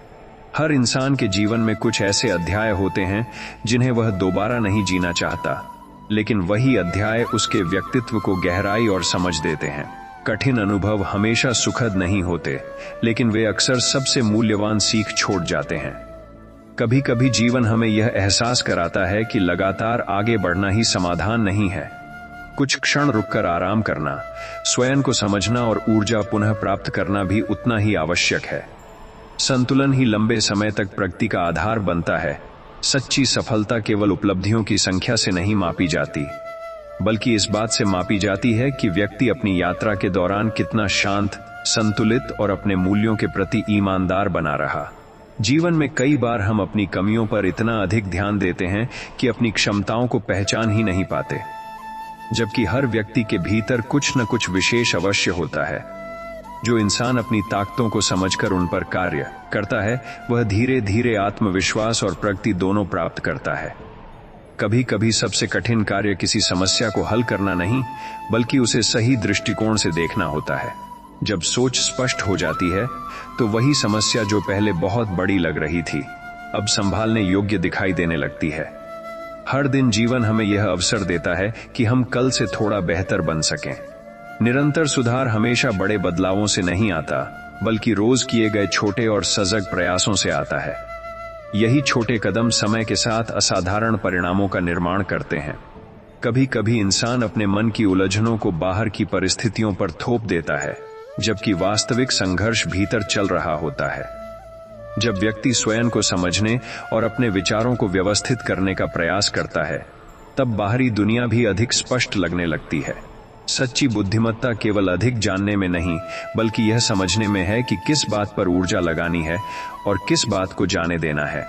हर इंसान के जीवन में कुछ ऐसे अध्याय होते हैं जिन्हें वह दोबारा नहीं जीना चाहता, लेकिन वही अध्याय उसके व्यक्तित्व को गहराई और समझ देते हैं। कठिन अनुभव हमेशा सुखद नहीं होते, लेकिन वे अक्सर सबसे मूल्यवान सीख छोड़ जाते हैं। कभी कभी जीवन हमें यह एहसास कराता है कि लगातार आगे बढ़ना ही समाधान नहीं है। कुछ क्षण रुककर आराम करना, स्वयं को समझना और ऊर्जा पुनः प्राप्त करना भी उतना ही आवश्यक है। संतुलन ही लंबे समय तक प्रगति का आधार बनता है। सच्ची सफलता केवल उपलब्धियों की संख्या से नहीं मापी जाती, बल्कि इस बात से मापी जाती है कि व्यक्ति अपनी यात्रा के दौरान कितना शांत, संतुलित और अपने मूल्यों के प्रति ईमानदार बना रहा। जीवन में कई बार हम अपनी कमियों पर इतना अधिक ध्यान देते हैं कि अपनी क्षमताओं को पहचान ही नहीं पाते, जबकि हर व्यक्ति के भीतर कुछ न कुछ विशेष अवश्य होता है। जो इंसान अपनी ताकतों को समझकर उन पर कार्य करता है, वह धीरे धीरे आत्मविश्वास और प्रगति दोनों प्राप्त करता है। कभी कभी सबसे कठिन कार्य किसी समस्या को हल करना नहीं, बल्कि उसे सही दृष्टिकोण से देखना होता है। जब सोच स्पष्ट हो जाती है, तो वही समस्या जो पहले बहुत बड़ी लग रही थी, अब संभालने योग्य दिखाई देने लगती है। हर दिन जीवन हमें यह अवसर देता है कि हम कल से थोड़ा बेहतर बन सकें। निरंतर सुधार हमेशा बड़े बदलावों से नहीं आता, बल्कि रोज किए गए छोटे और सजग प्रयासों से आता है। यही छोटे कदम समय के साथ असाधारण परिणामों का निर्माण करते हैं। कभी कभी इंसान अपने मन की उलझनों को बाहर की परिस्थितियों पर थोप देता है, जबकि वास्तविक संघर्ष भीतर चल रहा होता है। जब व्यक्ति स्वयं को समझने और अपने विचारों को व्यवस्थित करने का प्रयास करता है, तब बाहरी दुनिया भी अधिक स्पष्ट लगने लगती है। सच्ची बुद्धिमत्ता केवल अधिक जानने में नहीं, बल्कि यह समझने में है कि किस बात पर ऊर्जा लगानी है और किस बात को जाने देना है।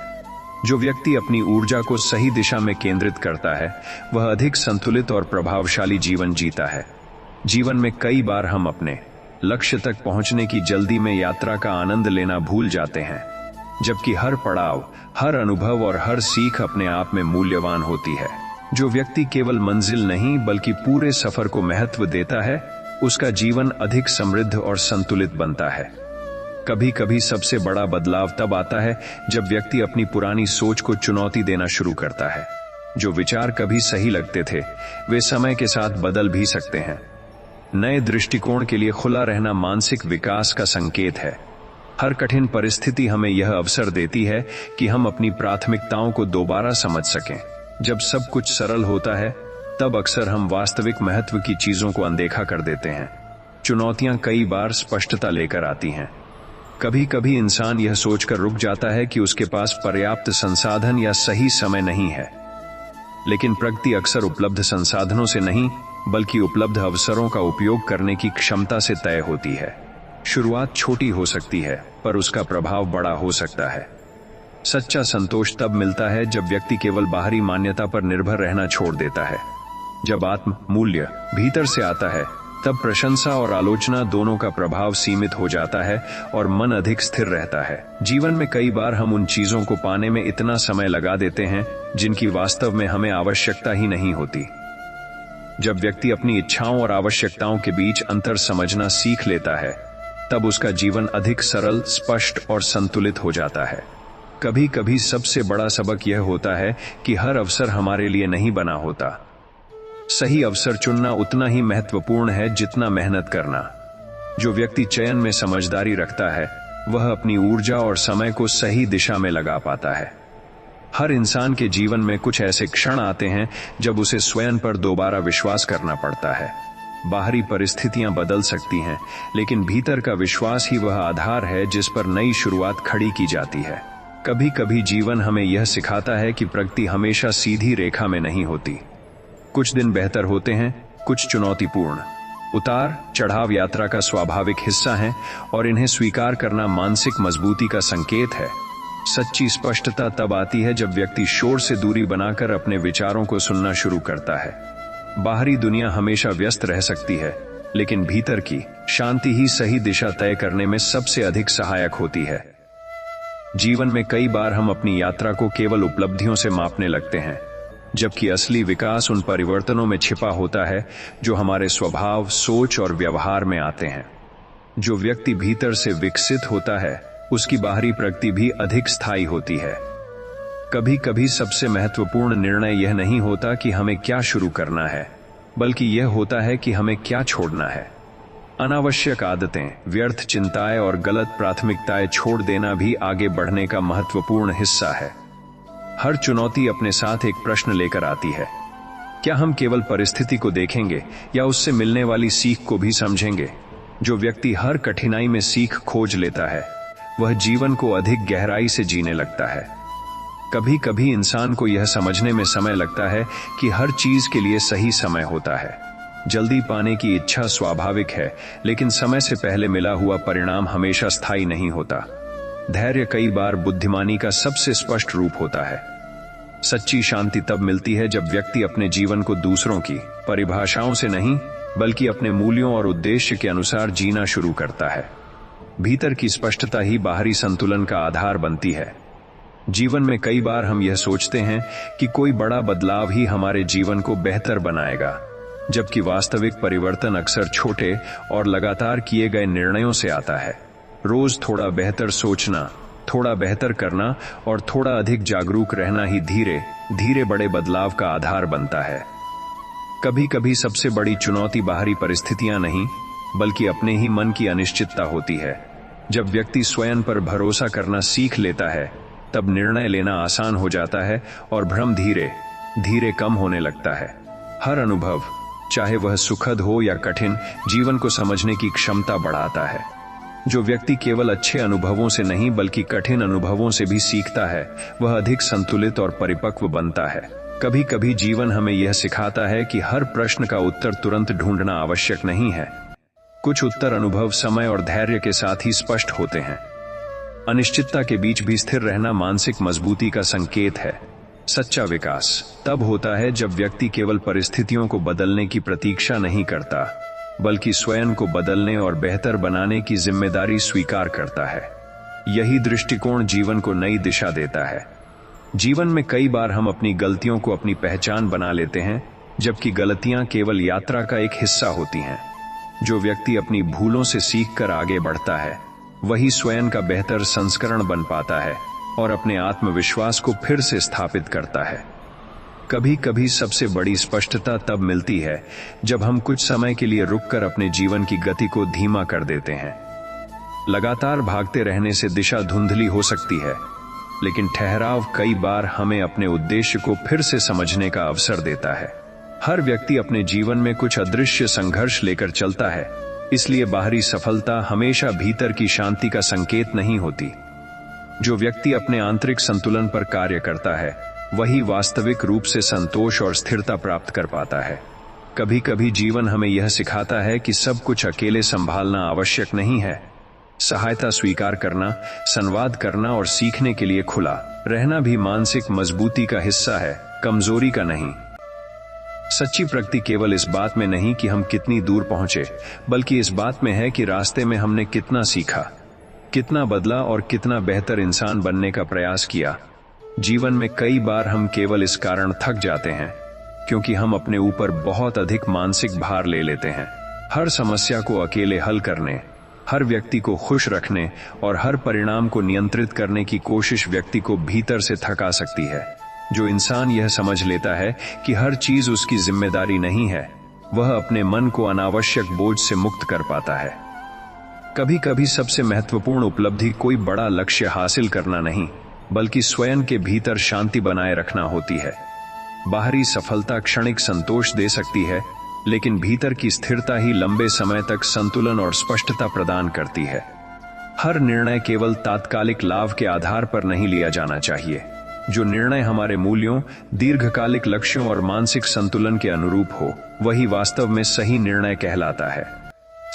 जो व्यक्ति अपनी ऊर्जा को सही दिशा में केंद्रित करता है, वह अधिक संतुलित और प्रभावशाली जीवन जीता है। जीवन में कई बार हम अपने लक्ष्य तक पहुंचने की जल्दी में यात्रा का आनंद लेना भूल जाते हैं, जबकि हर पड़ाव, हर अनुभव और हर सीख अपने आप में मूल्यवान होती है। जो व्यक्ति केवल मंजिल नहीं बल्कि पूरे सफर को महत्व देता है, उसका जीवन अधिक समृद्ध और संतुलित बनता है। कभी कभी सबसे बड़ा बदलाव तब आता है जब व्यक्ति अपनी पुरानी सोच को चुनौती देना शुरू करता है। जो विचार कभी सही लगते थे, वे समय के साथ बदल भी सकते हैं। नए दृष्टिकोण के लिए खुला रहना मानसिक विकास का संकेत है। हर कठिन परिस्थिति हमें यह अवसर देती है कि हम अपनी प्राथमिकताओं को दोबारा समझ सकें। जब सब कुछ सरल होता है, तब अक्सर हम वास्तविक महत्व की चीजों को अनदेखा कर देते हैं। चुनौतियां कई बार स्पष्टता लेकर आती हैं। कभी कभी इंसान यह सोचकर रुक जाता है कि उसके पास पर्याप्त संसाधन या सही समय नहीं है, लेकिन प्रगति अक्सर उपलब्ध संसाधनों से नहीं, बल्कि उपलब्ध अवसरों का उपयोग करने की क्षमता से तय होती है। शुरुआत छोटी हो सकती है, पर उसका प्रभाव बड़ा हो सकता है। सच्चा संतोष तब मिलता है जब व्यक्ति केवल बाहरी मान्यता पर निर्भर रहना छोड़ देता है। जब आत्म मूल्य भीतर से आता है, तब प्रशंसा और आलोचना दोनों का प्रभाव सीमित हो जाता है और मन अधिक स्थिर रहता है। जीवन में कई बार हम उन चीजों को पाने में इतना समय लगा देते हैं जिनकी वास्तव में हमें आवश्यकता ही नहीं होती। जब व्यक्ति अपनी इच्छाओं और आवश्यकताओं के बीच अंतर समझना सीख लेता है, तब उसका जीवन अधिक सरल, स्पष्ट और संतुलित हो जाता है। कभी कभी सबसे बड़ा सबक यह होता है कि हर अवसर हमारे लिए नहीं बना होता। सही अवसर चुनना उतना ही महत्वपूर्ण है जितना मेहनत करना। जो व्यक्ति चयन में समझदारी रखता है, वह अपनी ऊर्जा और समय को सही दिशा में लगा पाता है। हर इंसान के जीवन में कुछ ऐसे क्षण आते हैं जब उसे स्वयं पर दोबारा विश्वास करना पड़ता है। बाहरी परिस्थितियां बदल सकती हैं, लेकिन भीतर का विश्वास ही वह आधार है जिस पर नई शुरुआत खड़ी की जाती है। कभी कभी जीवन हमें यह सिखाता है कि प्रगति हमेशा सीधी रेखा में नहीं होती। कुछ दिन बेहतर होते हैं, कुछ चुनौतीपूर्ण। उतार चढ़ाव यात्रा का स्वाभाविक हिस्सा हैं और इन्हें स्वीकार करना मानसिक मजबूती का संकेत है। सच्ची स्पष्टता तब आती है जब व्यक्ति शोर से दूरी बनाकर अपने विचारों को सुनना शुरू करता है। बाहरी दुनिया हमेशा व्यस्त रह सकती है, लेकिन भीतर की शांति ही सही दिशा तय करने में सबसे अधिक सहायक होती है। जीवन में कई बार हम अपनी यात्रा को केवल उपलब्धियों से मापने लगते हैं, जबकि असली विकास उन परिवर्तनों में छिपा होता है जो हमारे स्वभाव, सोच और व्यवहार में आते हैं। जो व्यक्ति भीतर से विकसित होता है, उसकी बाहरी प्रगति भी अधिक स्थायी होती है। कभी कभी सबसे महत्वपूर्ण निर्णय यह नहीं होता कि हमें क्या शुरू करना है, बल्कि यह होता है कि हमें क्या छोड़ना है। अनावश्यक आदतें, व्यर्थ चिंताएं और गलत प्राथमिकताएं छोड़ देना भी आगे बढ़ने का महत्वपूर्ण हिस्सा है। हर चुनौती अपने साथ एक प्रश्न लेकर आती है। क्या हम केवल परिस्थिति को देखेंगे या उससे मिलने वाली सीख को भी समझेंगे? जो व्यक्ति हर कठिनाई में सीख खोज लेता है, वह जीवन को अधिक गहराई से जीने लगता है। कभी कभी इंसान को यह समझने में समय लगता है कि हर चीज के लिए सही समय होता है। जल्दी पाने की इच्छा स्वाभाविक है, लेकिन समय से पहले मिला हुआ परिणाम हमेशा स्थायी नहीं होता। धैर्य कई बार बुद्धिमानी का सबसे स्पष्ट रूप होता है। सच्ची शांति तब मिलती है जब व्यक्ति अपने जीवन को दूसरों की परिभाषाओं से नहीं, बल्कि अपने मूल्यों और उद्देश्य के अनुसार जीना शुरू करता है। भीतर की स्पष्टता ही बाहरी संतुलन का आधार बनती है। जीवन में कई बार हम यह सोचते हैं कि कोई बड़ा बदलाव ही हमारे जीवन को बेहतर बनाएगा, जबकि वास्तविक परिवर्तन अक्सर छोटे और लगातार किए गए निर्णयों से आता है। रोज थोड़ा बेहतर सोचना, थोड़ा बेहतर करना और थोड़ा अधिक जागरूक रहना ही धीरे धीरे बड़े बदलाव का आधार बनता है। कभी कभी सबसे बड़ी चुनौती बाहरी परिस्थितियां नहीं, बल्कि अपने ही मन की अनिश्चितता होती है। जब व्यक्ति स्वयं पर भरोसा करना सीख लेता है, तब निर्णय लेना आसान हो जाता है और भ्रम धीरे धीरे कम होने लगता है। हर अनुभव, चाहे वह सुखद हो या कठिन, जीवन को समझने की क्षमता बढ़ाता है। जो व्यक्ति केवल अच्छे अनुभवों से नहीं बल्कि कठिन अनुभवों से भी सीखता है, वह अधिक संतुलित और परिपक्व बनता है। कभी कभी जीवन हमें यह सिखाता है कि हर प्रश्न का उत्तर तुरंत ढूंढना आवश्यक नहीं है। कुछ उत्तर अनुभव, समय और धैर्य के साथ ही स्पष्ट होते हैं। अनिश्चितता के बीच भी स्थिर रहना मानसिक मजबूती का संकेत है। सच्चा विकास तब होता है जब व्यक्ति केवल परिस्थितियों को बदलने की प्रतीक्षा नहीं करता, बल्कि स्वयं को बदलने और बेहतर बनाने की जिम्मेदारी स्वीकार करता है। यही दृष्टिकोण जीवन को नई दिशा देता है। जीवन में कई बार हम अपनी गलतियों को अपनी पहचान बना लेते हैं, जबकि गलतियां केवल यात्रा का एक हिस्सा होती हैं। जो व्यक्ति अपनी भूलों से सीखकर आगे बढ़ता है, वही स्वयं का बेहतर संस्करण बन पाता है और अपने आत्मविश्वास को फिर से स्थापित करता है। कभी कभी सबसे बड़ी स्पष्टता तब मिलती है जब हम कुछ समय के लिए रुककर अपने जीवन की गति को धीमा कर देते हैं। लगातार भागते रहने से दिशा धुंधली हो सकती है, लेकिन ठहराव कई बार हमें अपने उद्देश्य को फिर से समझने का अवसर देता है। हर व्यक्ति अपने जीवन में कुछ अदृश्य संघर्ष लेकर चलता है, इसलिए बाहरी सफलता हमेशा भीतर की शांति का संकेत नहीं होती। जो व्यक्ति अपने आंतरिक संतुलन पर कार्य करता है, वही वास्तविक रूप से संतोष और स्थिरता प्राप्त कर पाता है। कभी कभी जीवन हमें यह सिखाता है कि सब कुछ अकेले संभालना आवश्यक नहीं है। सहायता स्वीकार करना, संवाद करना और सीखने के लिए खुला रहना भी मानसिक मजबूती का हिस्सा है, कमजोरी का नहीं। सच्ची प्रगति केवल इस बात में नहीं कि हम कितनी दूर पहुंचे, बल्कि इस बात में है कि रास्ते में हमने कितना सीखा, कितना बदला और कितना बेहतर इंसान बनने का प्रयास किया। जीवन में कई बार हम केवल इस कारण थक जाते हैं क्योंकि हम अपने ऊपर बहुत अधिक मानसिक भार ले लेते हैं। हर समस्या को अकेले हल करने, हर व्यक्ति को खुश रखने और हर परिणाम को नियंत्रित करने की कोशिश व्यक्ति को भीतर से थका सकती है। जो इंसान यह समझ लेता है कि हर चीज उसकी जिम्मेदारी नहीं है, वह अपने मन को अनावश्यक बोझ से मुक्त कर पाता है। कभी कभी सबसे महत्वपूर्ण उपलब्धि कोई बड़ा लक्ष्य हासिल करना नहीं, बल्कि स्वयं के भीतर शांति बनाए रखना होती है। बाहरी सफलता क्षणिक संतोष दे सकती है, लेकिन भीतर की स्थिरता ही लंबे समय तक संतुलन और स्पष्टता प्रदान करती है। हर निर्णय केवल तात्कालिक लाभ के आधार पर नहीं लिया जाना चाहिए। जो निर्णय हमारे मूल्यों, दीर्घकालिक लक्ष्यों और मानसिक संतुलन के अनुरूप हो, वही वास्तव में सही निर्णय कहलाता है।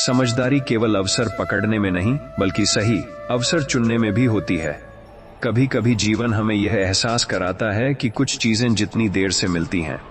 समझदारी केवल अवसर पकड़ने में नहीं, बल्कि सही अवसर चुनने में भी होती है। कभी कभी जीवन हमें यह एहसास कराता है कि कुछ चीजें जितनी देर से मिलती हैं,